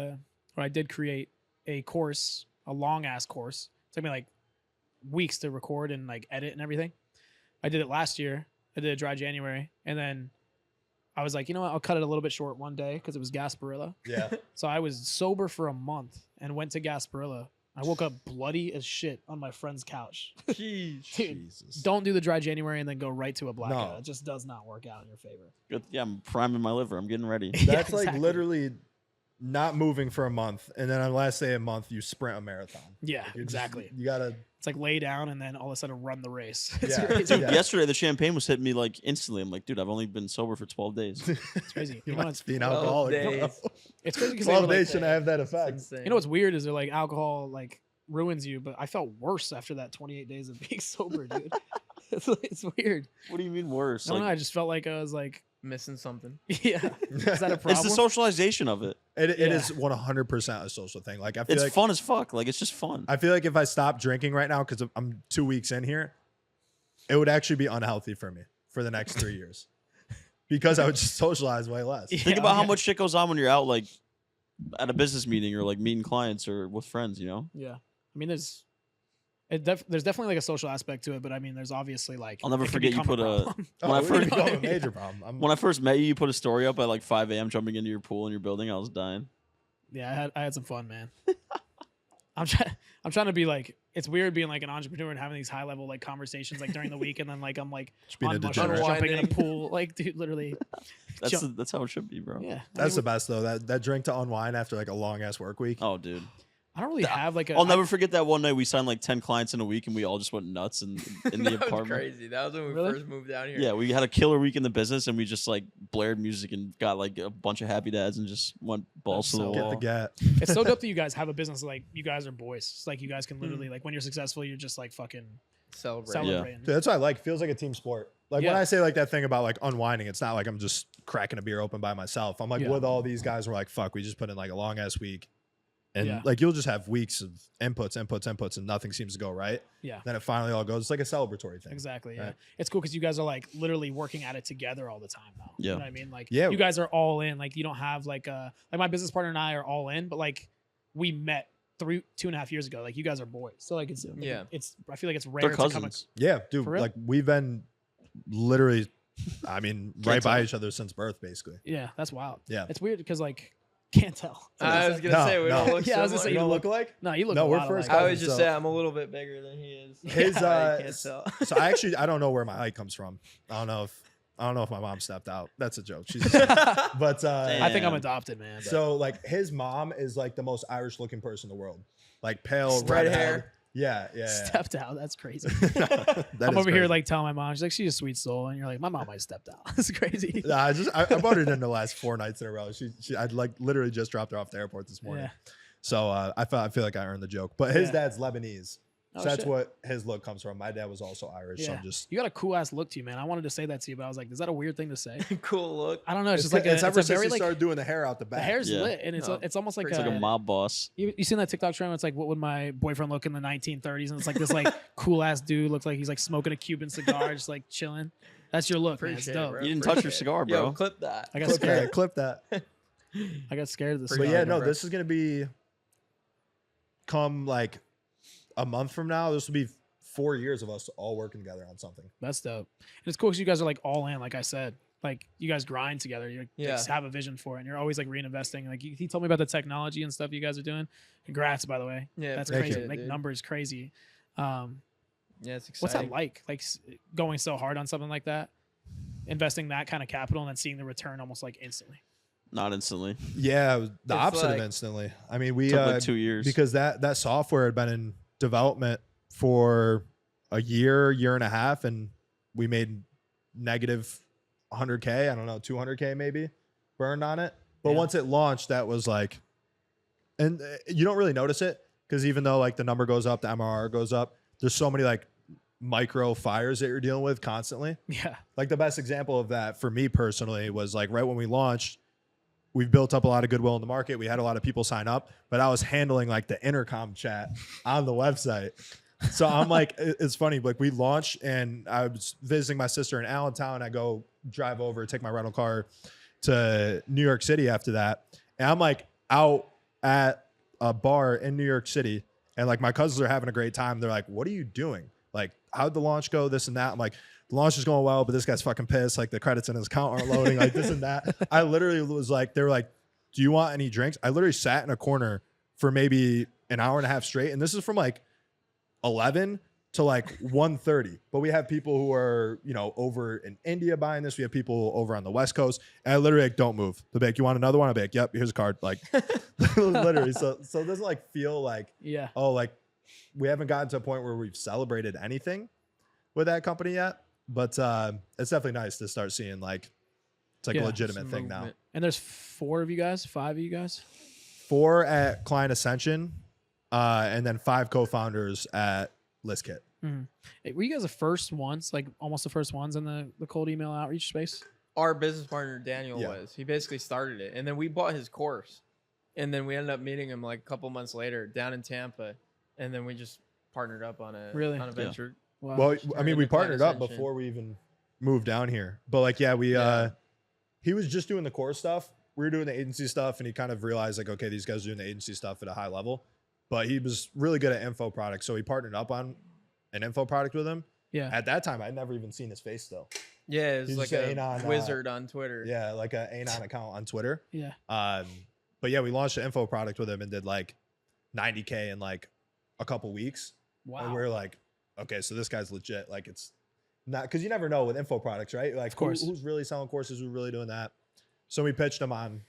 Speaker 1: I did create a course, a long ass course. It took me like weeks to record and like edit and everything. I did it last year. I did a dry January, and then I was like, you know what? I'll cut it a little bit short one day because it was Gasparilla.
Speaker 3: Yeah.
Speaker 1: So I was sober for a month and went to Gasparilla. I woke up bloody as shit on my friend's couch. Dude,
Speaker 3: Jesus.
Speaker 1: don't do the dry January and then go right to a blackout.
Speaker 3: No.
Speaker 1: It just does not work out in your favor.
Speaker 4: Good. Yeah, I'm priming my liver. I'm getting ready.
Speaker 3: That's
Speaker 1: Yeah,
Speaker 3: like
Speaker 1: exactly.
Speaker 3: literally not moving for a month, and then on the last day of the month you sprint a marathon.
Speaker 1: Yeah,
Speaker 3: You're just-
Speaker 1: exactly.
Speaker 3: you gotta.
Speaker 1: It's like lay down and then all of a sudden run the race. It's
Speaker 3: Yeah.
Speaker 1: crazy.
Speaker 4: Dude,
Speaker 3: Yeah.
Speaker 4: yesterday the champagne was hitting me like instantly. I'm like, dude, I've only been sober for 12 days.
Speaker 1: It's crazy.
Speaker 3: You
Speaker 1: You know,
Speaker 3: must
Speaker 1: it's,
Speaker 3: be an
Speaker 2: 12
Speaker 3: alcoholic.
Speaker 2: days.
Speaker 1: it's crazy because
Speaker 3: 12
Speaker 1: like,
Speaker 3: days shouldn't have that effect.
Speaker 2: Insane.
Speaker 1: you know what's weird is they're like alcohol like ruins you, but I felt worse after that 28 days of being sober, dude. It's weird.
Speaker 4: What do you mean worse?
Speaker 1: I don't know. I
Speaker 4: Like,
Speaker 1: just felt like I was like,
Speaker 2: missing something?
Speaker 1: yeah. Is that a problem?
Speaker 4: it's the socialization of it.
Speaker 3: It
Speaker 1: Yeah.
Speaker 3: is 100% a social thing. Like I feel
Speaker 4: It's
Speaker 3: like
Speaker 4: fun as fuck. Like, it's just fun.
Speaker 3: I feel like if I stopped drinking right now because I'm 2 weeks in here, it would actually be unhealthy for me for the next 3 years because I would just socialize way less.
Speaker 1: Yeah.
Speaker 4: Think about how much shit goes on when you're out, like, at a business meeting or like meeting clients or with friends, you know?
Speaker 1: Yeah. I mean, there's definitely like a social aspect to it, but I mean, there's obviously like
Speaker 4: I'll never
Speaker 1: it can
Speaker 4: forget you
Speaker 1: become
Speaker 4: put a
Speaker 1: problem.
Speaker 3: Oh,
Speaker 4: when I
Speaker 3: it would
Speaker 4: first
Speaker 3: become a
Speaker 1: Yeah.
Speaker 3: major problem.
Speaker 4: when I first met you, you put a story up at like 5 a.m. jumping into your pool in your building. I was dying.
Speaker 1: Yeah, I had some fun, man. I'm trying to be like, it's weird being like an entrepreneur and having these high level like conversations like during the week, and then like I'm like
Speaker 3: Just being a
Speaker 1: on mushrooms,
Speaker 3: degenerate.
Speaker 1: jumping in a
Speaker 2: Unwinding.
Speaker 1: pool, like dude, literally. Jump-
Speaker 4: That's how it should be, bro.
Speaker 1: Yeah, I
Speaker 3: That's the
Speaker 1: mean,
Speaker 3: best though. That drink to unwind after like a long ass work week.
Speaker 4: Oh, dude.
Speaker 1: I don't really have like a.
Speaker 4: I'll never forget that one night we signed like 10 clients in a week and we all just went nuts in the
Speaker 2: That was
Speaker 4: apartment.
Speaker 2: crazy. That was when we
Speaker 1: Really?
Speaker 2: first moved down here.
Speaker 4: Yeah, we had a killer week in the business and we just like blared music and got like a bunch of happy dads and just went balls to the
Speaker 1: so
Speaker 3: Get
Speaker 4: wall.
Speaker 3: the gat.
Speaker 1: It's so dope that you guys have a business like you guys are boys. It's like you guys can literally like when you're successful, you're just like fucking
Speaker 2: Celebrate.
Speaker 1: celebrating.
Speaker 3: Dude, that's what I like. Feels like a team sport. Like when
Speaker 1: Yeah.
Speaker 3: I say like that thing about like unwinding, it's not like I'm just cracking a beer open by myself. I'm like
Speaker 1: Yeah.
Speaker 3: with all these guys. We're like, fuck, we just put in like a long ass week, and
Speaker 1: Yeah.
Speaker 3: like you'll just have weeks of inputs, and nothing seems to go right.
Speaker 1: Yeah.
Speaker 3: Then it finally all goes. It's like a celebratory thing.
Speaker 1: Exactly. Yeah.
Speaker 3: Right.
Speaker 1: It's cool because you guys are like literally working at it together all the time now.
Speaker 4: Yeah.
Speaker 1: You know what I mean? Like
Speaker 3: Yeah.
Speaker 1: you guys are all in. Like you don't have like my business partner and I are all in, but like we met 2.5 years ago. Like you guys are boys. So like it's
Speaker 2: Yeah.
Speaker 1: it's I feel like it's rare
Speaker 4: They're
Speaker 1: to come
Speaker 4: cousins.
Speaker 3: Yeah, dude.
Speaker 1: For real?
Speaker 3: Like we've been literally, I mean, right by
Speaker 4: tell.
Speaker 3: each other since birth, basically.
Speaker 1: Yeah, that's wild.
Speaker 3: Yeah.
Speaker 1: It's weird because like can't tell.
Speaker 2: I was gonna
Speaker 3: No,
Speaker 2: say we
Speaker 3: no.
Speaker 2: don't look.
Speaker 1: Yeah, I was gonna
Speaker 2: so
Speaker 1: say
Speaker 3: You
Speaker 1: you
Speaker 2: much.
Speaker 3: don't
Speaker 1: look-
Speaker 3: look alike?
Speaker 1: No, you look
Speaker 3: No,
Speaker 1: a
Speaker 3: we're
Speaker 1: lot
Speaker 3: first
Speaker 1: alike.
Speaker 2: I would just
Speaker 3: So-
Speaker 2: say I'm a little bit bigger than he is.
Speaker 3: His,
Speaker 2: I can't tell.
Speaker 3: So I don't know where my height comes from. I don't know if my mom stepped out. That's a joke. She's but
Speaker 1: I think I'm
Speaker 4: Damn.
Speaker 1: adopted, man. but-
Speaker 3: so like his mom is like the most Irish looking person in the world. Like pale
Speaker 2: Red
Speaker 3: redhead.
Speaker 2: hair.
Speaker 3: Yeah.
Speaker 1: Stepped out. That's crazy.
Speaker 3: That
Speaker 1: I'm
Speaker 3: is
Speaker 1: over here
Speaker 3: crazy.
Speaker 1: like telling my mom, she's like, she's a sweet soul, and you're like, my mom might have stepped out. That's crazy.
Speaker 3: Nah, I bought it in the last 4 nights in a row. I'd like literally just dropped her off the airport this morning.
Speaker 1: Yeah.
Speaker 3: So I feel like I earned the joke. But his
Speaker 1: Yeah.
Speaker 3: dad's Lebanese.
Speaker 1: Oh,
Speaker 3: So that's
Speaker 1: shit.
Speaker 3: what his look comes from. My dad was also Irish. So
Speaker 1: Yeah.
Speaker 3: I'm just
Speaker 1: You got a cool ass look to you, man. I wanted to say that to you, but I was like, is that a weird thing to say?
Speaker 2: Cool look.
Speaker 1: I don't know. It's, just
Speaker 3: it's
Speaker 1: like
Speaker 3: ever
Speaker 1: it's a
Speaker 3: since
Speaker 1: very
Speaker 3: he
Speaker 1: like
Speaker 3: started doing the hair out the
Speaker 1: the
Speaker 3: back.
Speaker 1: hair's
Speaker 4: Yeah.
Speaker 1: lit, and it's almost like
Speaker 4: It's like a mob boss.
Speaker 1: You seen that TikTok trend? Where it's like, what would my boyfriend look in the 1930s? And it's like this like cool ass dude looks like he's like smoking a Cuban cigar, just like chilling. That's your look, man. It's
Speaker 2: Appreciate it,
Speaker 1: dope.
Speaker 2: bro.
Speaker 4: You didn't touch your
Speaker 2: Appreciate it.
Speaker 4: cigar, bro.
Speaker 2: Yo, clip that.
Speaker 1: I got
Speaker 3: Clip
Speaker 1: scared.
Speaker 3: that. Clip that.
Speaker 1: I got scared of this.
Speaker 3: But
Speaker 2: Appreciate
Speaker 3: yeah,
Speaker 2: it,
Speaker 3: no,
Speaker 2: bro.
Speaker 3: this is gonna be come like a month from now. This will be 4 years of us all working together on something.
Speaker 1: That's dope. And it's cool because you guys are like all in, like I said. Like you guys grind together. You
Speaker 2: Yeah.
Speaker 1: have a vision for it, and you're always like reinvesting. Like he told me about the technology and stuff you guys are doing. Congrats, by the way.
Speaker 2: Yeah,
Speaker 1: That's
Speaker 2: appreciate
Speaker 1: crazy.
Speaker 2: it,
Speaker 1: Make
Speaker 2: dude.
Speaker 1: numbers crazy.
Speaker 2: Yeah, it's exciting.
Speaker 1: What's that like? Like going so hard on something like that, investing that kind of capital, and then seeing the return almost like instantly.
Speaker 4: Not instantly.
Speaker 3: Yeah, it was the
Speaker 2: It's
Speaker 3: opposite
Speaker 2: like-
Speaker 3: of instantly. I mean, we
Speaker 4: Took like 2 years.
Speaker 3: because that software had been in development for a year and a half, and we made negative 100K. I don't know, 200K maybe burned on it. But
Speaker 1: Yeah.
Speaker 3: once it launched, that was like, and you don't really notice it because even though like the number goes up, the MRR goes up, there's so many like micro fires that you're dealing with constantly.
Speaker 1: Yeah.
Speaker 3: Like the best example of that for me personally was like right when we launched, we've built up a lot of goodwill in the market. We had a lot of people sign up, but I was handling like the intercom chat on the website. So I'm like, it's funny. Like we launched and I was visiting my sister in Allentown. I go drive over, take my rental car to New York City after that. And I'm like out at a bar in New York City. And like my cousins are having a great time. They're like, what are you doing? Like, how'd the launch go? This and that. I'm like, the launch is going well, but this guy's fucking pissed. Like the credits in his account aren't loading, like this and that. I literally was like, they were like, do you want any drinks? I literally sat in a corner for maybe an hour and a half straight. And this is from like 11 to like 1:30. But we have people who are, you know, over in India buying this. We have people over on the West Coast. And I literally like, don't move. They'll be like, you want another one? I'll be like, yep, here's a card. Like literally. So it doesn't like feel like,
Speaker 1: Yeah.
Speaker 3: oh, like we haven't gotten to a point where we've celebrated anything with that company yet. But it's definitely nice to start seeing like it's like
Speaker 1: Yeah,
Speaker 3: a legitimate
Speaker 2: Some
Speaker 3: thing now.
Speaker 2: movement.
Speaker 1: And there's 4 of you guys, 5 of you guys.
Speaker 3: 4 at Client Ascension, and then 5 co-founders at ListKit.
Speaker 1: Hey, were you guys the first ones, like almost the first ones in the cold email outreach space?
Speaker 2: Our business partner Daniel
Speaker 3: Yeah.
Speaker 2: was. He basically started it, and then we bought his course, and then we ended up meeting him like a couple months later down in Tampa, and then we just partnered up on a
Speaker 1: Really?
Speaker 2: on a venture.
Speaker 1: Wow.
Speaker 3: Well, I
Speaker 2: Turned
Speaker 3: mean, we
Speaker 2: into Client
Speaker 3: partnered up
Speaker 2: Ascension.
Speaker 3: before we even moved down here. But like, yeah, we
Speaker 2: Yeah.
Speaker 3: he was just doing the core stuff. We were doing the agency stuff, and he kind of realized like, okay, these guys are doing the agency stuff at a high level. But he was really good at info products, so he partnered up on an info product with him.
Speaker 1: yeah.
Speaker 3: At that time, I'd never even seen his face still.
Speaker 2: Yeah, it was
Speaker 3: He's
Speaker 2: like
Speaker 3: just
Speaker 2: a
Speaker 3: Anon,
Speaker 2: wizard on Twitter.
Speaker 3: Yeah, like a Anon account on Twitter.
Speaker 1: Yeah.
Speaker 3: But yeah, we launched an info product with him and did like 90K in like a couple weeks. And
Speaker 1: Wow.
Speaker 3: we are like, okay, so this guy's legit. Like it's not because you never know with info products, right? Like
Speaker 1: Of course.
Speaker 3: who's really selling courses, who's really doing that. So we pitched him on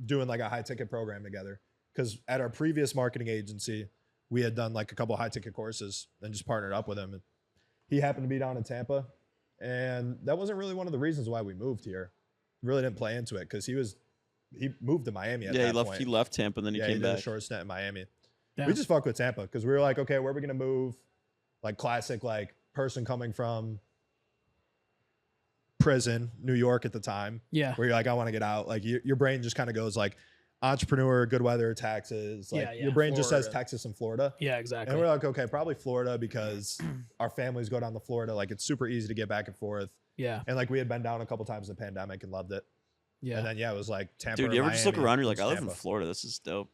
Speaker 3: doing like a high ticket program together. Because at our previous marketing agency, we had done like a couple high ticket courses and just partnered up with him. And he happened to be down in Tampa. And that wasn't really one of the reasons why we moved here. Really didn't play into it because he moved to Miami at
Speaker 4: Yeah,
Speaker 3: that
Speaker 4: he
Speaker 3: point.
Speaker 4: left Tampa and then he
Speaker 3: He
Speaker 4: came
Speaker 3: did a
Speaker 4: back.
Speaker 3: short stint in Miami.
Speaker 1: Damn.
Speaker 3: We just fucked with Tampa because we were like, okay, where are we gonna move? Like classic, like person coming from prison, New York at the time,
Speaker 1: Yeah.
Speaker 3: where you're like, I want to get out. Like your brain just kind of goes like entrepreneur, good weather, taxes. Like
Speaker 1: Yeah,
Speaker 3: your brain just says
Speaker 2: Florida.
Speaker 3: Texas and Florida.
Speaker 1: Yeah, exactly.
Speaker 3: And we're like, okay, probably Florida because our families go down to Florida. Like it's super easy to get back and forth.
Speaker 1: Yeah.
Speaker 3: And like we had been down a couple times in the pandemic and loved it.
Speaker 1: Yeah.
Speaker 3: And then it was like Tampa.
Speaker 4: Dude,
Speaker 3: or
Speaker 4: you ever just look
Speaker 3: Miami.
Speaker 4: around? You're like,
Speaker 3: It's
Speaker 4: I live in
Speaker 3: Tampa.
Speaker 4: Florida. This is dope.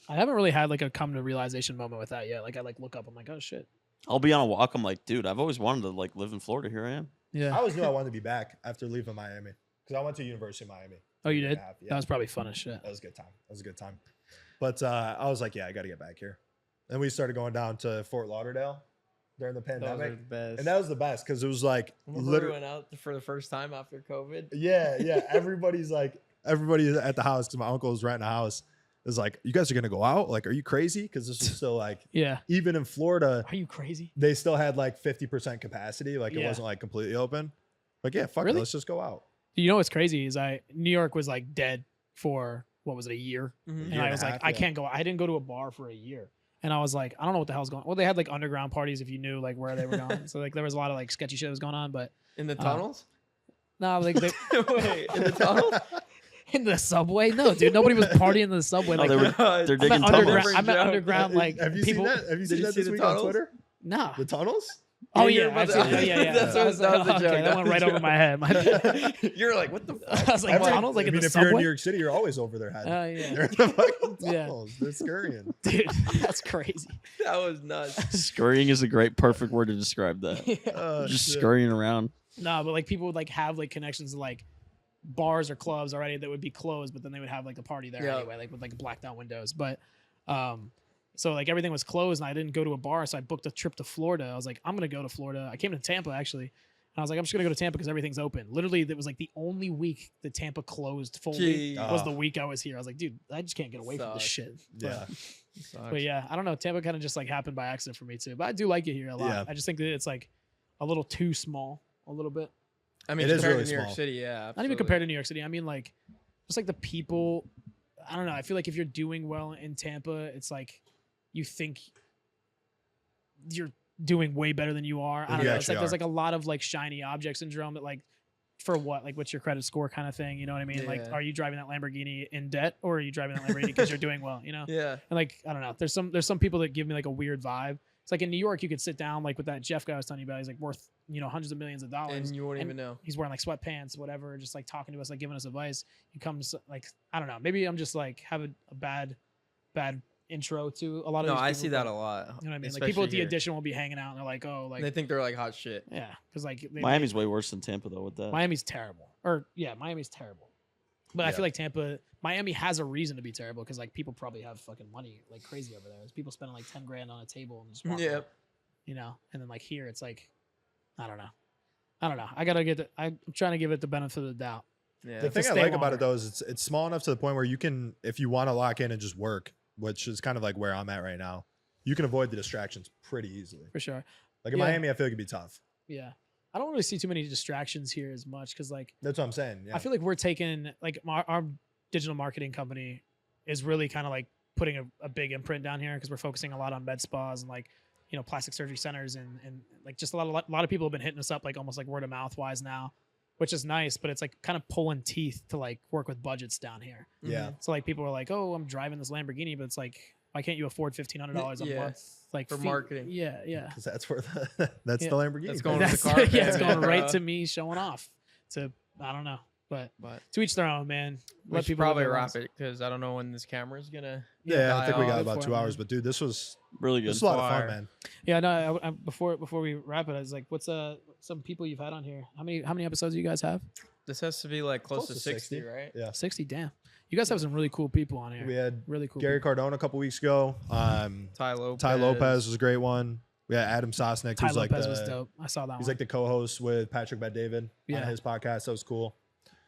Speaker 1: I haven't really had like a come to realization moment with that yet. Like I like look up, I'm like, oh shit.
Speaker 4: I'll be on a walk. I'm like, dude, I've always wanted to like live in Florida. Here I am.
Speaker 1: Yeah.
Speaker 3: I always knew I wanted to be back after leaving Miami because I went to University of Miami.
Speaker 1: Oh, you did?
Speaker 3: Yeah.
Speaker 1: That was probably fun as shit.
Speaker 3: That was a good time. That was a good time. But I was like, yeah, I got to get back here. And we started going down to Fort Lauderdale during the
Speaker 2: Those are
Speaker 3: pandemic.
Speaker 2: the best.
Speaker 3: And that was the best because it was like
Speaker 2: Remember we
Speaker 3: literally,
Speaker 2: went out for the first time after COVID.
Speaker 3: yeah. Everybody at the house because my uncle was renting a house. is like, you guys are gonna go out? Like, are you crazy? Because this is still like,
Speaker 1: Yeah.
Speaker 3: even in Florida,
Speaker 1: Are you crazy?
Speaker 3: they still had like 50% capacity. Like, it
Speaker 1: Yeah.
Speaker 3: wasn't like completely open. Like, yeah, fuck it,
Speaker 1: Really?
Speaker 3: let's just go out.
Speaker 1: You know what's crazy is New York was like dead for what was it, a year?
Speaker 2: Mhm.
Speaker 1: And
Speaker 3: Year
Speaker 1: I
Speaker 3: and
Speaker 1: was
Speaker 3: a
Speaker 1: like,
Speaker 3: half,
Speaker 1: I
Speaker 3: yeah.
Speaker 1: can't go. I didn't go to a bar for a year. And I was like, I don't know what the hell's going on. Well, they had like underground parties if you knew like where they were going. So like there was a lot of like sketchy shit that was going on, but
Speaker 2: In the tunnels?
Speaker 1: no, like they,
Speaker 2: Wait, in the tunnels?
Speaker 1: in the subway. No, dude, nobody was partying in the subway.
Speaker 4: Oh,
Speaker 1: Like
Speaker 4: they were,
Speaker 2: No,
Speaker 4: they're
Speaker 1: I
Speaker 4: digging
Speaker 1: meant
Speaker 4: tunnels.
Speaker 1: underground. I meant
Speaker 2: Joke.
Speaker 1: underground. Like
Speaker 3: Have you
Speaker 1: people.
Speaker 3: seen that? Have you
Speaker 2: Did
Speaker 3: seen
Speaker 2: you
Speaker 3: that
Speaker 2: see
Speaker 3: this
Speaker 2: the
Speaker 3: week on
Speaker 2: tunnels?
Speaker 3: Twitter?
Speaker 1: No.
Speaker 3: The tunnels?
Speaker 1: Oh
Speaker 2: You
Speaker 1: yeah,
Speaker 2: hear
Speaker 1: I've
Speaker 2: about
Speaker 1: seen,
Speaker 2: that?
Speaker 1: yeah.
Speaker 2: That
Speaker 1: I
Speaker 2: was a
Speaker 1: like,
Speaker 2: joke.
Speaker 1: okay, that went right over my head. My bad.
Speaker 2: You're like, what the fuck?
Speaker 1: I was like, tunnels, like
Speaker 3: I
Speaker 1: in
Speaker 3: mean,
Speaker 1: the
Speaker 3: if you're in
Speaker 1: subway.
Speaker 3: New York City, you're always over their head.
Speaker 1: Yeah.
Speaker 3: They're in the fucking
Speaker 1: Yeah.
Speaker 3: tunnels. They're scurrying.
Speaker 1: Dude, that's crazy.
Speaker 2: That was nuts.
Speaker 4: Scurrying is a great, perfect word to describe that. Just
Speaker 3: Shit.
Speaker 4: scurrying around.
Speaker 1: No, but like people would like have like connections to like bars or clubs already that would be closed, but then they would have like a party there
Speaker 2: Yeah.
Speaker 1: anyway, like with like blacked out windows. But so like everything was closed and I didn't go to a bar, so I booked a trip to Florida. I was like, I'm gonna go to Florida. I came to Tampa actually. And I was like, I'm just gonna go to Tampa because everything's open. Literally, that was like the only week that Tampa closed fully
Speaker 2: Jeez.
Speaker 1: was the week I was here. I was like, dude, I just can't get away from this
Speaker 2: Sucks.
Speaker 1: shit.
Speaker 3: Yeah.
Speaker 1: But yeah, I don't know. Tampa kind of just like happened by accident for me too. But I do like it here a lot.
Speaker 3: Yeah.
Speaker 1: I just think that it's like a little too small, a little bit.
Speaker 2: I mean,
Speaker 3: It is
Speaker 2: compared
Speaker 3: really
Speaker 2: to New York
Speaker 3: small.
Speaker 2: City, yeah.
Speaker 1: Not even
Speaker 2: absolutely.
Speaker 1: compared to New York City. I mean, like, just like the people. I don't know. I feel like if you're doing well in Tampa, it's like you think you're doing way better than you are. I
Speaker 3: Than
Speaker 1: don't
Speaker 3: you
Speaker 1: know. It's
Speaker 3: actually
Speaker 1: like there's
Speaker 3: are.
Speaker 1: like a lot of like shiny object syndrome that like for what? Like what's your credit score kind of thing? You know what I mean? Like,
Speaker 2: Yeah.
Speaker 1: are you driving that Lamborghini in debt or are you driving that Lamborghini because you're doing well? You know?
Speaker 2: Yeah.
Speaker 1: And like I don't know. There's some people that give me like a weird vibe. It's like in New York, you could sit down like with that Jeff guy I was telling you about. He's like worth hundreds of millions of dollars.
Speaker 2: And you won't
Speaker 1: And
Speaker 2: even know.
Speaker 1: He's wearing like sweatpants, whatever, just like talking to us, like giving us advice. He comes like I don't know. Maybe I'm just like have a bad intro to a lot of.
Speaker 2: No,
Speaker 1: these
Speaker 2: I
Speaker 1: people,
Speaker 2: see that
Speaker 1: but-
Speaker 2: a lot.
Speaker 1: You know what I mean? Like
Speaker 2: especially
Speaker 1: people at the
Speaker 2: here.
Speaker 1: Edition will be hanging out and they're like, oh, like
Speaker 2: They think they're like hot shit.
Speaker 1: yeah, because like
Speaker 4: Miami's way worse than Tampa, though, with that.
Speaker 1: Miami's terrible. Or yeah, Miami's terrible. But I
Speaker 3: Yeah.
Speaker 1: feel like Miami has a reason to be terrible because like people probably have fucking money like crazy over there. There's people spending like 10 grand on a table and just walking
Speaker 2: Yeah.
Speaker 1: out, and then like here it's like, I don't know. I'm trying to give it the benefit of the doubt.
Speaker 2: Yeah.
Speaker 3: The thing I
Speaker 1: stay
Speaker 3: like about
Speaker 1: longer.
Speaker 3: it though is it's small enough to the point where you can, if you want to lock in and just work, which is kind of like where I'm at right now, you can avoid the distractions pretty easily.
Speaker 1: For sure.
Speaker 3: Like in
Speaker 1: Yeah.
Speaker 3: Miami, I feel like it'd be tough.
Speaker 1: Yeah. I don't really see too many distractions here as much because like
Speaker 3: That's what I'm saying. Yeah.
Speaker 1: I feel like we're taking like our digital marketing company is really kind of like putting a big imprint down here because we're focusing a lot on med spas and like plastic surgery centers and like just a lot of people have been hitting us up like almost like word of mouth wise now, which is nice, but it's like kind of pulling teeth to like work with budgets down here.
Speaker 3: yeah.
Speaker 1: So like people are like, oh, I'm driving this Lamborghini, but it's like why can't you afford $1,500 a
Speaker 2: Yeah.
Speaker 1: month like
Speaker 2: For
Speaker 1: fee-
Speaker 2: marketing.
Speaker 1: Yeah, yeah.
Speaker 3: Because that's where that's
Speaker 1: Yeah.
Speaker 3: the Lamborghini.
Speaker 2: That's going
Speaker 3: goes.
Speaker 2: to the car.
Speaker 1: yeah, it's going right
Speaker 2: bro.
Speaker 1: to me showing off. To I don't know, but
Speaker 2: But
Speaker 1: to each their own, man.
Speaker 2: we should
Speaker 1: live
Speaker 2: probably
Speaker 1: their
Speaker 2: wrap
Speaker 1: lives.
Speaker 2: it because I don't know when this camera's gonna.
Speaker 3: Yeah, I think we
Speaker 2: die
Speaker 3: got
Speaker 2: off.
Speaker 3: about
Speaker 1: Good
Speaker 3: 2
Speaker 1: for it,
Speaker 3: hours.
Speaker 1: man.
Speaker 3: But dude, this was
Speaker 4: Really good.
Speaker 3: a lot of fun,
Speaker 2: Fire.
Speaker 3: man.
Speaker 1: Yeah, no. Before we wrap it, I was like, what's some people you've had on here? How many episodes do you guys have?
Speaker 2: This has to be like close to 60, right?
Speaker 3: Yeah.
Speaker 1: 60. Damn, you guys have some really cool people on here.
Speaker 3: We had
Speaker 1: really cool.
Speaker 3: Gary
Speaker 1: people.
Speaker 3: Cardone a couple weeks ago.
Speaker 2: Ty Lopez.
Speaker 3: Ty Lopez was a great one. We had Adam Sosnick,
Speaker 1: Ty
Speaker 3: who's like
Speaker 1: Lopez was
Speaker 3: the
Speaker 1: dope. I saw that
Speaker 3: he's
Speaker 1: one.
Speaker 3: like the co-host with Patrick Bet-David
Speaker 1: Yeah.
Speaker 3: on his podcast. That was cool.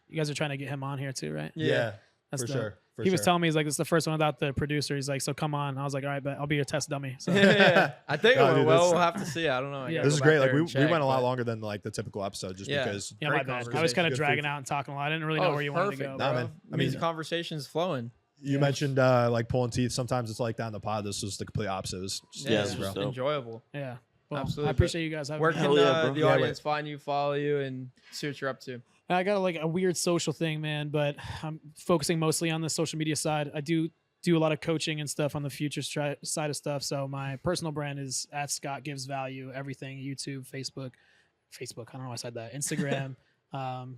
Speaker 1: You guys are trying to get him on here too, right?
Speaker 2: Yeah.
Speaker 1: That's
Speaker 3: for
Speaker 1: dope.
Speaker 3: sure. For
Speaker 1: He was
Speaker 3: sure.
Speaker 1: telling me he's like, this is the first one without the producer. He's like, so come on. I was like, all right, but I'll be your test dummy. So
Speaker 2: Yeah. I think it
Speaker 3: No,
Speaker 2: went
Speaker 3: dude,
Speaker 2: well.
Speaker 3: this-
Speaker 2: We'll have to see. I don't know. I
Speaker 1: Yeah.
Speaker 2: gotta
Speaker 3: This is
Speaker 2: go
Speaker 3: great.
Speaker 2: back
Speaker 3: Like
Speaker 2: there
Speaker 3: we
Speaker 2: and check,
Speaker 3: went a lot
Speaker 2: but-
Speaker 3: longer than like the typical episode just
Speaker 2: Yeah.
Speaker 3: because
Speaker 1: yeah,
Speaker 2: Great
Speaker 1: my bad. I was
Speaker 2: conversation.
Speaker 1: kind of
Speaker 3: Good
Speaker 1: dragging
Speaker 3: food.
Speaker 1: out and talking a lot. I didn't really know where you wanted to
Speaker 2: perfect,
Speaker 1: go.
Speaker 3: Nah,
Speaker 2: bro.
Speaker 3: man.
Speaker 2: I
Speaker 3: mean-
Speaker 2: mean, the conversation's flowing.
Speaker 3: you
Speaker 1: Yeah.
Speaker 3: mentioned like pulling teeth. Sometimes it's like down the pod. This was the complete opposite. It was just
Speaker 4: Yeah,
Speaker 3: nice,
Speaker 4: it
Speaker 3: bro.
Speaker 4: was dope.
Speaker 2: Enjoyable.
Speaker 1: Yeah. Well,
Speaker 2: Absolutely,
Speaker 1: I appreciate you guys having
Speaker 2: Where
Speaker 1: me.
Speaker 2: can
Speaker 4: Hell yeah, bro.
Speaker 2: the
Speaker 3: Yeah,
Speaker 2: audience find you, follow you, and see what you're up to?
Speaker 1: I got like a weird social thing, man, but I'm focusing mostly on the social media side. I do a lot of coaching and stuff on the future side of stuff. So my personal brand is at Scott Gives Value, everything, YouTube, Facebook. I don't know why I said that. Instagram,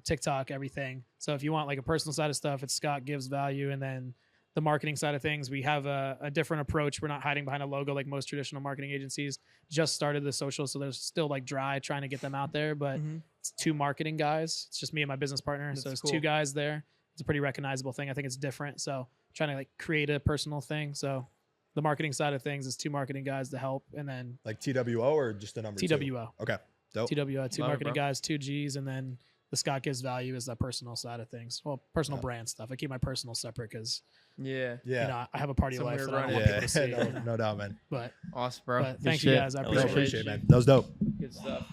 Speaker 1: TikTok, everything. So if you want like a personal side of stuff, it's Scott Gives Value. And then the marketing side of things, we have a different approach. We're not hiding behind a logo like most traditional marketing agencies. Just started the social, so there's still like dry trying to get them out there, but it's 2 marketing guys. It's just me and my business partner. So
Speaker 2: That's
Speaker 1: it's 2 guys there. It's a pretty recognizable thing. I think it's different. So trying to like create a personal thing. So the marketing side of things is 2 marketing guys to help, and then
Speaker 3: Like TWO or just the number 2?
Speaker 1: TWO.
Speaker 3: Okay. Dope.
Speaker 1: TWO, 2
Speaker 2: Love it,
Speaker 1: marketing
Speaker 2: bro.
Speaker 1: guys, 2 G's, and then the Scott gives value is that personal side of things. Well, personal brand stuff. I keep my personal separate because
Speaker 2: Yeah.
Speaker 1: you know I have a party life
Speaker 2: Somewhere
Speaker 1: that I don't
Speaker 2: running.
Speaker 1: want people to see.
Speaker 3: no doubt, man.
Speaker 1: But
Speaker 2: Awesome, bro. Good
Speaker 1: thank you
Speaker 2: shit.
Speaker 1: guys. I
Speaker 4: That was
Speaker 3: No,
Speaker 1: appreciate it.
Speaker 3: appreciate it, man. That was dope.
Speaker 2: Good stuff.